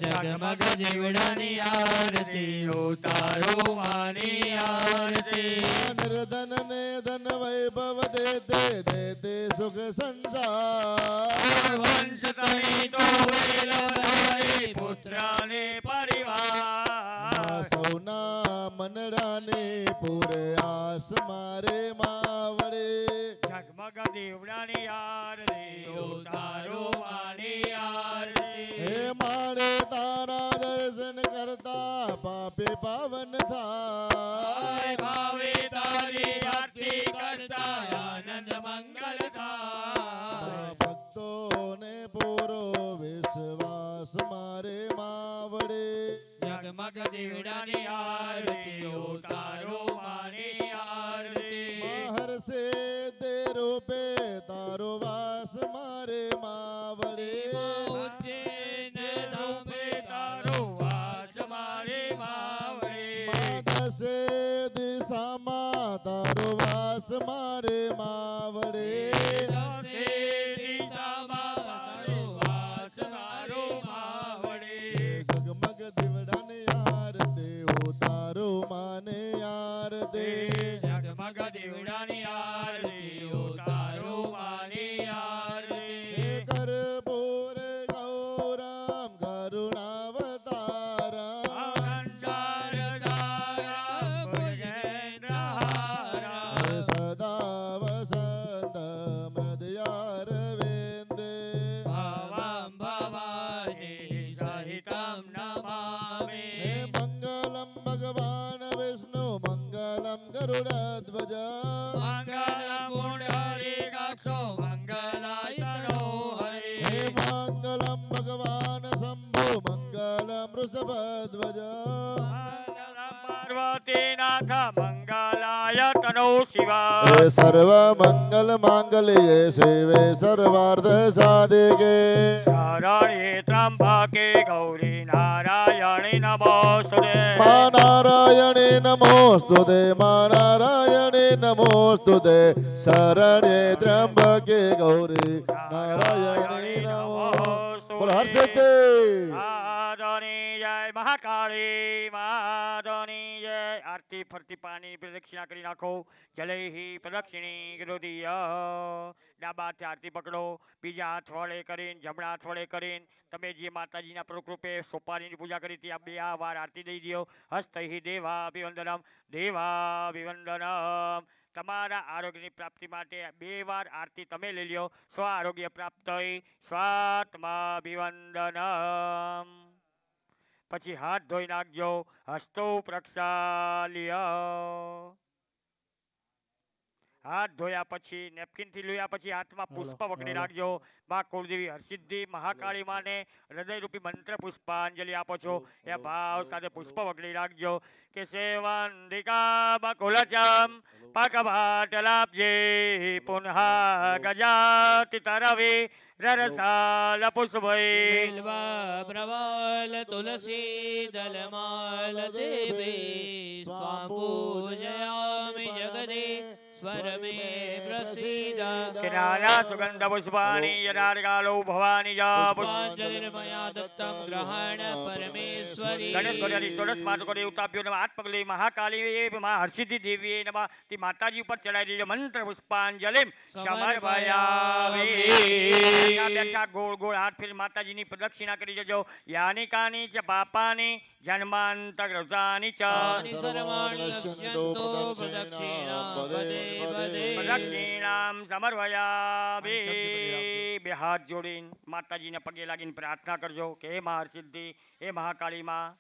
જગમગ દીવડાની આરતી ઉતારો માની આરતી. નિર્ધન ને ધન વૈભવ દેતે દેતે સુખ સંસાર. વંશ તણી તો વેલ ધારે પુત્રને પર જગમગ દીવડાની આરતી ઉતારો માની આરતી હે મારે તારા દર્શન કરતા પાપે પાવન થાય ભાવે તારી ભક્તિ કરતા આનંદ મંગલ થાય ભક્તોને પૂરો વિશ્વાસ મારે માવડે જગમગ દીવડાની આરતી ઉતારો માની આરતી હરસે તે રૂપે તારો વાસ મારે માવડે ઊંચે ને ધોપે તારો વાસ મારે માવડે દસે દિશામાં તારો વાસ મારે માવડે દસે દિશામાં તારો વાસ મારો માવડે જગમગ દીવડાને યાર દેવો તારો માને યાર દે જગમગ દીવડાની આરતી ઉતારો માની આરતી કરપૂર ગૌરામ કરુણાવતારા સંસાર સારા ભુજેન્દ્રહારા સદા વસંત મૃદયાર વેંદે ભવં ભવાની સહિतं નમામિ મંગલમ ભગવાન વિષ્ણુ મંગલમ ગરુડધ્વજ મંગલં પુંડરીકાક્ષો મંગલાયતનો હરિ હે મંગલમ ભગવાન શંભુ મંગલમ વૃષભધ્વજ મંગલં પાર્વતીનાથ મંગલાય તનો શિવા હે સર્વ મંગલ માંગલ્યે શિવે સર્વાર્થ સાધિકે શરણ્યે ત્રંબકે ગૌરી નારાયણી નમોસ્તુતે મા નારાયણે નમોસ્તુતે મા નારાયણે નમોસ્તુતે શરણ્યે ત્ર્યંબકે ગૌરી નારાયણે નમો બોલ હર્ષતે માધવની જય મહાકાળી માધવની જય આરતી ફરતી પાણી પ્રદક્ષિણા કરી નાખો જલૈહિ પ્રદક્ષિણી ગૃદીય ડાબા હાથે આરતી પકડો બીજા હાથ વડે કરીને જમણા હાથ વડે કરીને તમે જે માતાજીના પ્રકૃપે સોપારીની પૂજા કરી હતી આ બે વાર આરતી દઈ દો હસ્તૈ દેવાભિવંદનમ દેવાભિવંદનમ તમારા આરોગ્યની પ્રાપ્તિ માટે બે વાર આરતી તમે લઈ લ્યો સ્વ આરોગ્ય પ્રાપ્ત સ્વાત્માભિવંદનમ પછી હાથ ધોઈ નાખજો હસ્તો પ્રક્ષાલ્ય હાથ ધોયા પછી નેપકિન થી લોયા પછી હાથમાં પુષ્પ પકડી રાખજો માં કુળદેવી હરસિદ્ધિ મહાકાળી માને હૃદયરૂપી મંત્ર પુષ્પાંજલિ આપો છો એ ભાવ સાથે પુષ્પ પકડી રાખજો કે સેવંતિકા બકુલચમ પકભાટલાબ્જે પુનઃ ગજાતિ તરવે રરસાલ પુષ્પૈ પ્રવલ તુલસી દલમાલ દેવે સ્વામ પૂજયામિ જગદે સ્વર મે પ્રસીદ નાના સુગંધ પુષ્પાણી યદાર્ગાલો ભવાની જા પુષ્પાંજલિર્મયા દત્તમ ગ્રહણ પરમેશ્વરી ગણેશ ગોરી સોરસ માતકો દેવતાભ્યો નમઃ હાથ પગલી મહાકાળી મા હરસિદ્ધિ દેવી નમઃ તે માતાજી ઉપર ચડાવી દેજો મંત્ર પુષ્પાંજલિ સમર્પયામિ બેઠા બેઠા ગોળ ગોળ હાથ ફેરી માતાજીની પ્રદક્ષિણા કરી જજો યાની કાની ચ પાપાની જન્માંતરૃતાની ચ સર્વાણિ નશ્યન્તો પ્રદક્ષિણા પદે પદે પ્રદક્ષિણામ સમર્પયામિ બે હાથ જોડીને માતાજીને પગે લાગીને પ્રાર્થના કરજો કે હે મા હરસિદ્ધિ હે મહાકાળી માં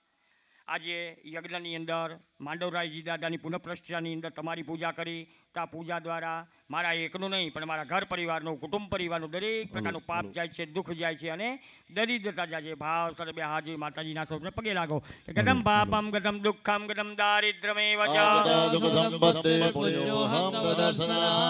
આજે યજ્ઞની અંદર માંડવરાયજી દાદાની પુનઃપ્રતિષ્ઠાની અંદર તમારી પૂજા કરી તો આ પૂજા દ્વારા મારા એકનું નહીં પણ મારા ઘર પરિવારનું કુટુંબ પરિવારનું દરેક પ્રકારનું પાપ જાય છે દુઃખ જાય છે અને દરિદ્રતા જાય છે ભાવ સર બે હાજી માતાજીના સ્વરૂપને પગે લાગો ગતમ પાપમ ગતમ દુઃખમ ગતમ દારિદ્ર્યમેવ ચ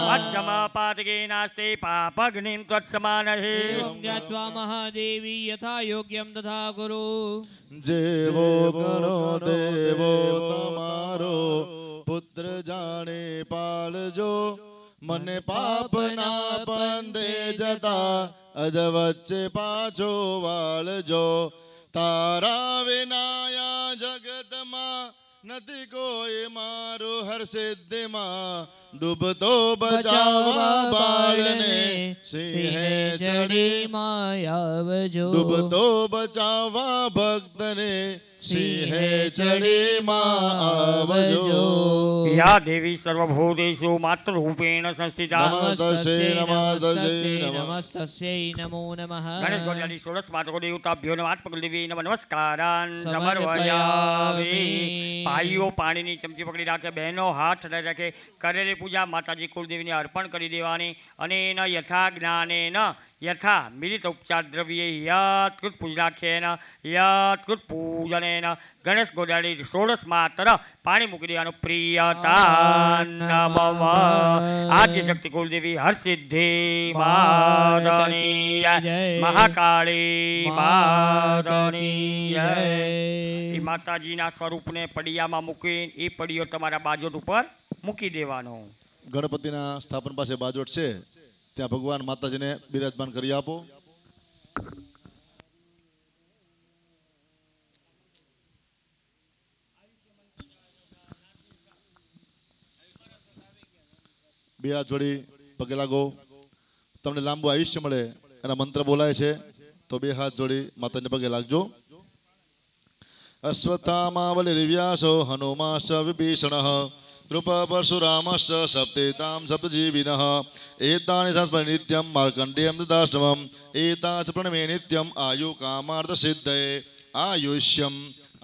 વત્સમાપાતકે નાસ્તે પાપગ્નિમ ત્વત્સમાનહે જ્ઞાત્વા મહાદેવી યથા યોગ્યમ તથા ગુરુ જેવો ગણો દેવો તમારો પુત્ર જાણે પાલજો મને પાપના પંથે જતા અધ વચ્ચે પાછો વાળજો તારા વિનાયા જગતમાં નથી કોઈ મારું હરસિદ્ધિમાં ડૂબતો બચાવવા બાળને સિંહે ચડી માયાવજો ડૂબતો બચાવવા ભક્તને સિંહે ચડીમાં આવજો. યા દેવી સર્વભૂતેષુ માતૃરૂપેણ સંસ્થિતા નમસ્તસ્યૈ નમસ્તસ્યૈ નમસ્તસ્યૈ નમો નમઃ. ગણેશ ગોળાની ષોડશ માતૃ દેવતાભ્યો નમાત્મકુલદેવી નમ નમસ્કારાન સમર્પયામિ. સમર્પયામિ. ભાઈઓ પાણીની ચમચી પકડી રાખે, બહેનો હાથ રાખે, કરેલી પૂજા માતાજી કુલદેવીને અર્પણ કરી દેવાની. અને ન યથા જ્ઞાનેન યથા મિલિત ઉપચાર દ્રવ્યે યત્કૃત પૂજનાખ્યેન યત્કૃત પૂજનેન ગણેશ ગોડાળી ષોડશ માત્ર પાણી મૂકી દેવાનું. પ્રિયતા નમઃ. આદ્ય શક્તિ કુલદેવી હરસિદ્ધિ માતની જય. મહાકાળી માતની જય. એ માતાજીના સ્વરૂપને પડિયામાં મૂકી એ પડિયો તમારા બાજોટ ઉપર મૂકી દેવાનો. ગણપતિના સ્થાપન પાસે બાજોટ છે, ત્યાં ભગવાન માતાજીને બિરાજમાન કરી આપો. બે હાથ જોડી પગે લાગો. તમને લાંબુ આયુષ્ય મળે એના મંત્ર બોલાય છે, તો બે હાથ જોડી માતાજીને પગે લાગજો. અશ્વત્થામાવલિર્વ્યાસો હનુમાશ્ચ વિભીષણઃ કૃપ પરશુરામશ્ચ સપ્તેતામ સપ્તજીવિનઃ એતાની સંસ્મરણે નિત્યમ માર્કંડેયમ દદાશ્રમમ એતાચ પ્રણમે નિત્યમ આયુ કામાર્થ સિદ્ધયે. આયુષ્યમ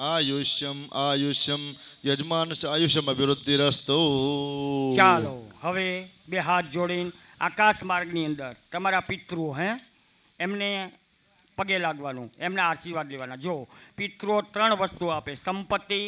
આયુષ્યમ આયુષ્યમ યજમાનસ્ય આયુષ્યમ અભિવૃદ્ધિરસ્તુ. ચાલો હવે બે હાથ જોડીને આકાશ માર્ગની અંદર તમારા પિતૃ એમને પગે લાગવાનું, એમના આશીર્વાદ લેવાના. જો પિતૃઓ ત્રણ વસ્તુ આપે: સંપત્તિ,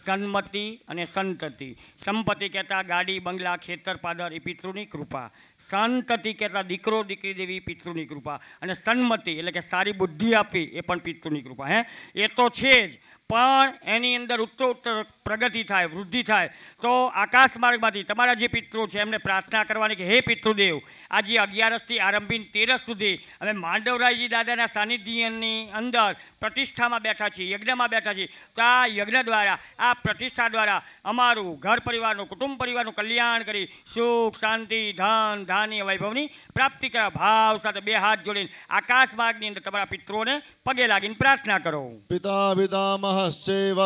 સન્મતિ અને સંતતિ. સંપત્તિ કહેતા ગાડી, બંગલા, ખેતર, પાદર, એ પિતૃની કૃપા. સંતતિ કહેતા દીકરો, દીકરી દેવી, પિતૃની કૃપા. અને સન્મતિ એટલે કે સારી બુદ્ધિ આપવી, એ પણ પિતૃની કૃપા. એ તો છે જ, પણ એની અંદર ઉત્તરોત્તર પ્રગતિ થાય, વૃદ્ધિ થાય. તો આકાશ માર્ગમાંથી તમારા જે પિતૃ છે એમને પ્રાર્થના કરવાની કે હે પિતૃદેવ, આજે 11થી આરંભીને 13 સુધી અમે માંડવરાયજી દાદાના સાનિધ્યની અંદર પ્રતિષ્ઠામાં બેઠા છીએ, યજ્ઞમાં બેઠા છીએ. તો આ યજ્ઞ દ્વારા, આ પ્રતિષ્ઠા દ્વારા અમારું ઘર પરિવારનું, કુટુંબ પરિવારનું કલ્યાણ કરી સુખ, શાંતિ, ધન, ધાન્ય, વૈભવની પ્રાપ્તિ કરવા ભાવ સાથે બે હાથ જોડીને આકાશ માર્ગની અંદર તમારા પિતૃઓને પગે લાગીને પ્રાર્થના કરો. પિતા પિતામહશ્ચૈવ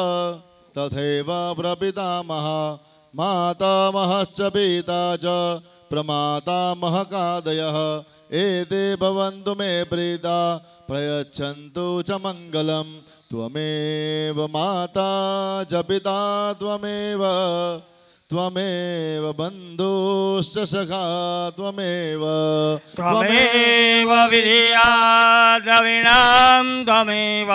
તથૈવ પ્રપિતામહ માતામહશ્ચ પિતા ચ પ્રમાતામહકાદયઃ એતે ભવન્તુ મે પ્રીતા પ્રયચ્છન્તુ ચ મંગલમ. ત્વમેવ માતા ચ પિતા ત્વમેવ ત્વમેવ બંધુશ્ચ સખા ત્વમેવ ત્વમેવ વિદ્યા દ્રવિણામ ત્વમેવ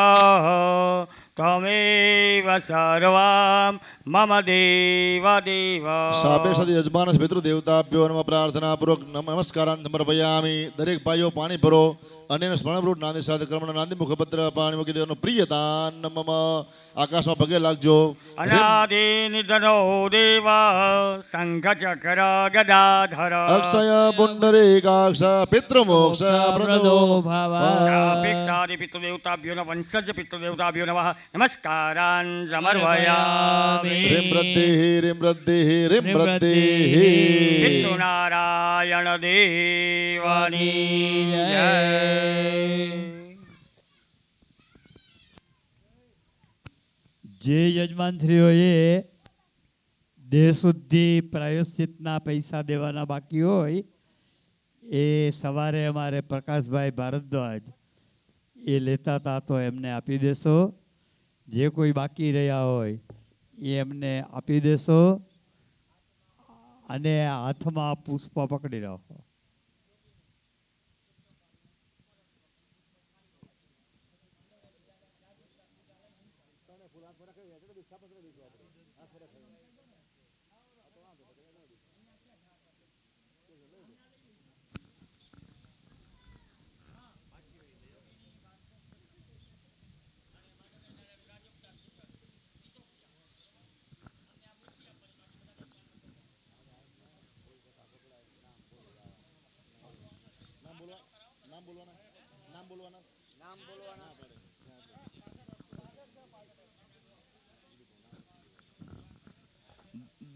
ત્વમેવ સર્વમ મમ દેવ દેવ. સાબે સદી યજમાન પિતૃ દેવતાભ્યો નમઃ પ્રાર્થના પૂર્વક નમસ્કારાન સમર્પયામિ. દરેક ભાઈઓ પાણી ભરો અને સ્મરણરૂપ નાંદી સાથે કર્મના નાંદી મુખભદ્ર પાણી મૂકી દેવાનું. પ્રિયતાન મમ. આકાશમાં પગે લાગજો. અનાદિ નિધનો દેવ સંઘ ચક્ર ગદાધર અક્ષય પુંડરીકાક્ષ પિતૃમોક્ષ પ્રદો ભવ. સાપેક્ષાદિ પિતૃદેવતાભ્યો નમઃ વંશજ પિતૃદેવતાભ્યો નમઃ નમસ્કારાન સમર્પયામિ. રીમ વૃદ્ધિ રીમ વૃદ્ધિ રીમ વૃદ્ધિ. પિતૃનારાયણ દેવની જય. જે યજમાનશ્રીઓએ દેહ શુદ્ધિ પ્રાયશ્ચિતના પૈસા દેવાના બાકી હોય એ સવારે અમારે પ્રકાશભાઈ ભારદ્વાજ એ લેતા હતા, તો એમને આપી દેશો. જે કોઈ બાકી રહ્યા હોય એ એમને આપી દેશો. અને હાથમાં પુષ્પ પકડી રાખો.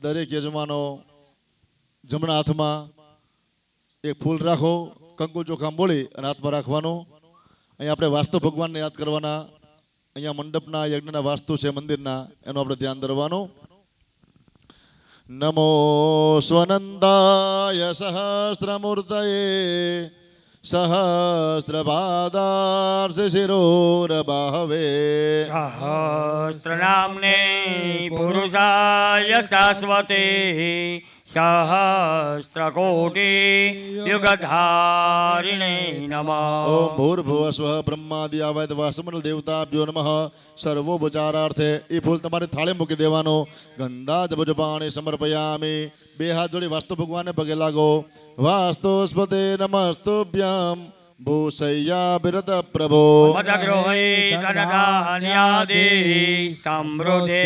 દરેક યજમાનો જમણા હાથમાં એક ફૂલ રાખો, કંકુ ચોખામ બોલી અને હાથમાં રાખવાનું. અહીં આપણે વાસ્તુ ભગવાનને યાદ કરવાના. અહીંયા મંડપના યજ્ઞના વાસ્તુ છે મંદિરના, એનું આપણે ધ્યાન ધરવાનું. નમો સ્વનંદાય સહસ્રમૂર્તયે સહસ્રપાદાર્શ શિરોરબાહવે સહસ્રનામને પુરુષાય શાશ્વતે સહસ્રકોટિ યુગધારિણે નમઃ. ઓમ ભૂર્ભુવઃ સ્વઃ બ્રહ્માદિ આવાય વાસમંડલ દેવતાભ્યો નમઃ. સર્વોપચારાર્થે એ ફૂલ તમારી થાળે મૂકી દેવાનો. ગંધા જબજ પાણી સમર્પયામિ. બે હાથ જોડી વાસ્તુ ભગવાનને પગે લાગો. વાસ્તુસ્પતે નમસ્તુભ્યમ ભૂષય્યા બિરત પ્રભો. મદગ્રોહે ધનધાન્યાદિ સમૃદ્ધિ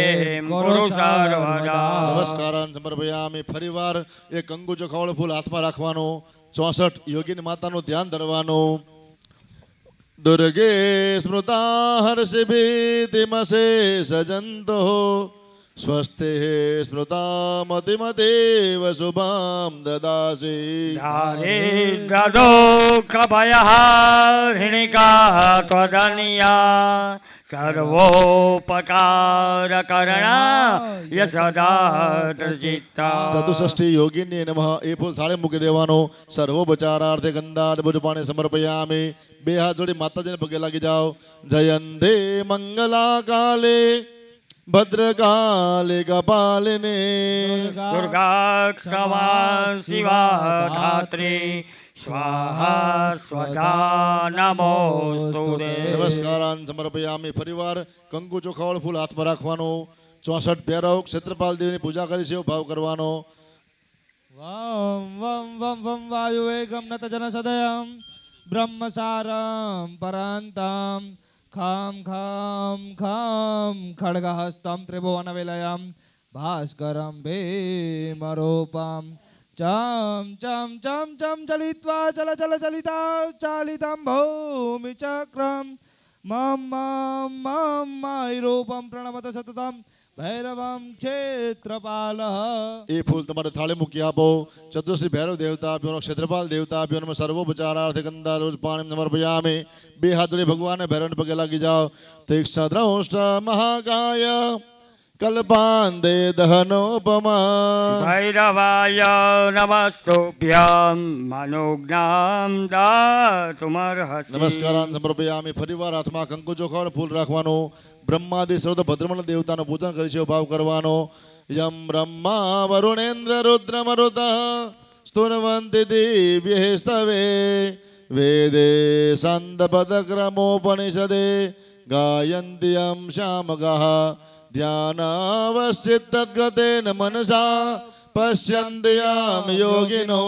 કુરુ સર્વદા. નમસ્કારાન સમર્પયામિ. ફરીવાર એ કંગુ ચોખાવાળું ફૂલ હાથમાં રાખવાનું. 64 યોગીની માતાનું ધ્યાન ધરવાનું. દુર્ગે સ્મૃતા હર્ષિભીતિમસે સજંતો સ્વસ્તે સ્મૃતા મતિમદેવ શુભામ દદાસી. દારિદ્ર્ય દુઃખ ભયહારિણિકા ત્વદન્યા સર્વોપકાર કરણાય સદા ચિત્તા. ચતુષ્ઠી યોગીની નમઃ. એ ફૂલ થાળે મૂકી દેવાનો. સર્વોપચારાર્થે ગંધા ભુજ પાણી સમર્પયામિ. બે હાથ જોડી માતાજીને પગે લાગી જાઓ. જયંતે મંગલા કાલે ભદ્રકાલે કપાલિને દુર્ગા ક્ષમા શિવા ધાત્રી સ્વાહા સ્વધા નમોસ્તુતે. નમસ્કારાન સમર્પયામિ. ફરીવાર કંકુ ચોખાવાળું ફૂલ હાથમાં રાખવાનું. 64 ભૈરવ ક્ષેત્રપાલ દેવની પૂજા કરી છે એવો ભાવ કરવાનો. વમ વમ વમ વમ વાયુવેગમ નત જન સદયમ બ્રહ્મસારમ પરાંતમ ખામ ખામ ખામ ખડગહસ્તમ ત્રિભુવનવિલયમ ભાસ્કરમ ભીમરૂપમ ચમ ચમ ચમ ચમ ચલિત્વા ચલ ચલ ચલિતા ચાલિતમ ભૂમિ ચક્રમ મમ મમ મમ માયરૂપમ પ્રણમત સતતમ ભૈરવમ ક્ષેત્રપાલ. એ ફૂલ તમારે થાળે મૂકી આપો. ચતુર્શ્રી ભૈરવ દેવતાભ્યો ક્ષેત્રપાલ દેવતાભ્યો સર્વોપચારાર્થે ગંધા રોજ પાણી સમર્પયામિ. બે હાથ જોડી ભગવાનને ભૈરવને પગે લાગી જાઓ. તીક્ષ્ણ દ્રષ્ટ મહાકાય કલ્પાંદે દહનોપમા. ભૈરવાય નમસ્તુભ્યમ મનોજ્ઞામ દાતુમર્હસી. નમસ્કારાન સમર્પયામિ. ફરીવાર હાથમાં કંકુ ચોખાવાળું ફૂલ રાખવાનું. બ્રહ્માદિ સર્વ ભદ્રમણ દેવતાનું પૂજન કરી છે ભાવ કરવાનો. યમ બ્રહ્મા વરુણેન્દ્ર રુદ્રમરુત સ્તુર્વંતિ દિવ્ય સ્તવે વેદે સંદપદક્રમોપનિષદે ગાયંતિ યમ શ્યામગઃ ધ્યાનાવશ્ચિત્તગતેન મનસા પશ્યન્તિ યમ યોગિનો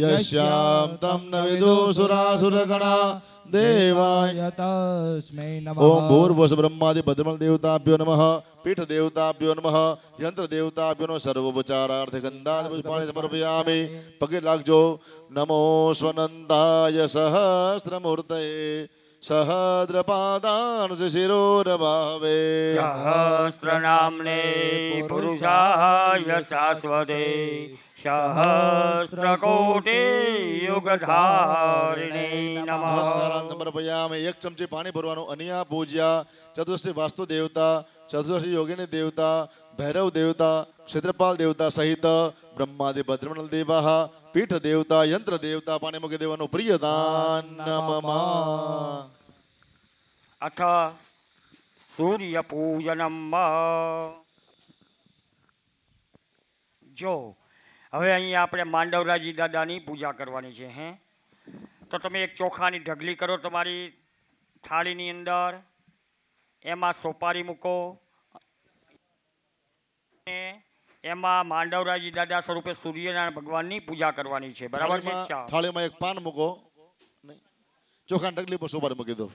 યસ્યામ તમ ન વિદુસુરાસુરગણા દેવાય. તસ્મૈ નમઃ. ઓમ ભૂર્ભુવઃ બ્રહ્માદિ ભદ્રમણ દેવતાભ્યો નમઃ. પીઠ દેવતાભ્યો નમઃ. યંત્ર દેવતાભ્યો સર્વોપચારાર્થે ગંધા પુષ્પાણિ સમર્પયામિ. પગે લાગજો. નમો સ્વનંદાય સહસ્રમૂર્તયે સહસ્રપાદાંશ શિરોરભાવે સહસ્રનામને પુરુષાય શાશ્વતે સહસ્રકોટિ યુગધારિણે નમસ્કારાન નમઃ. સમર્પયામિ. એક ચમચી પાણી ભરવાનું. અનિયા પૂજ્યા ચતુર્શ્રી વાસ્તુ દેવતા ચતુર્શ્રી યોગિની દેવતા ભૈરવ દેવતા ક્ષેત્રપાલ દેવતા સહિત બ્રહ્માદિ ભદ્રમણ દેવાહ પીઠ દેવતા યંત્ર દેવતા પાણી મૂકી દેવાનું. પ્રિયદાન મમ. અથ સૂર્ય પૂજનમ. જો હવે અહીંયા આપણે માંડવરાજી દાદાની પૂજા કરવાની છે. તો તમે એક ચોખાની ઢગલી કરો તમારી થાળીની અંદર. એમાં સોપારી મૂકો. એમાં માંડવરાજી દાદા સ્વરૂપે સૂર્યનારાયણ ભગવાનની પૂજા કરવાની છે. બરાબર છે? થાળીમાં એક પાન મૂકો. ચોખાની ઢગલી પર સોપારી મૂકી દો.